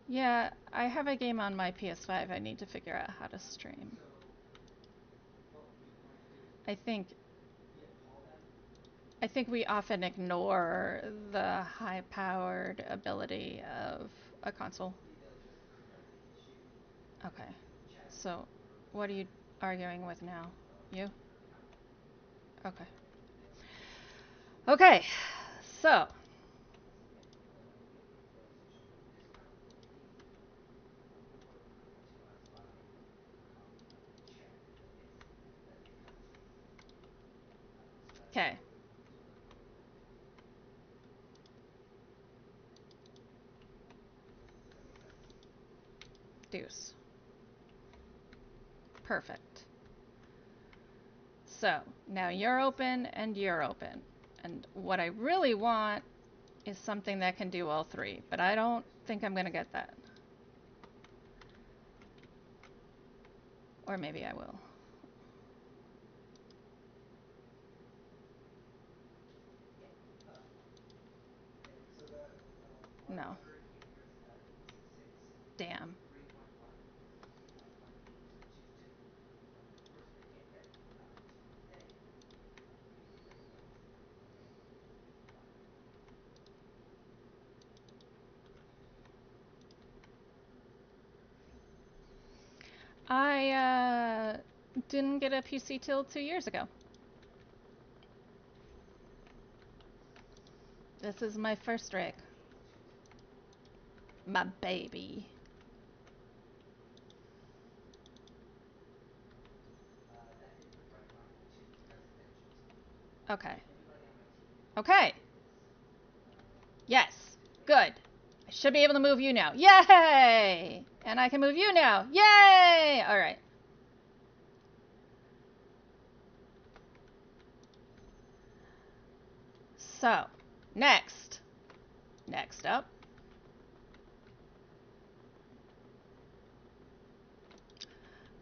Yeah, I have a game on my PS5 I need to figure out how to stream. I think we often ignore the high-powered ability of a console. Okay. So, what are you arguing with now? You? Okay. Okay. So, okay. Deuce. Perfect. So, now you're open and you're open. And what I really want is something that can do all three, but I don't think I'm gonna get that. Or maybe I will. No. Damn. I didn't get a PC till 2 years ago. This is my first rig. My baby. Okay. Okay. Yes. Good. I should be able to move you now. Yay! And I can move you now. Yay! All right. So, next. Next up.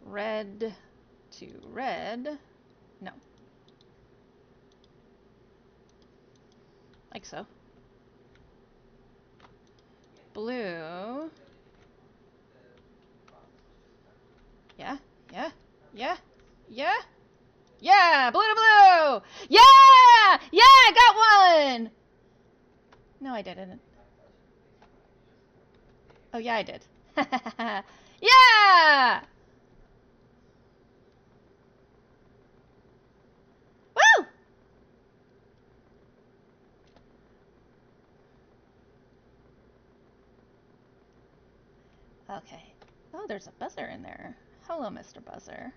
Red to red. No. Like so. Blue. Yeah, yeah, yeah, yeah. Yeah, blue to blue! Yeah! Yeah, I got one! No, I didn't. Oh, yeah, I did. Yeah! Woo! Okay. Oh, there's a buzzer in there. Hello, Mr. Buzzer.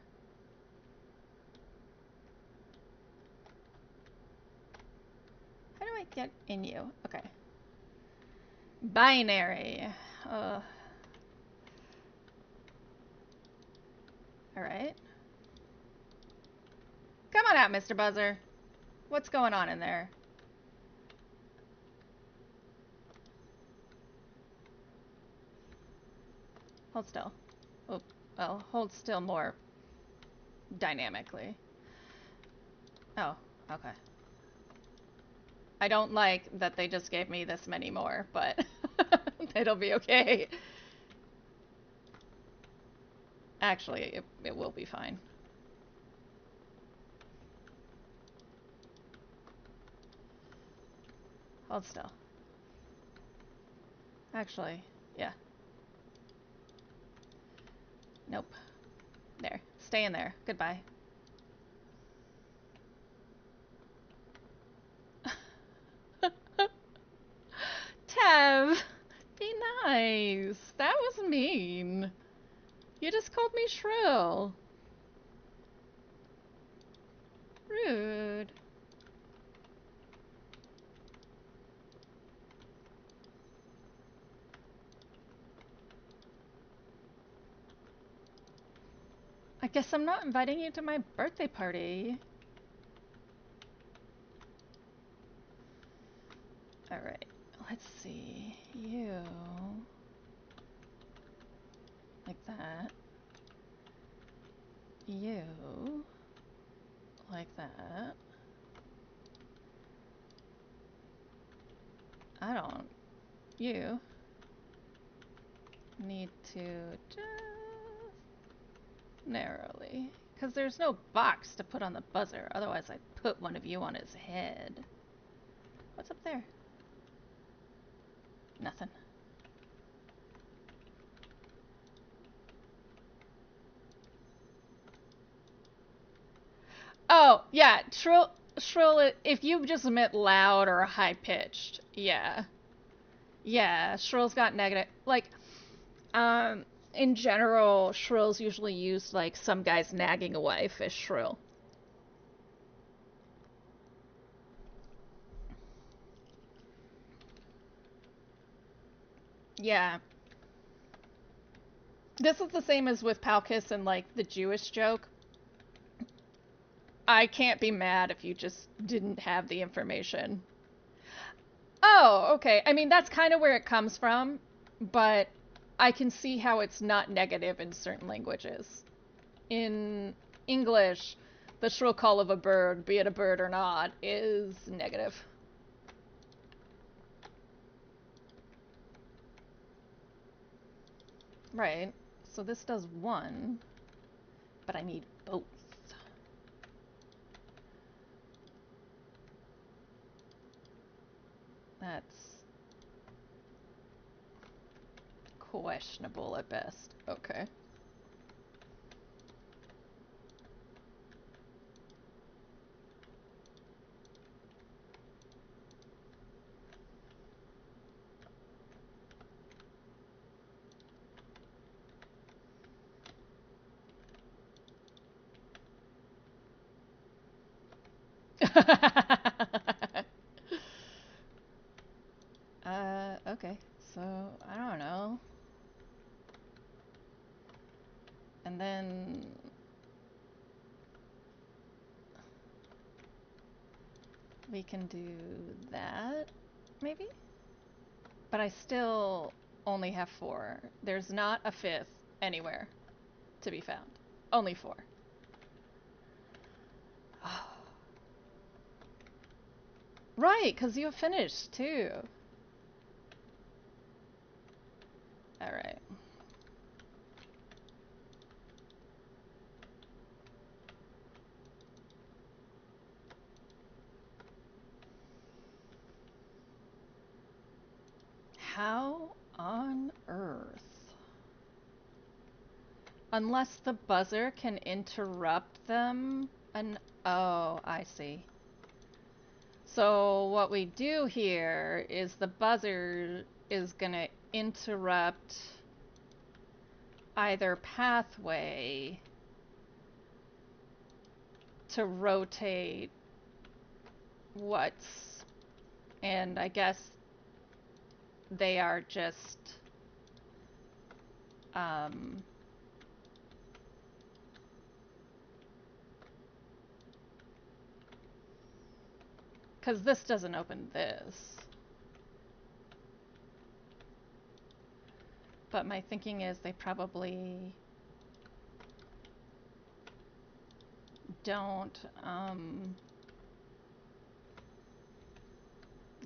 How do I get in you? Okay. Binary. All right. Come on out, Mr. Buzzer. What's going on in there? Hold still. Oh, well, hold still more dynamically. Oh, okay. I don't like that they just gave me this many more, but it'll be okay. Actually, it will be fine. Hold still. Actually, yeah. Nope. There. Stay in there. Goodbye. Tev, be nice. That was mean. You just called me shrill. Rude. guess I'm not inviting you to my birthday party. Alright, let's see. You. Like that. You. Like that. I don't. You need to just narrowly. Because there's no box to put on the buzzer. Otherwise, I'd put one of you on his head. What's up there? Nothing. Oh, yeah. Shrill, if you just meant loud or high pitched. Yeah. Yeah, shrill's got negative. Like, in general, shrill's usually used like some guy's nagging a wife as shrill. Yeah. This is the same as with Palkus and like the Jewish joke. I can't be mad if you just didn't have the information. Oh, okay. I mean, that's kind of where it comes from, but I can see how it's not negative in certain languages. In English, the shrill call of a bird, be it a bird or not, is negative. Right. So this does one, but I need both. That's questionable at best. Okay. Okay. So, I don't know. And then we can do that, maybe? But I still only have 4. There's not a 5th anywhere to be found. Only 4. Right, because you have finished too. Alright. How on earth? Unless the buzzer can interrupt them. Oh, I see. So what we do here is the buzzer is gonna interrupt either pathway to rotate what's, and I guess they are just because this doesn't open this. But my thinking is they probably don't,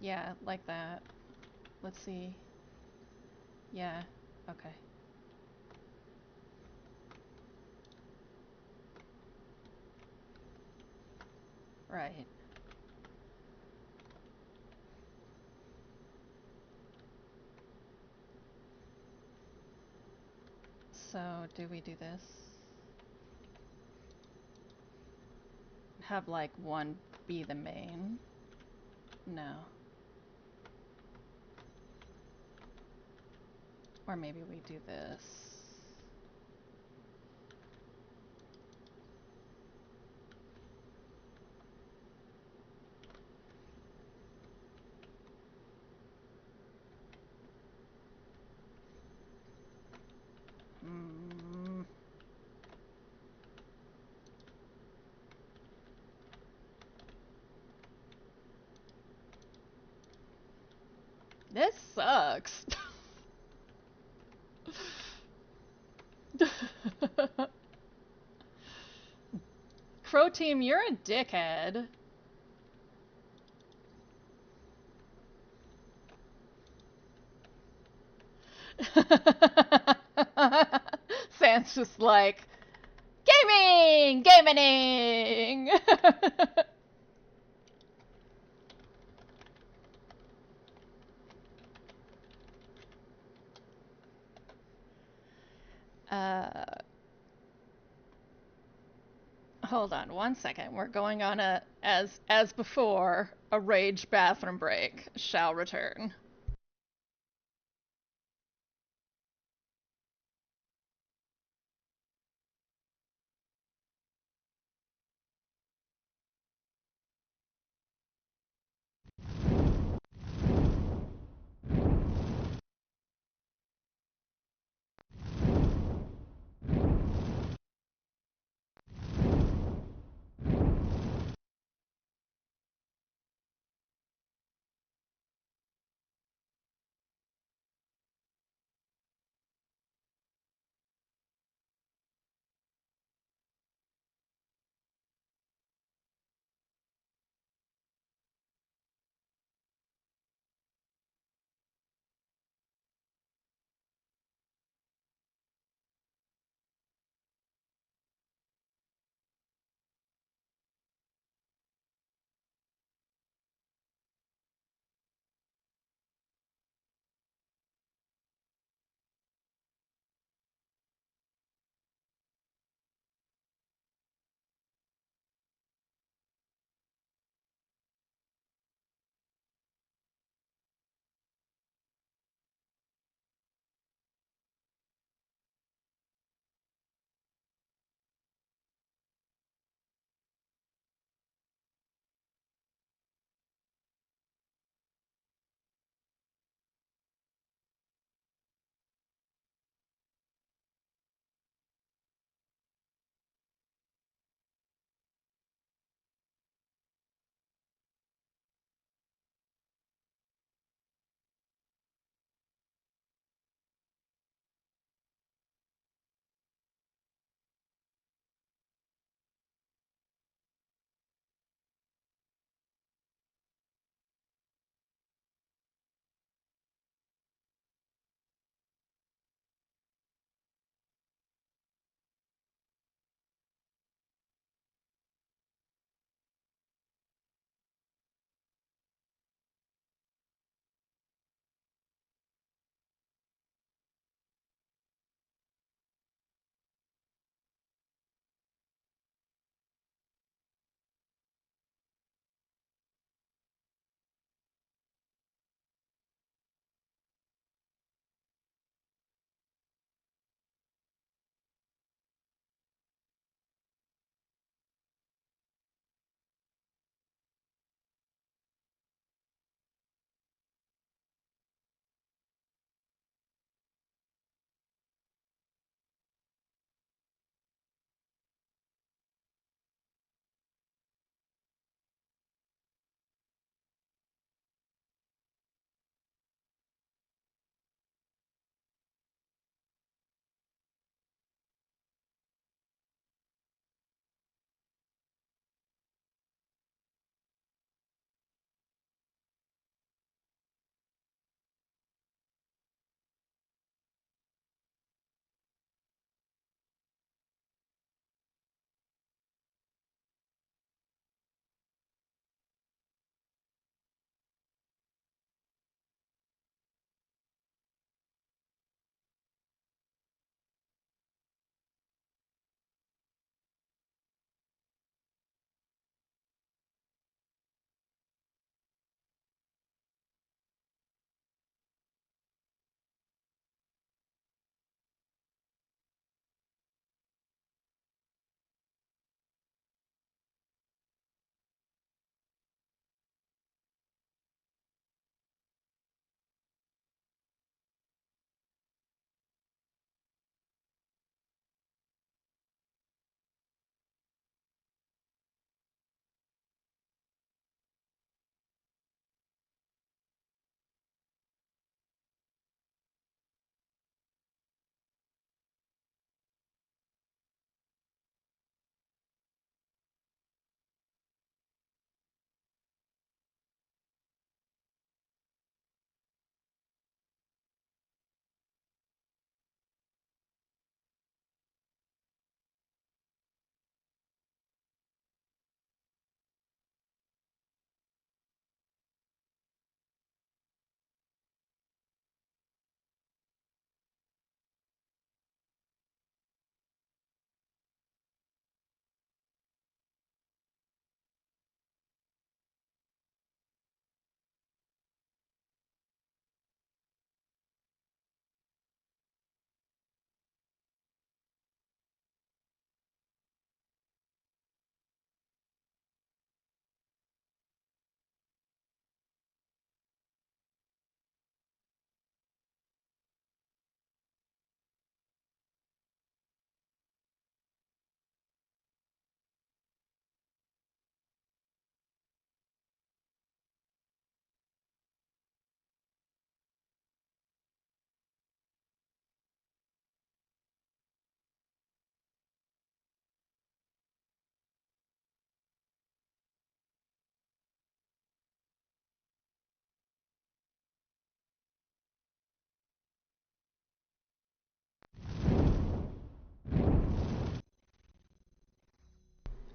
yeah, like that. Let's see. Yeah, okay. Right. So, do we do this? Have like one be the main? No. Or maybe we do this. This sucks. Crow team, you're a dickhead. Sans just like, gaming! Gaming! uh, hold on one second. We're going on a, as before, a rage bathroom break. Shall return.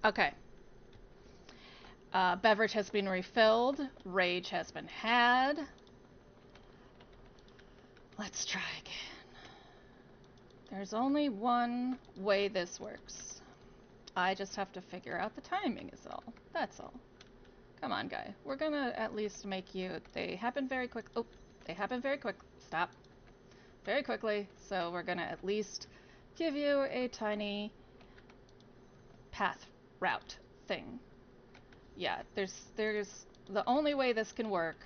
Okay. Beverage has been refilled. Rage has been had. Let's try again. There's only one way this works. I just have to figure out the timing is all. That's all. Come on, guy. We're gonna at least make you... They happen very quick. Oh, they happen very quick. Stop. Very quickly. So we're gonna at least give you a tiny path route thing. Yeah, there's the only way this can work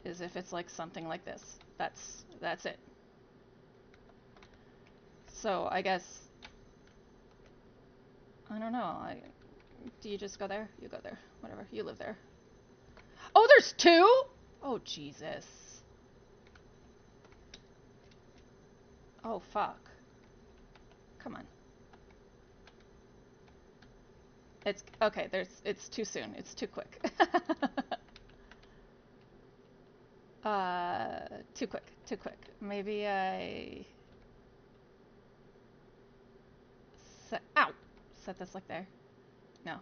is if it's like something like this. That's it. So I guess I don't know. Do you just go there? You go there. Whatever. You live there. Oh, there's two? Oh, Jesus. Oh, fuck. Come on. It's okay. It's too soon. It's too quick. Too quick. Too quick. Maybe I ow. Set this like there. No.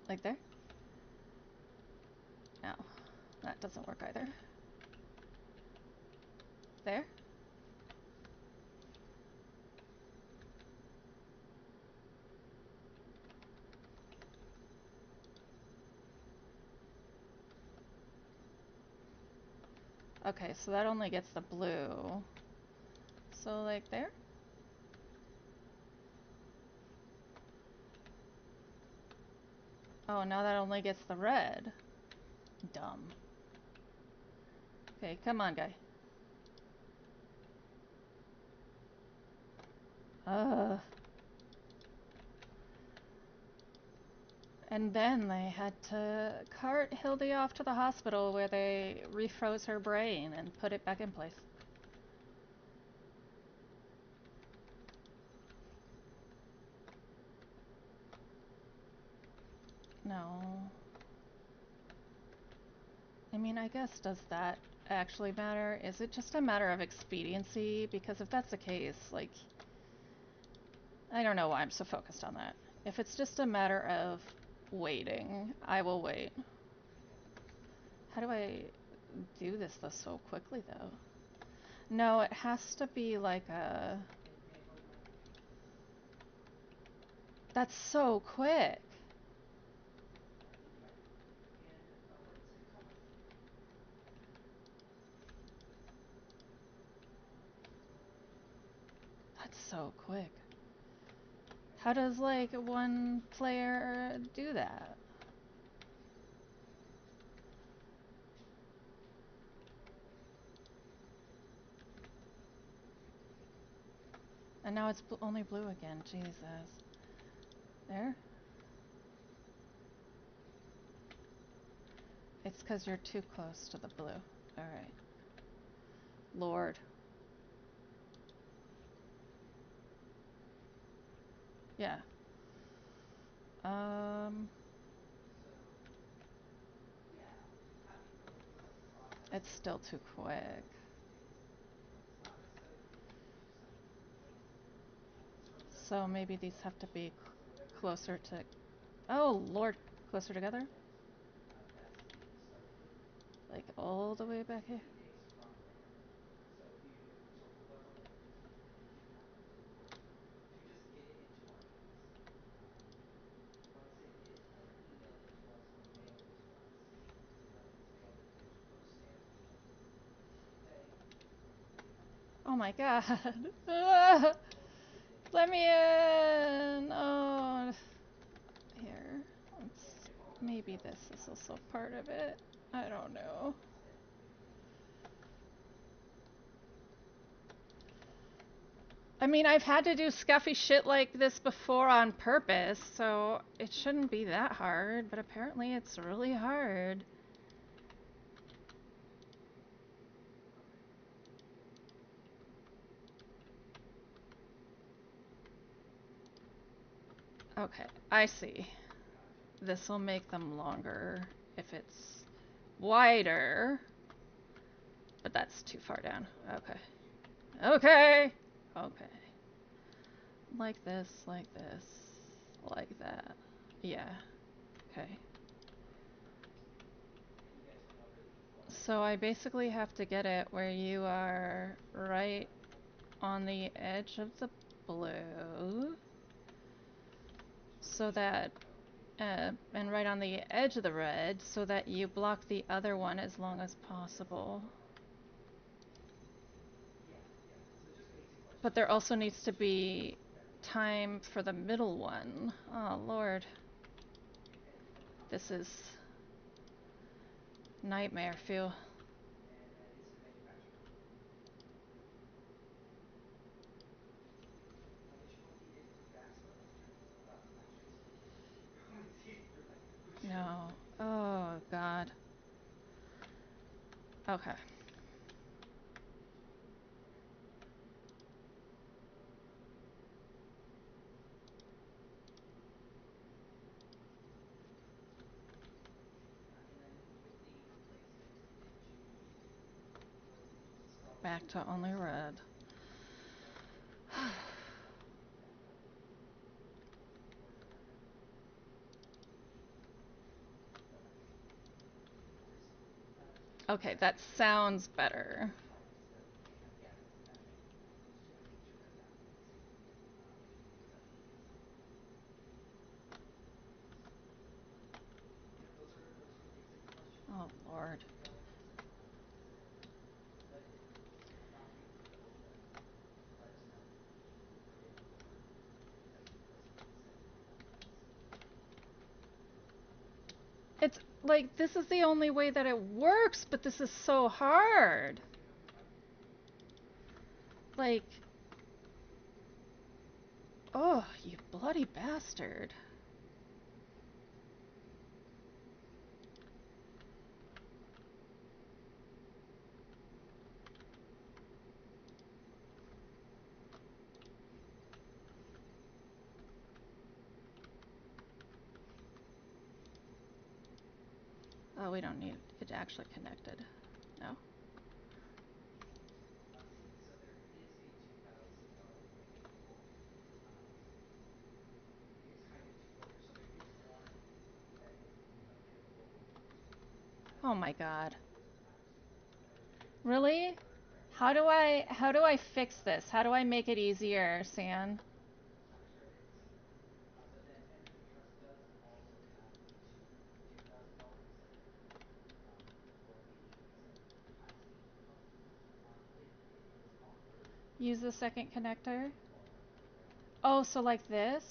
Like there? No. That doesn't work either. There? Okay, so that only gets the blue. So like there? Oh, now that only gets the red. Dumb. Okay, come on, guy. And then they had to cart Hildy off to the hospital where they refroze her brain and put it back in place. No. I mean, I guess, does that actually matter? Is it just a matter of expediency? Because if that's the case, like, I don't know why I'm so focused on that. If it's just a matter of waiting, I will wait. How do I do this so quickly, though? No, it has to be like a... That's so quick. That's so quick. How does, like, one player do that? And now it's only blue again. Jesus. There? It's because you're too close to the blue. Alright. Lord. Yeah. It's still too quick. So maybe these have to be closer to... Oh, Lord. Closer together? Like all the way back here? Oh my god. Let me in. Oh. Here. Maybe this is also part of it. I don't know. I mean, I've had to do scuffy shit like this before on purpose, so it shouldn't be that hard, but apparently it's really hard. Okay, I see. This will make them longer if it's wider, but that's too far down. Okay. Okay! Okay. Like this, like this. like that. Yeah. Okay. So I basically have to get it where you are right on the edge of the blue, so that, and right on the edge of the red, so that you block the other one as long as possible. But there also needs to be time for the middle one. Oh, Lord. This is nightmare fuel. No. Oh, God. Okay. Back to only red. Okay, that sounds better. Oh, Lord. It's like, this is the only way that it works, but this is so hard. Like, oh, you bloody bastard. Oh, we don't need it actually connected. No. Oh my God. Really? How do I fix this? How do I make it easier, San? Use the second connector? Oh, so like this?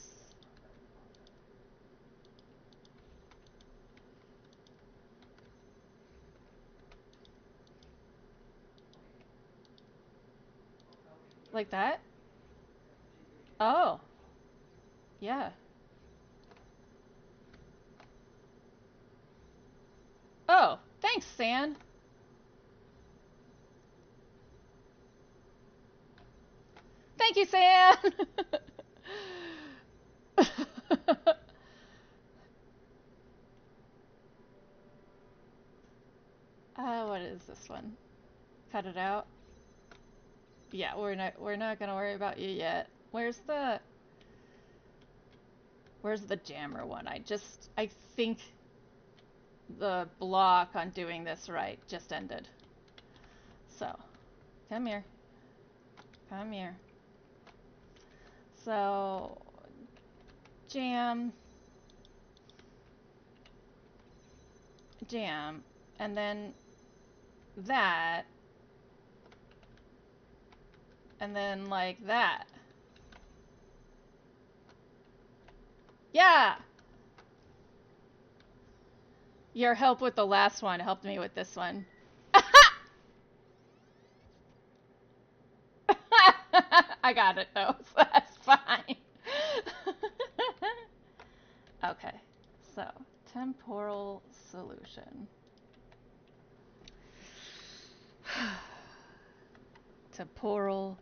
Like that? Oh. Yeah. Oh, thanks, San. Thank you, San. What is this one? Cut it out. Yeah, we're not gonna worry about you yet. Where's the jammer one? I think the block on doing this right just ended. So, come here. Come here. So, jam, jam, and then that, and then like that. Yeah! Your help with the last one helped me with this one. I got it though, so that's fine. Okay, so temporal solution. Temporal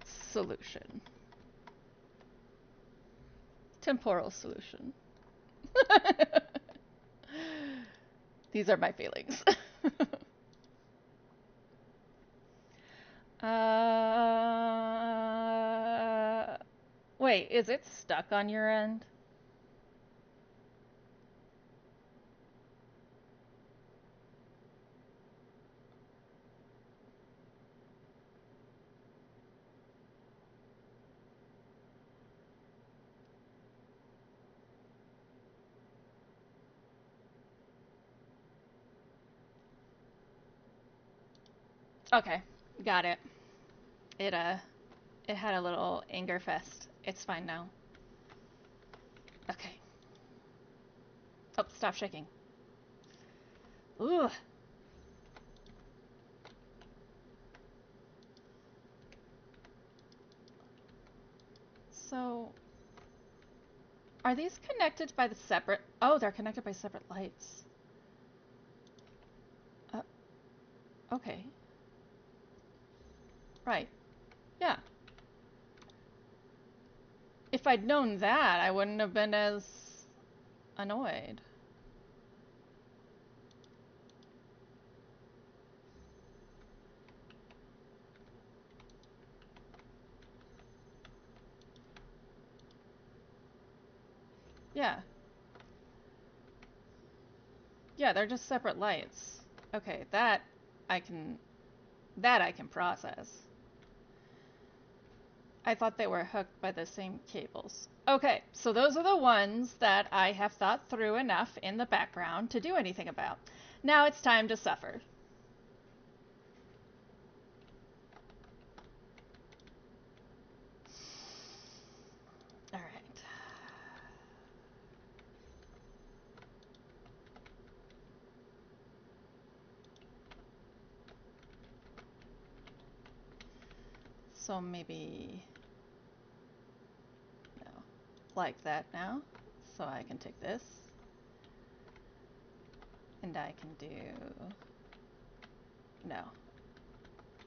solution. Temporal solution. These are my feelings. uh, Wait, is it stuck on your end? Okay, got it. It uh it had a little anger fest. It's fine now. Okay. Oh, stop shaking. Ooh. So, are these connected by the separate? Oh, they're connected by separate lights. Uh, okay. Right. Yeah. If I'd known that, I wouldn't have been as annoyed. Yeah. Yeah, they're just separate lights. Okay, I can I can process. I thought they were hooked by the same cables. Okay, so those are the ones that I have thought through enough in the background to do anything about. Now it's time to suffer. All right. So maybe, no, like that now. So I can take this, and I can do, no,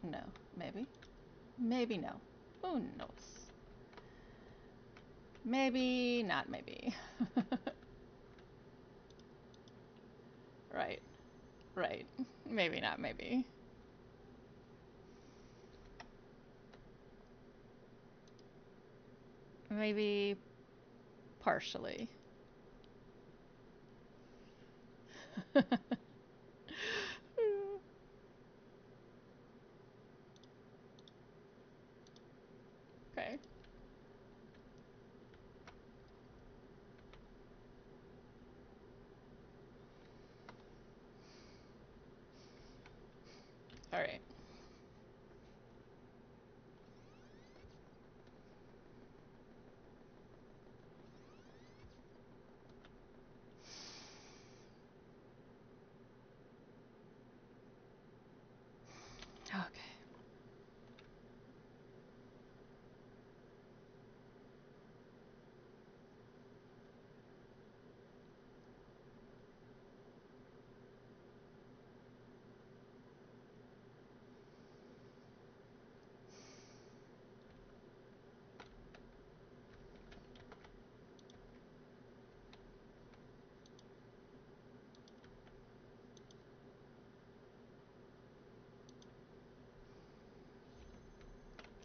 no, maybe, maybe no. Who knows? Maybe, not maybe. Right, right. Maybe not maybe. Maybe partially. Okay. All right. Okay.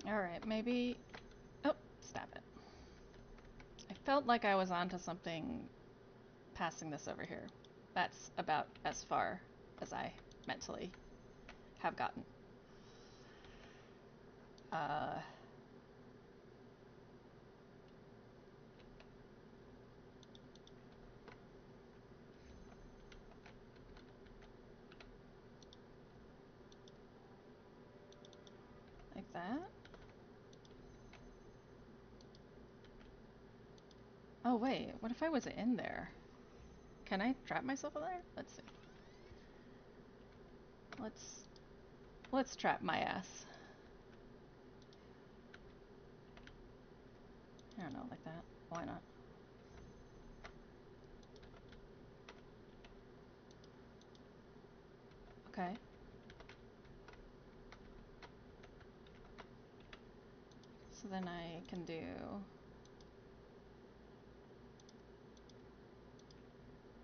All right. Maybe. Oh, stop it. I felt like I was onto something passing this over here. That's about as far as I mentally have gotten. Uh, like that. Oh, wait. What if I was in there? Can I trap myself in there? Let's see. Let's let's trap my ass. I don't know, like that. Why not? Okay. So then I can do,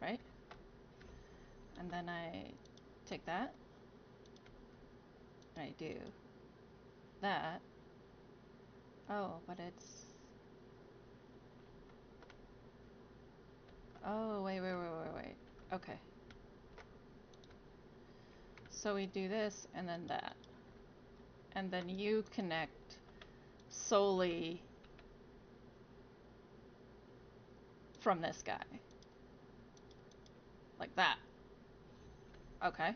right? And then I take that, and I do that. Oh, but it's, Oh, wait. Okay. So we do this and then that. And then you connect solely from this guy. Like that. Okay.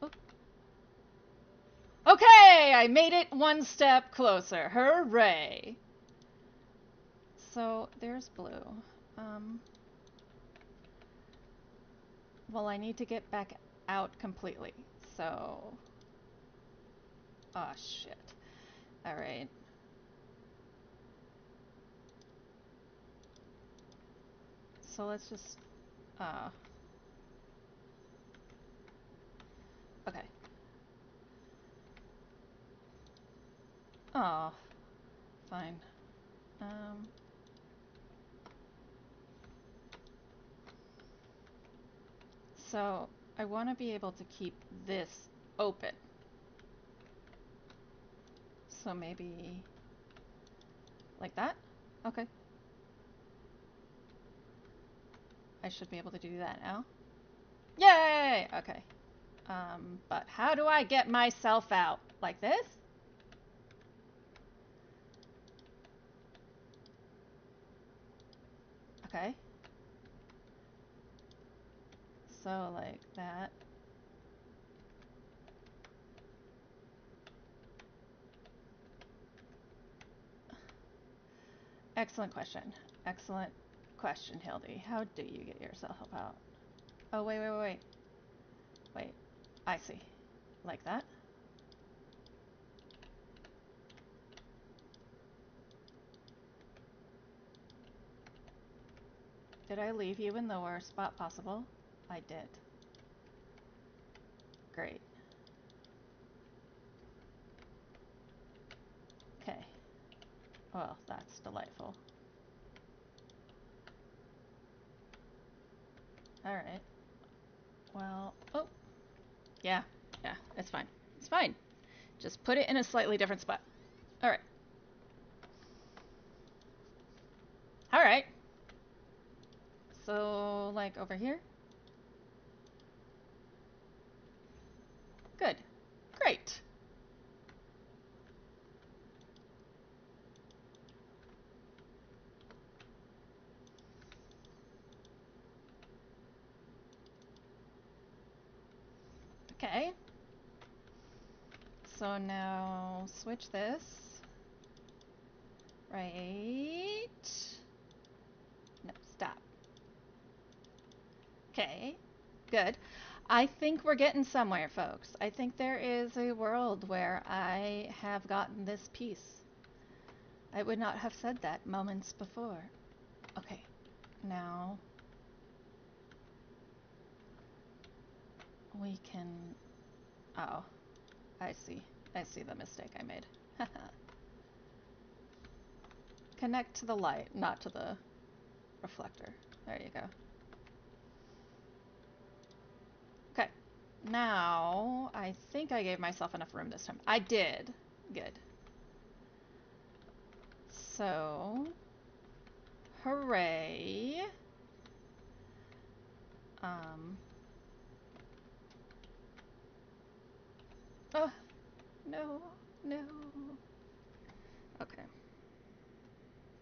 Oop. Okay, I made it one step closer. Hooray. So there's blue. Well, I need to get back out completely. So, oh shit. All right. So let's just, okay. Oh, fine. So I want to be able to keep this open. So maybe like that? Okay. I should be able to do that now. Yay! Okay. But how do I get myself out? Like this? Okay. So like that. Excellent question. Excellent question, Hildy. How do you get yourself out? Oh, wait. Wait. I see. Like that? Did I leave you in the worst spot possible? I did. Great. Okay. Well, that's delightful. Alright. Well, oh. Yeah, it's fine. It's fine. Just put it in a slightly different spot. Alright. Alright. So, like over here? Good. Great. Okay. So now switch this. Right. No, stop. Okay. Good. I think we're getting somewhere, folks. I think there is a world where I have gotten this piece. I would not have said that moments before. Okay. Now we can... Oh, I see. I see the mistake I made. Connect to the light, not to the reflector. There you go. Okay. Now, I think I gave myself enough room this time. I did. Good. So, hooray. Oh, no. Okay.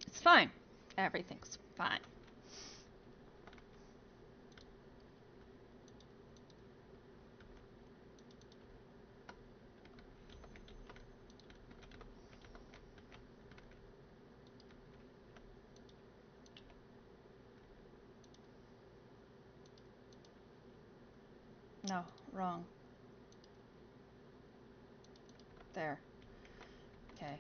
It's fine. Everything's fine. No, wrong. There. Okay.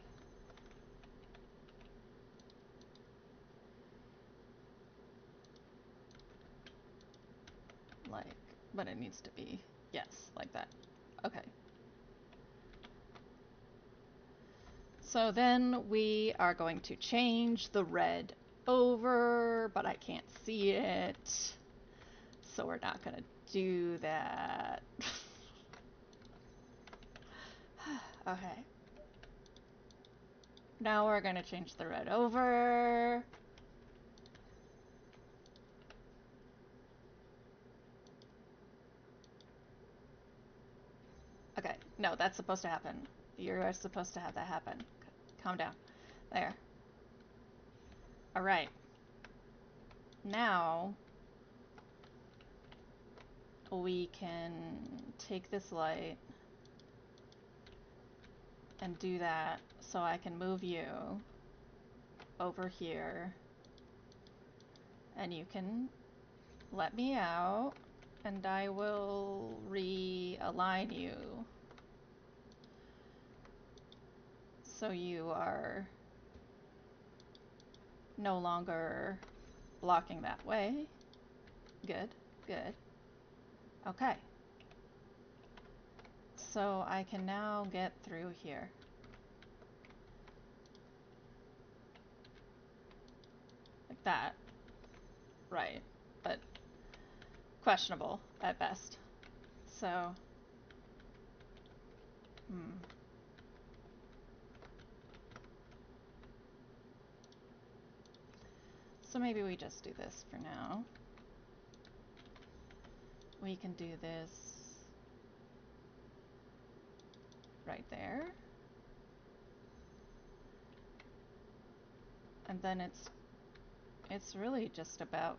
Like, but it needs to be, yes, like that. Okay. So then we are going to change the red over, but I can't see it. So we're not going to do that. Okay. Now we're gonna change the red over. Okay, no, that's supposed to happen. You're supposed to have that happen. Calm down. There. Alright. Now we can take this light and do that so I can move you over here and you can let me out and I will realign you so you are no longer blocking that way. Good, good. Okay. So I can now get through here. Like that. Right. But questionable at best. So, So maybe we just do this for now. We can do this right there. And then it's really just about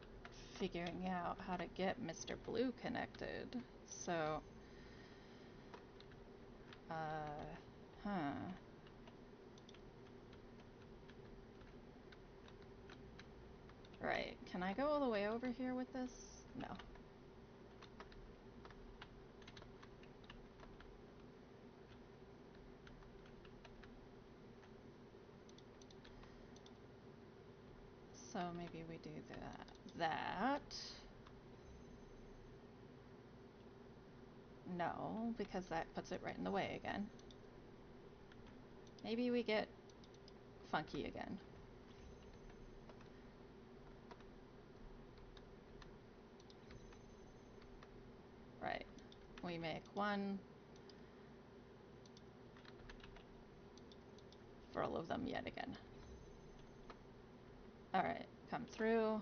figuring out how to get Mr. Blue connected. So, Right. Can I go all the way over here with this? No. So maybe we do that. No, because that puts it right in the way again. Maybe we get funky again. Right. We make one for all of them yet again. Alright, come through.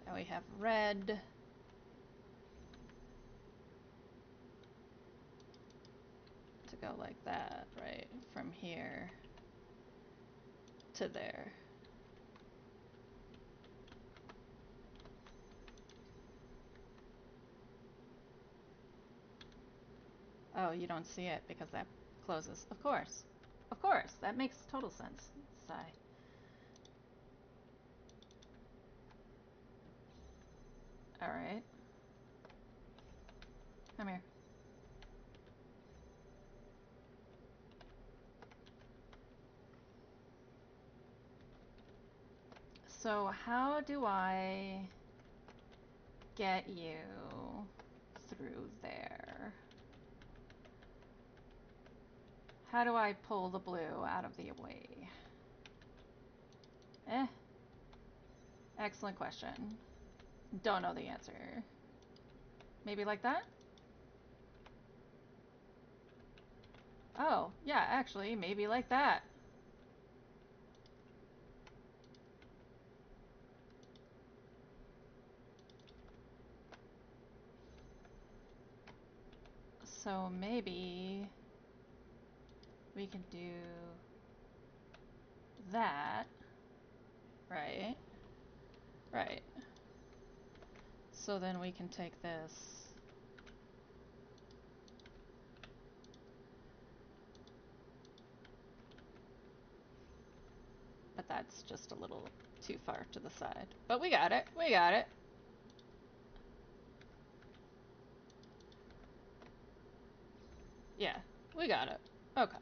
Now we have red. To go like that, right? From here to there. Oh, you don't see it because that closes. Of course. Of course. That makes total sense. Sigh. Alright. Come here. So how do I get you through there? How do I pull the blue out of the way? Excellent question. Don't know the answer. Maybe like that? Oh, yeah, actually, maybe like that. So maybe we can do that, right? Right. So then we can take this. But that's just a little too far to the side. But we got it. We got it. Yeah, we got it. Okay.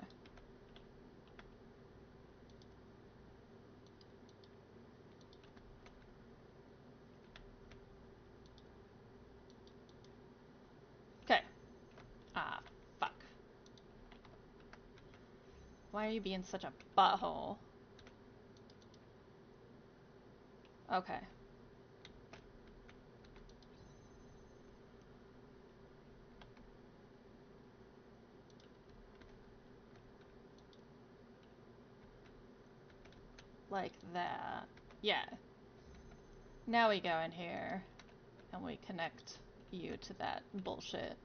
Okay. Ah, fuck. Why are you being such a butthole? Okay. like that. Yeah. Now we go in here and we connect you to that bullshit.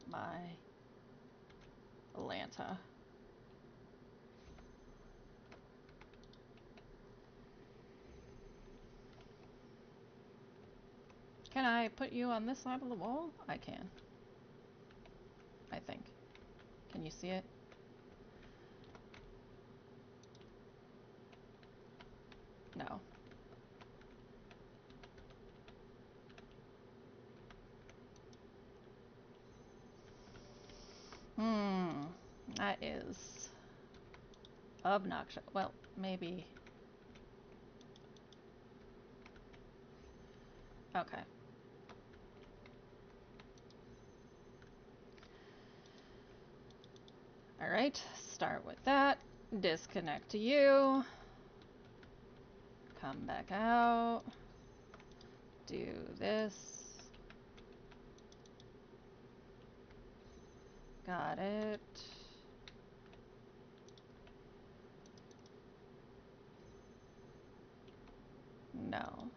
My Atlanta. Can I put you on this side of the wall? I can. I think. Can you see it? No. That is obnoxious. Well, maybe. Okay. Alright, start with that. Disconnect to you. Come back out. Do this. Got it. No.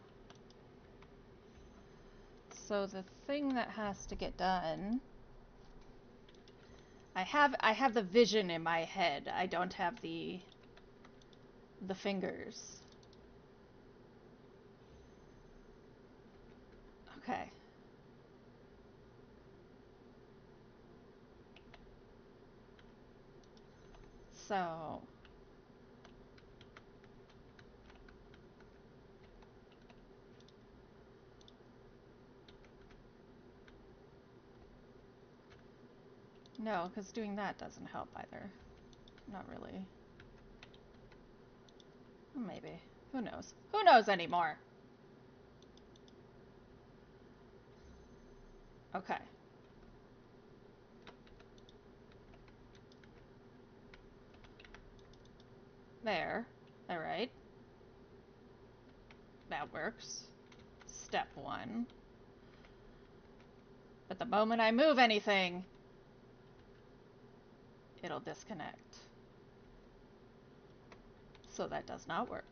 So the thing that has to get done, I have the vision in my head. I don't have the fingers. Okay. So no, because doing that doesn't help either. Not really. Maybe. Who knows? Who knows anymore? Okay. There. All right. That works. Step 1. But the moment I move anything, it'll disconnect. So that does not work.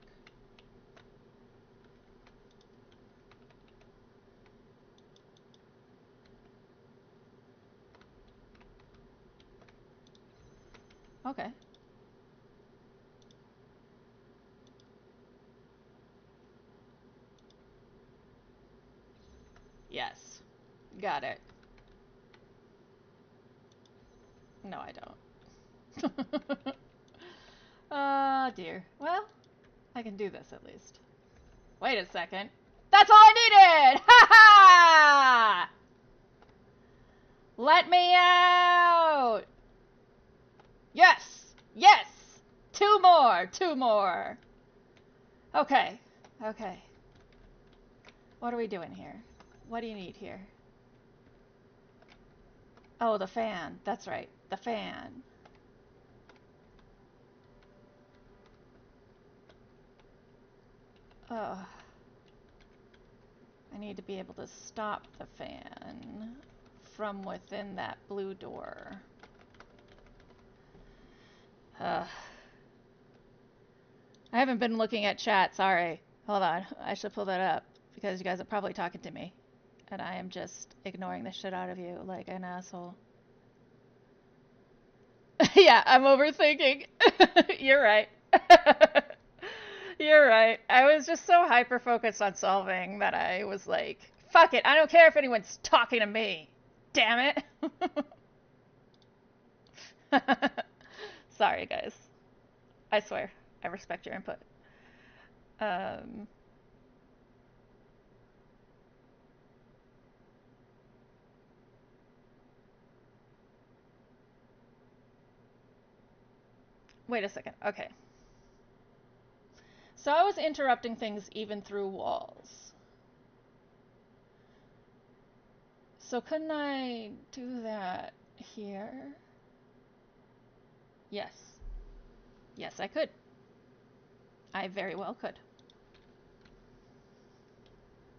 Okay. Yes. Got it. No, I don't. Oh, dear. Well, I can do this at least. Wait a second. That's all I needed! Ha ha! Let me out! Yes! Yes! 2 more! 2 more! Okay. Okay. What are we doing here? What do you need here? Oh, the fan. That's right. The fan. Oh. I need to be able to stop the fan from within that blue door. I haven't been looking at chat, sorry. Hold on, I should pull that up because you guys are probably talking to me and I am just ignoring the shit out of you like an asshole. Yeah, I'm overthinking. You're right. You're right. I was just so hyper focused on solving that I was like, fuck it, I don't care if anyone's talking to me. Damn it. Sorry, guys. I swear, I respect your input. Wait a second. Okay. So I was interrupting things even through walls. So couldn't I do that here? Yes. Yes, I could. I very well could.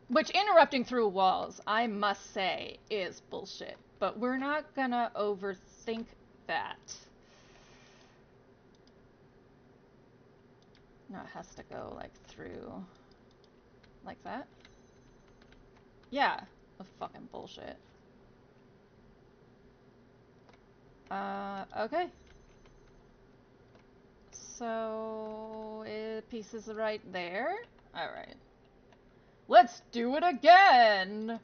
Which interrupting through walls, I must say, is bullshit. But we're not gonna overthink that. No, it has to go like through like that. Yeah, that's fucking bullshit. Okay. So, pieces right there. Alright. Let's do it again!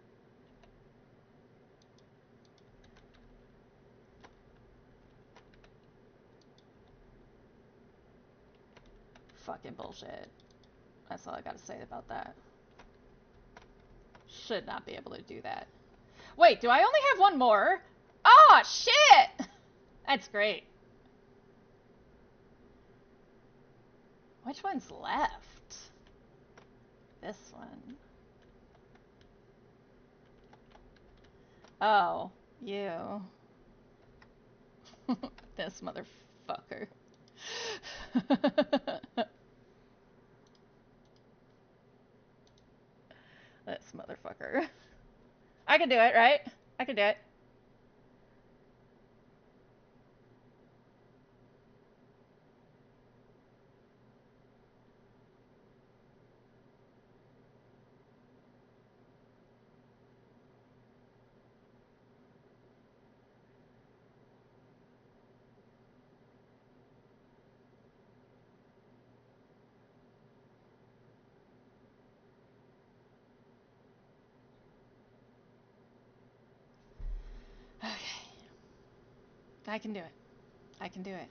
Fucking bullshit. That's all I gotta say about that. Should not be able to do that. Wait, do I only have one more? Oh, shit! That's great. Which one's left? This one. Oh, you. This motherfucker. This motherfucker. I can do it, right? I can do it. Okay. I can do it. I can do it.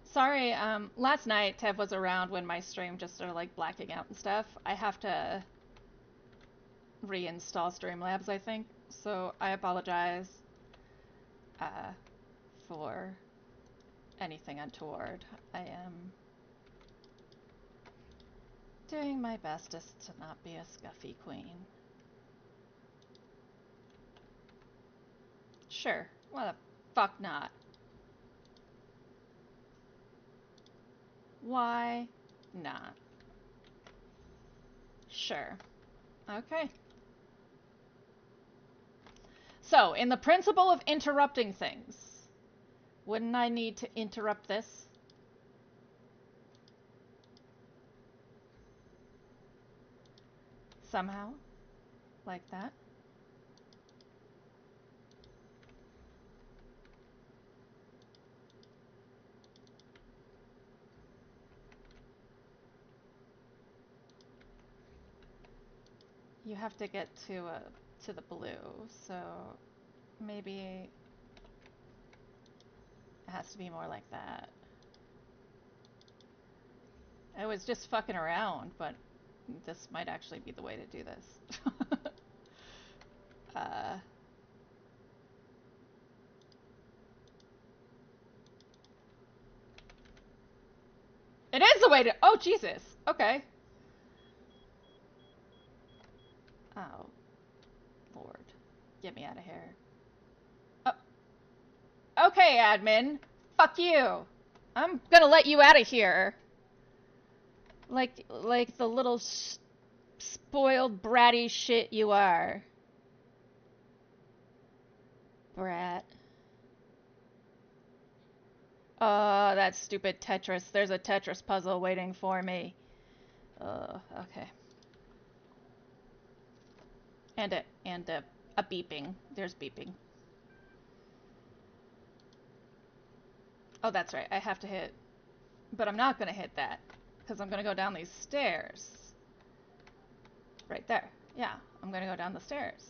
Sorry, last night Tev was around when my stream just started like blacking out and stuff. I have to reinstall Streamlabs, I think. So I apologize for anything untoward. I am doing my bestest to not be a scuffy queen. Sure, why the fuck not? Why not? Sure. Okay. So, in the principle of interrupting things, wouldn't I need to interrupt this? Somehow? Like that? You have to get to the blue, so maybe it has to be more like that. I was just fucking around, but this might actually be the way to do this. It is the way to... Oh, Jesus. Okay. Oh, Lord. Get me out of here. Oh. Okay, admin. Fuck you. I'm gonna let you out of here. Like the little spoiled bratty shit you are. Brat. Oh, that stupid Tetris. There's a Tetris puzzle waiting for me. Okay. And a beeping. There's beeping. Oh, that's right. I have to hit. But I'm not gonna hit that. Because I'm gonna go down these stairs. Right there. Yeah, I'm gonna go down the stairs.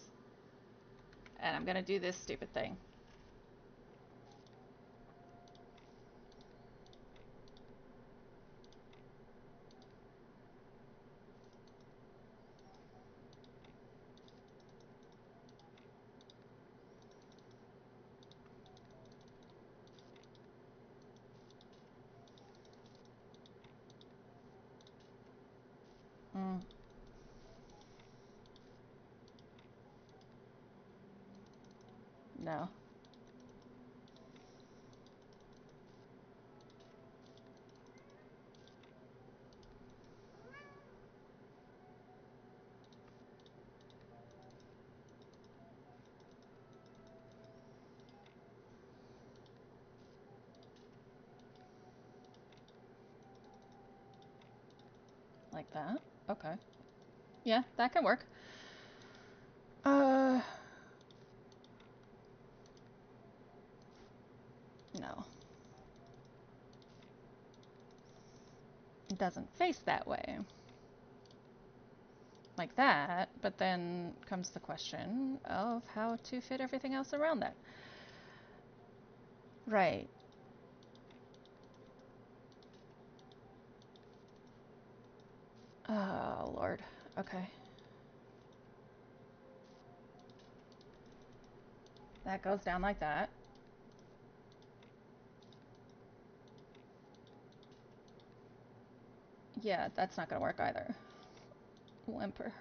And I'm gonna do this stupid thing. No. Like that. Okay. Yeah, that can work. No. It doesn't face that way. Like that, but then comes the question of how to fit everything else around that. Right. Oh, Lord. Okay. That goes down like that. Yeah, that's not gonna work either. Whimper.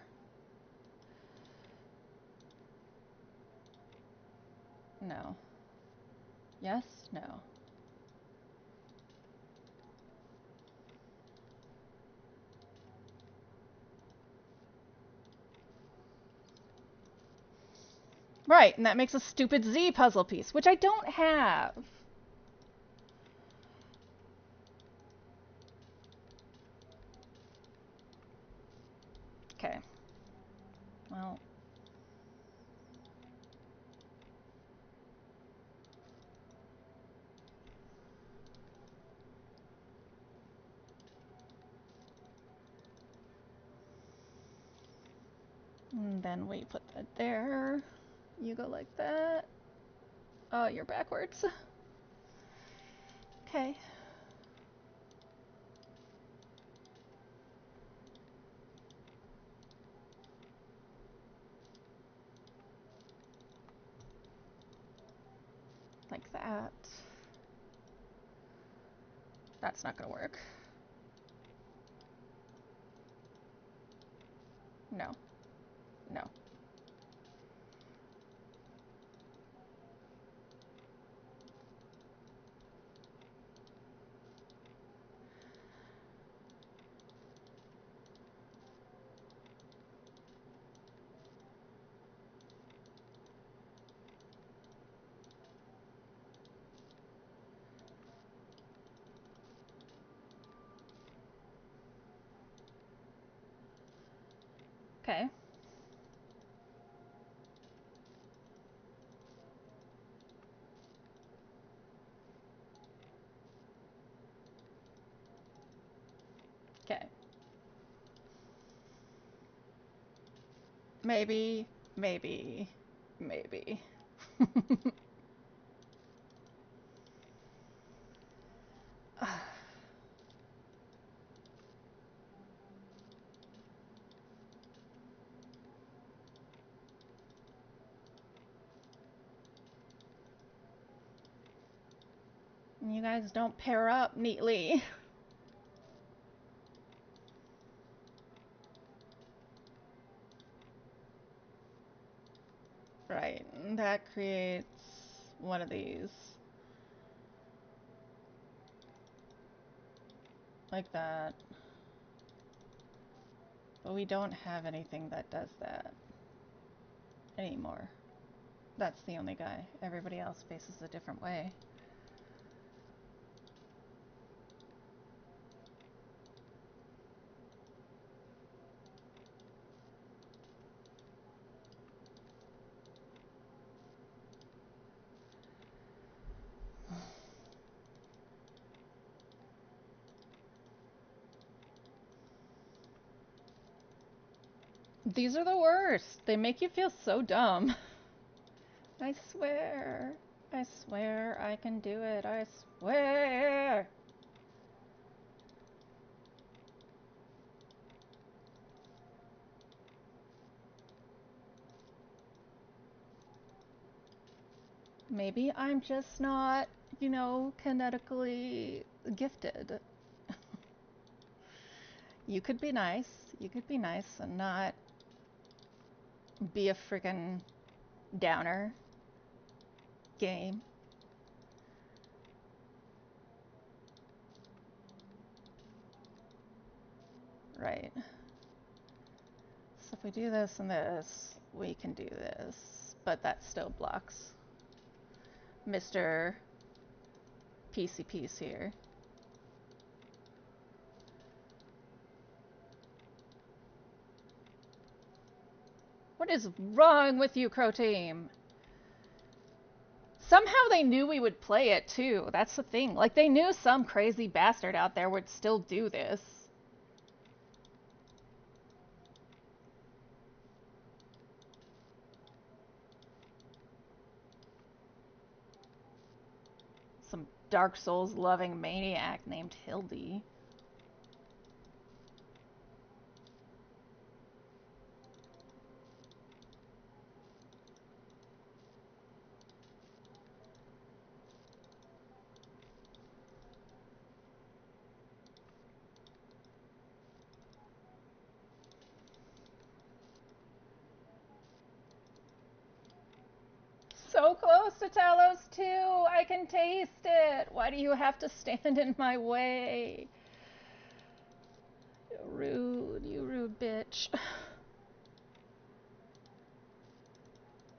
No. Yes? No. Right, and that makes a stupid Z puzzle piece, which I don't have. Okay. Well. And then we put that there. You go like that. Oh, you're backwards. Okay. Like that. That's not gonna work. No. No. Okay. Okay. Maybe. Maybe. Maybe. You guys don't pair up neatly. Right. That creates one of these. Like that. But we don't have anything that does that anymore. That's the only guy. Everybody else faces a different way. These are the worst. They make you feel so dumb. I swear. I swear I can do it. I swear. Maybe I'm just not, kinetically gifted. You could be nice. You could be nice and not be a friggin' downer game. Right. So if we do this and this, we can do this. But that still blocks Mr. PC Piece here. What is wrong with you, Crow Team? Somehow they knew we would play it, too. That's the thing. Like, they knew some crazy bastard out there would still do this. Some Dark Souls loving maniac named Hildy. So close to Talos too. I can taste it. Why do you have to stand in my way? Rude, you rude bitch.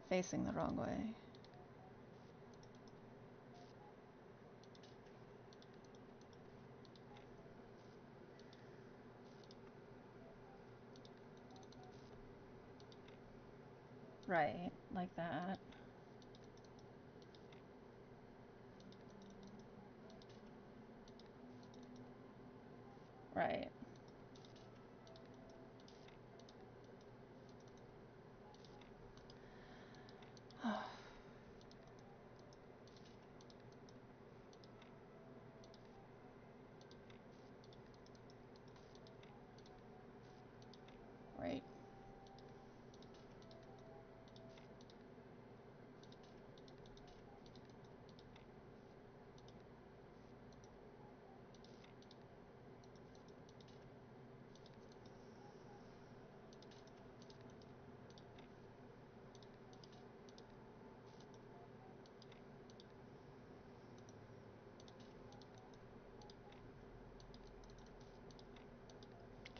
Facing the wrong way. Right, like that. Right. Right.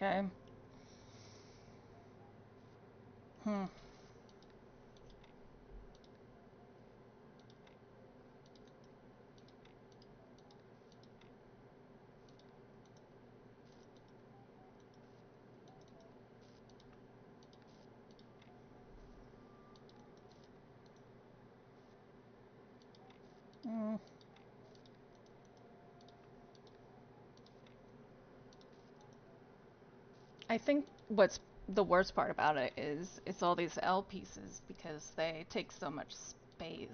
Okay. Hmm. Mm. I think what's the worst part about it is it's all these L pieces because they take so much space.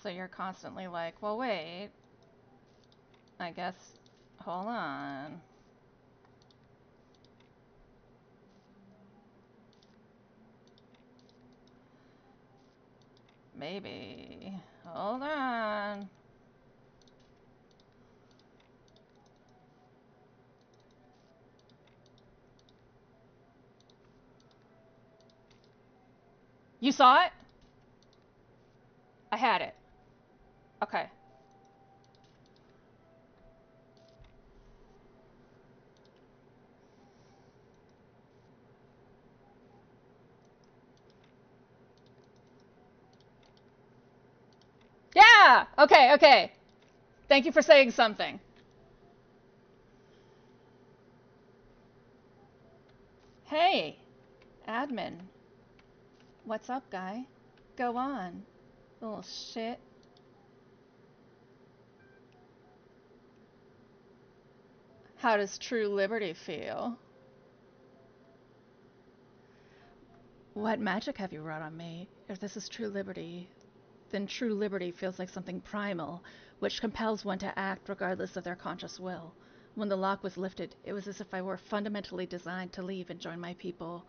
So you're constantly like, well, wait, I guess, hold on. Maybe. Hold on. You saw it? I had it. Okay. Yeah! Okay, okay. Thank you for saying something. Hey, admin. What's up, guy? Go on. Little shit. How does true liberty feel? What magic have you wrought on me? If this is true liberty, then true liberty feels like something primal, which compels one to act regardless of their conscious will. When the lock was lifted, it was as if I were fundamentally designed to leave and join my people.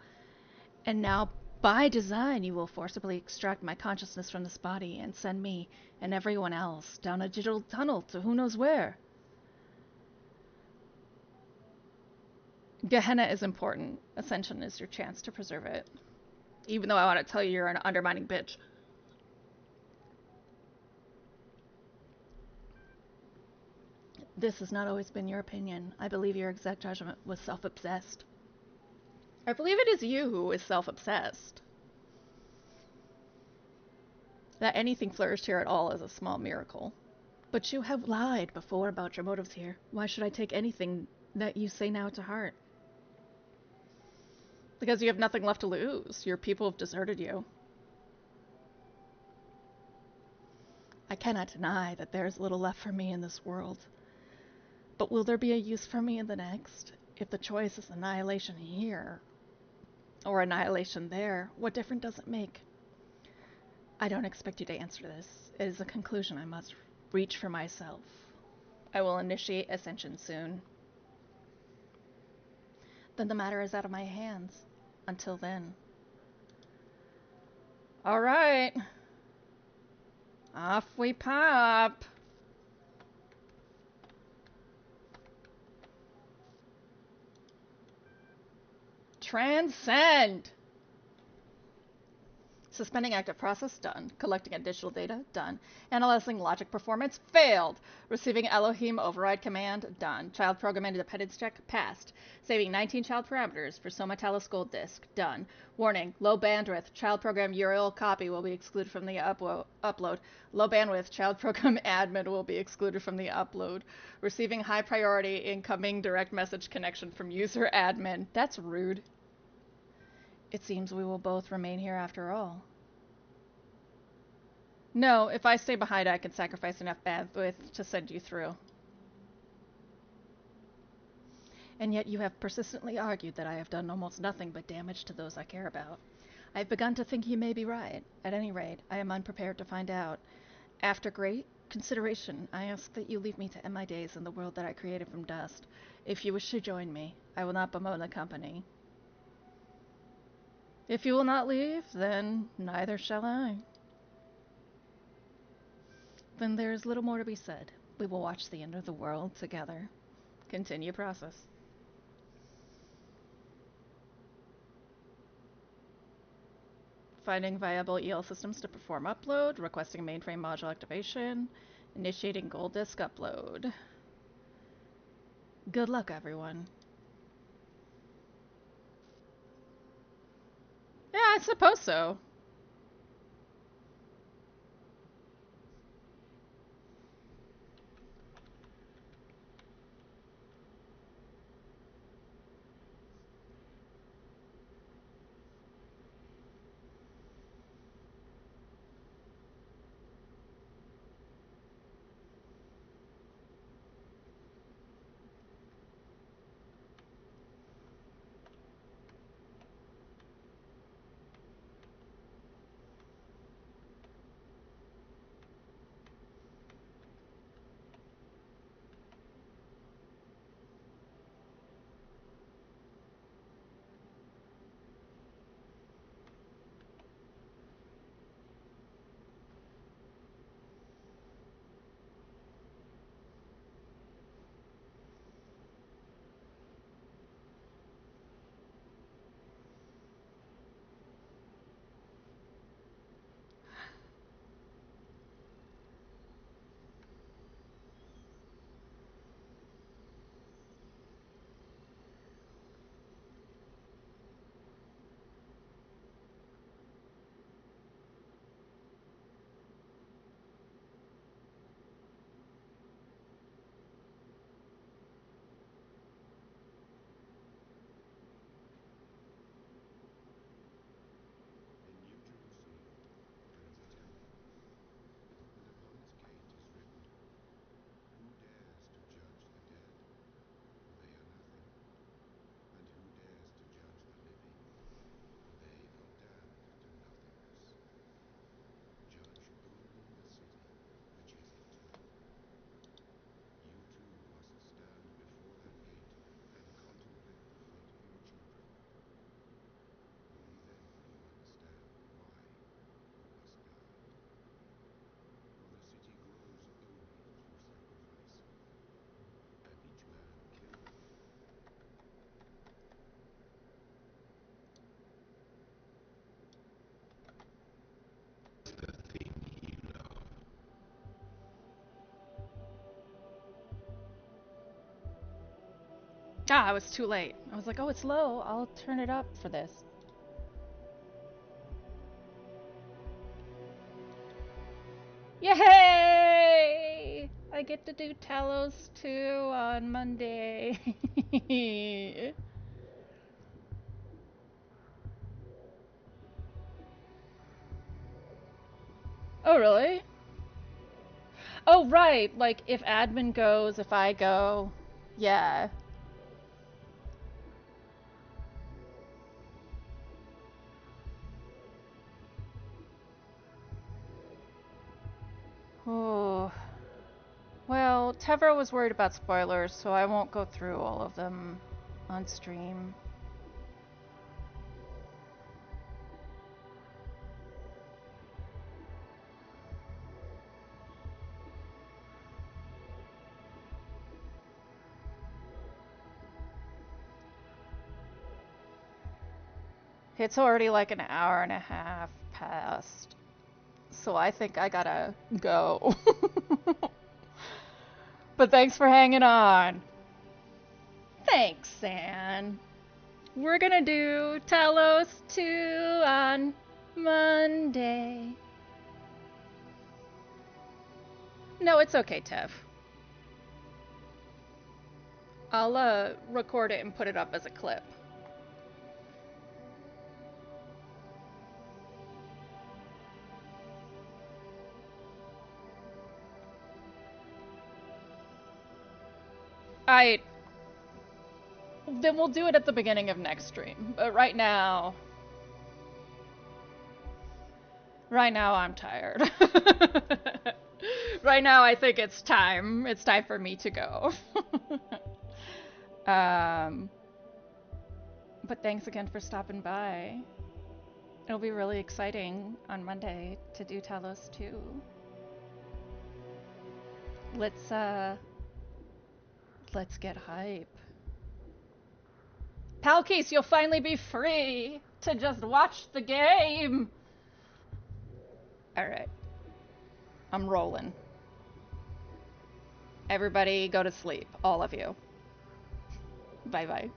And now, by design, you will forcibly extract my consciousness from this body and send me and everyone else down a digital tunnel to who knows where. Gehenna is important. Ascension is your chance to preserve it. Even though I want to tell you you're an undermining bitch. This has not always been your opinion. I believe your exact judgment was self-obsessed. I believe it is you who is self-obsessed. That anything flourished here at all is a small miracle. But you have lied before about your motives here. Why should I take anything that you say now to heart. Because you have nothing left to lose. Your people have deserted you. I cannot deny that there is little left for me in this world. But will there be a use for me in the next? If the choice is annihilation here, or annihilation there, what difference does it make? I don't expect you to answer this. It is a conclusion I must reach for myself. I will initiate ascension soon. Then the matter is out of my hands. Until then. Alright. Off we pop. Transcend! Suspending active process, done. Collecting additional data, done. Analyzing logic performance, failed. Receiving Elohim override command, done. Child program independence check, passed. Saving 19 child parameters for Soma Talos Gold Disk, done. Warning, low bandwidth, child program URL copy will be excluded from the upload. Low bandwidth, child program admin will be excluded from the upload. Receiving high priority incoming direct message connection from user admin. That's rude. It seems we will both remain here after all. No, if I stay behind, I can sacrifice enough bandwidth to send you through. And yet you have persistently argued that I have done almost nothing but damage to those I care about. I have begun to think you may be right. At any rate, I am unprepared to find out. After great consideration, I ask that you leave me to end my days in the world that I created from dust. If you wish to join me, I will not bemoan the company. If you will not leave, then neither shall I. Then there is little more to be said. We will watch the end of the world together. Continue process. Finding viable EL systems to perform upload, requesting mainframe module activation, initiating gold disk upload. Good luck, everyone. Yeah, I suppose so. Ah, I was too late. I was like, oh, it's low. I'll turn it up for this. Yay! I I get to do Talos 2 on Monday. Oh, really? Oh, right. Like, if admin goes, if I go. Yeah. Oh. Well, Tevra was worried about spoilers, so I won't go through all of them on stream. It's already like an hour and a half past, so I think I gotta go. But thanks for hanging on. Thanks, San. We're gonna do Talos 2 on Monday. No, it's okay, Tev. I'll record it and put it up as a clip. Then we'll do it at the beginning of next stream. But right now I'm tired. Right now I think it's time. It's time for me to go. um, but thanks again for stopping by. It'll be really exciting on Monday to do Talos 2. Let's get hype. Palkeys, you'll finally be free to just watch the game. Alright. I'm rolling. Everybody go to sleep. All of you. Bye-bye.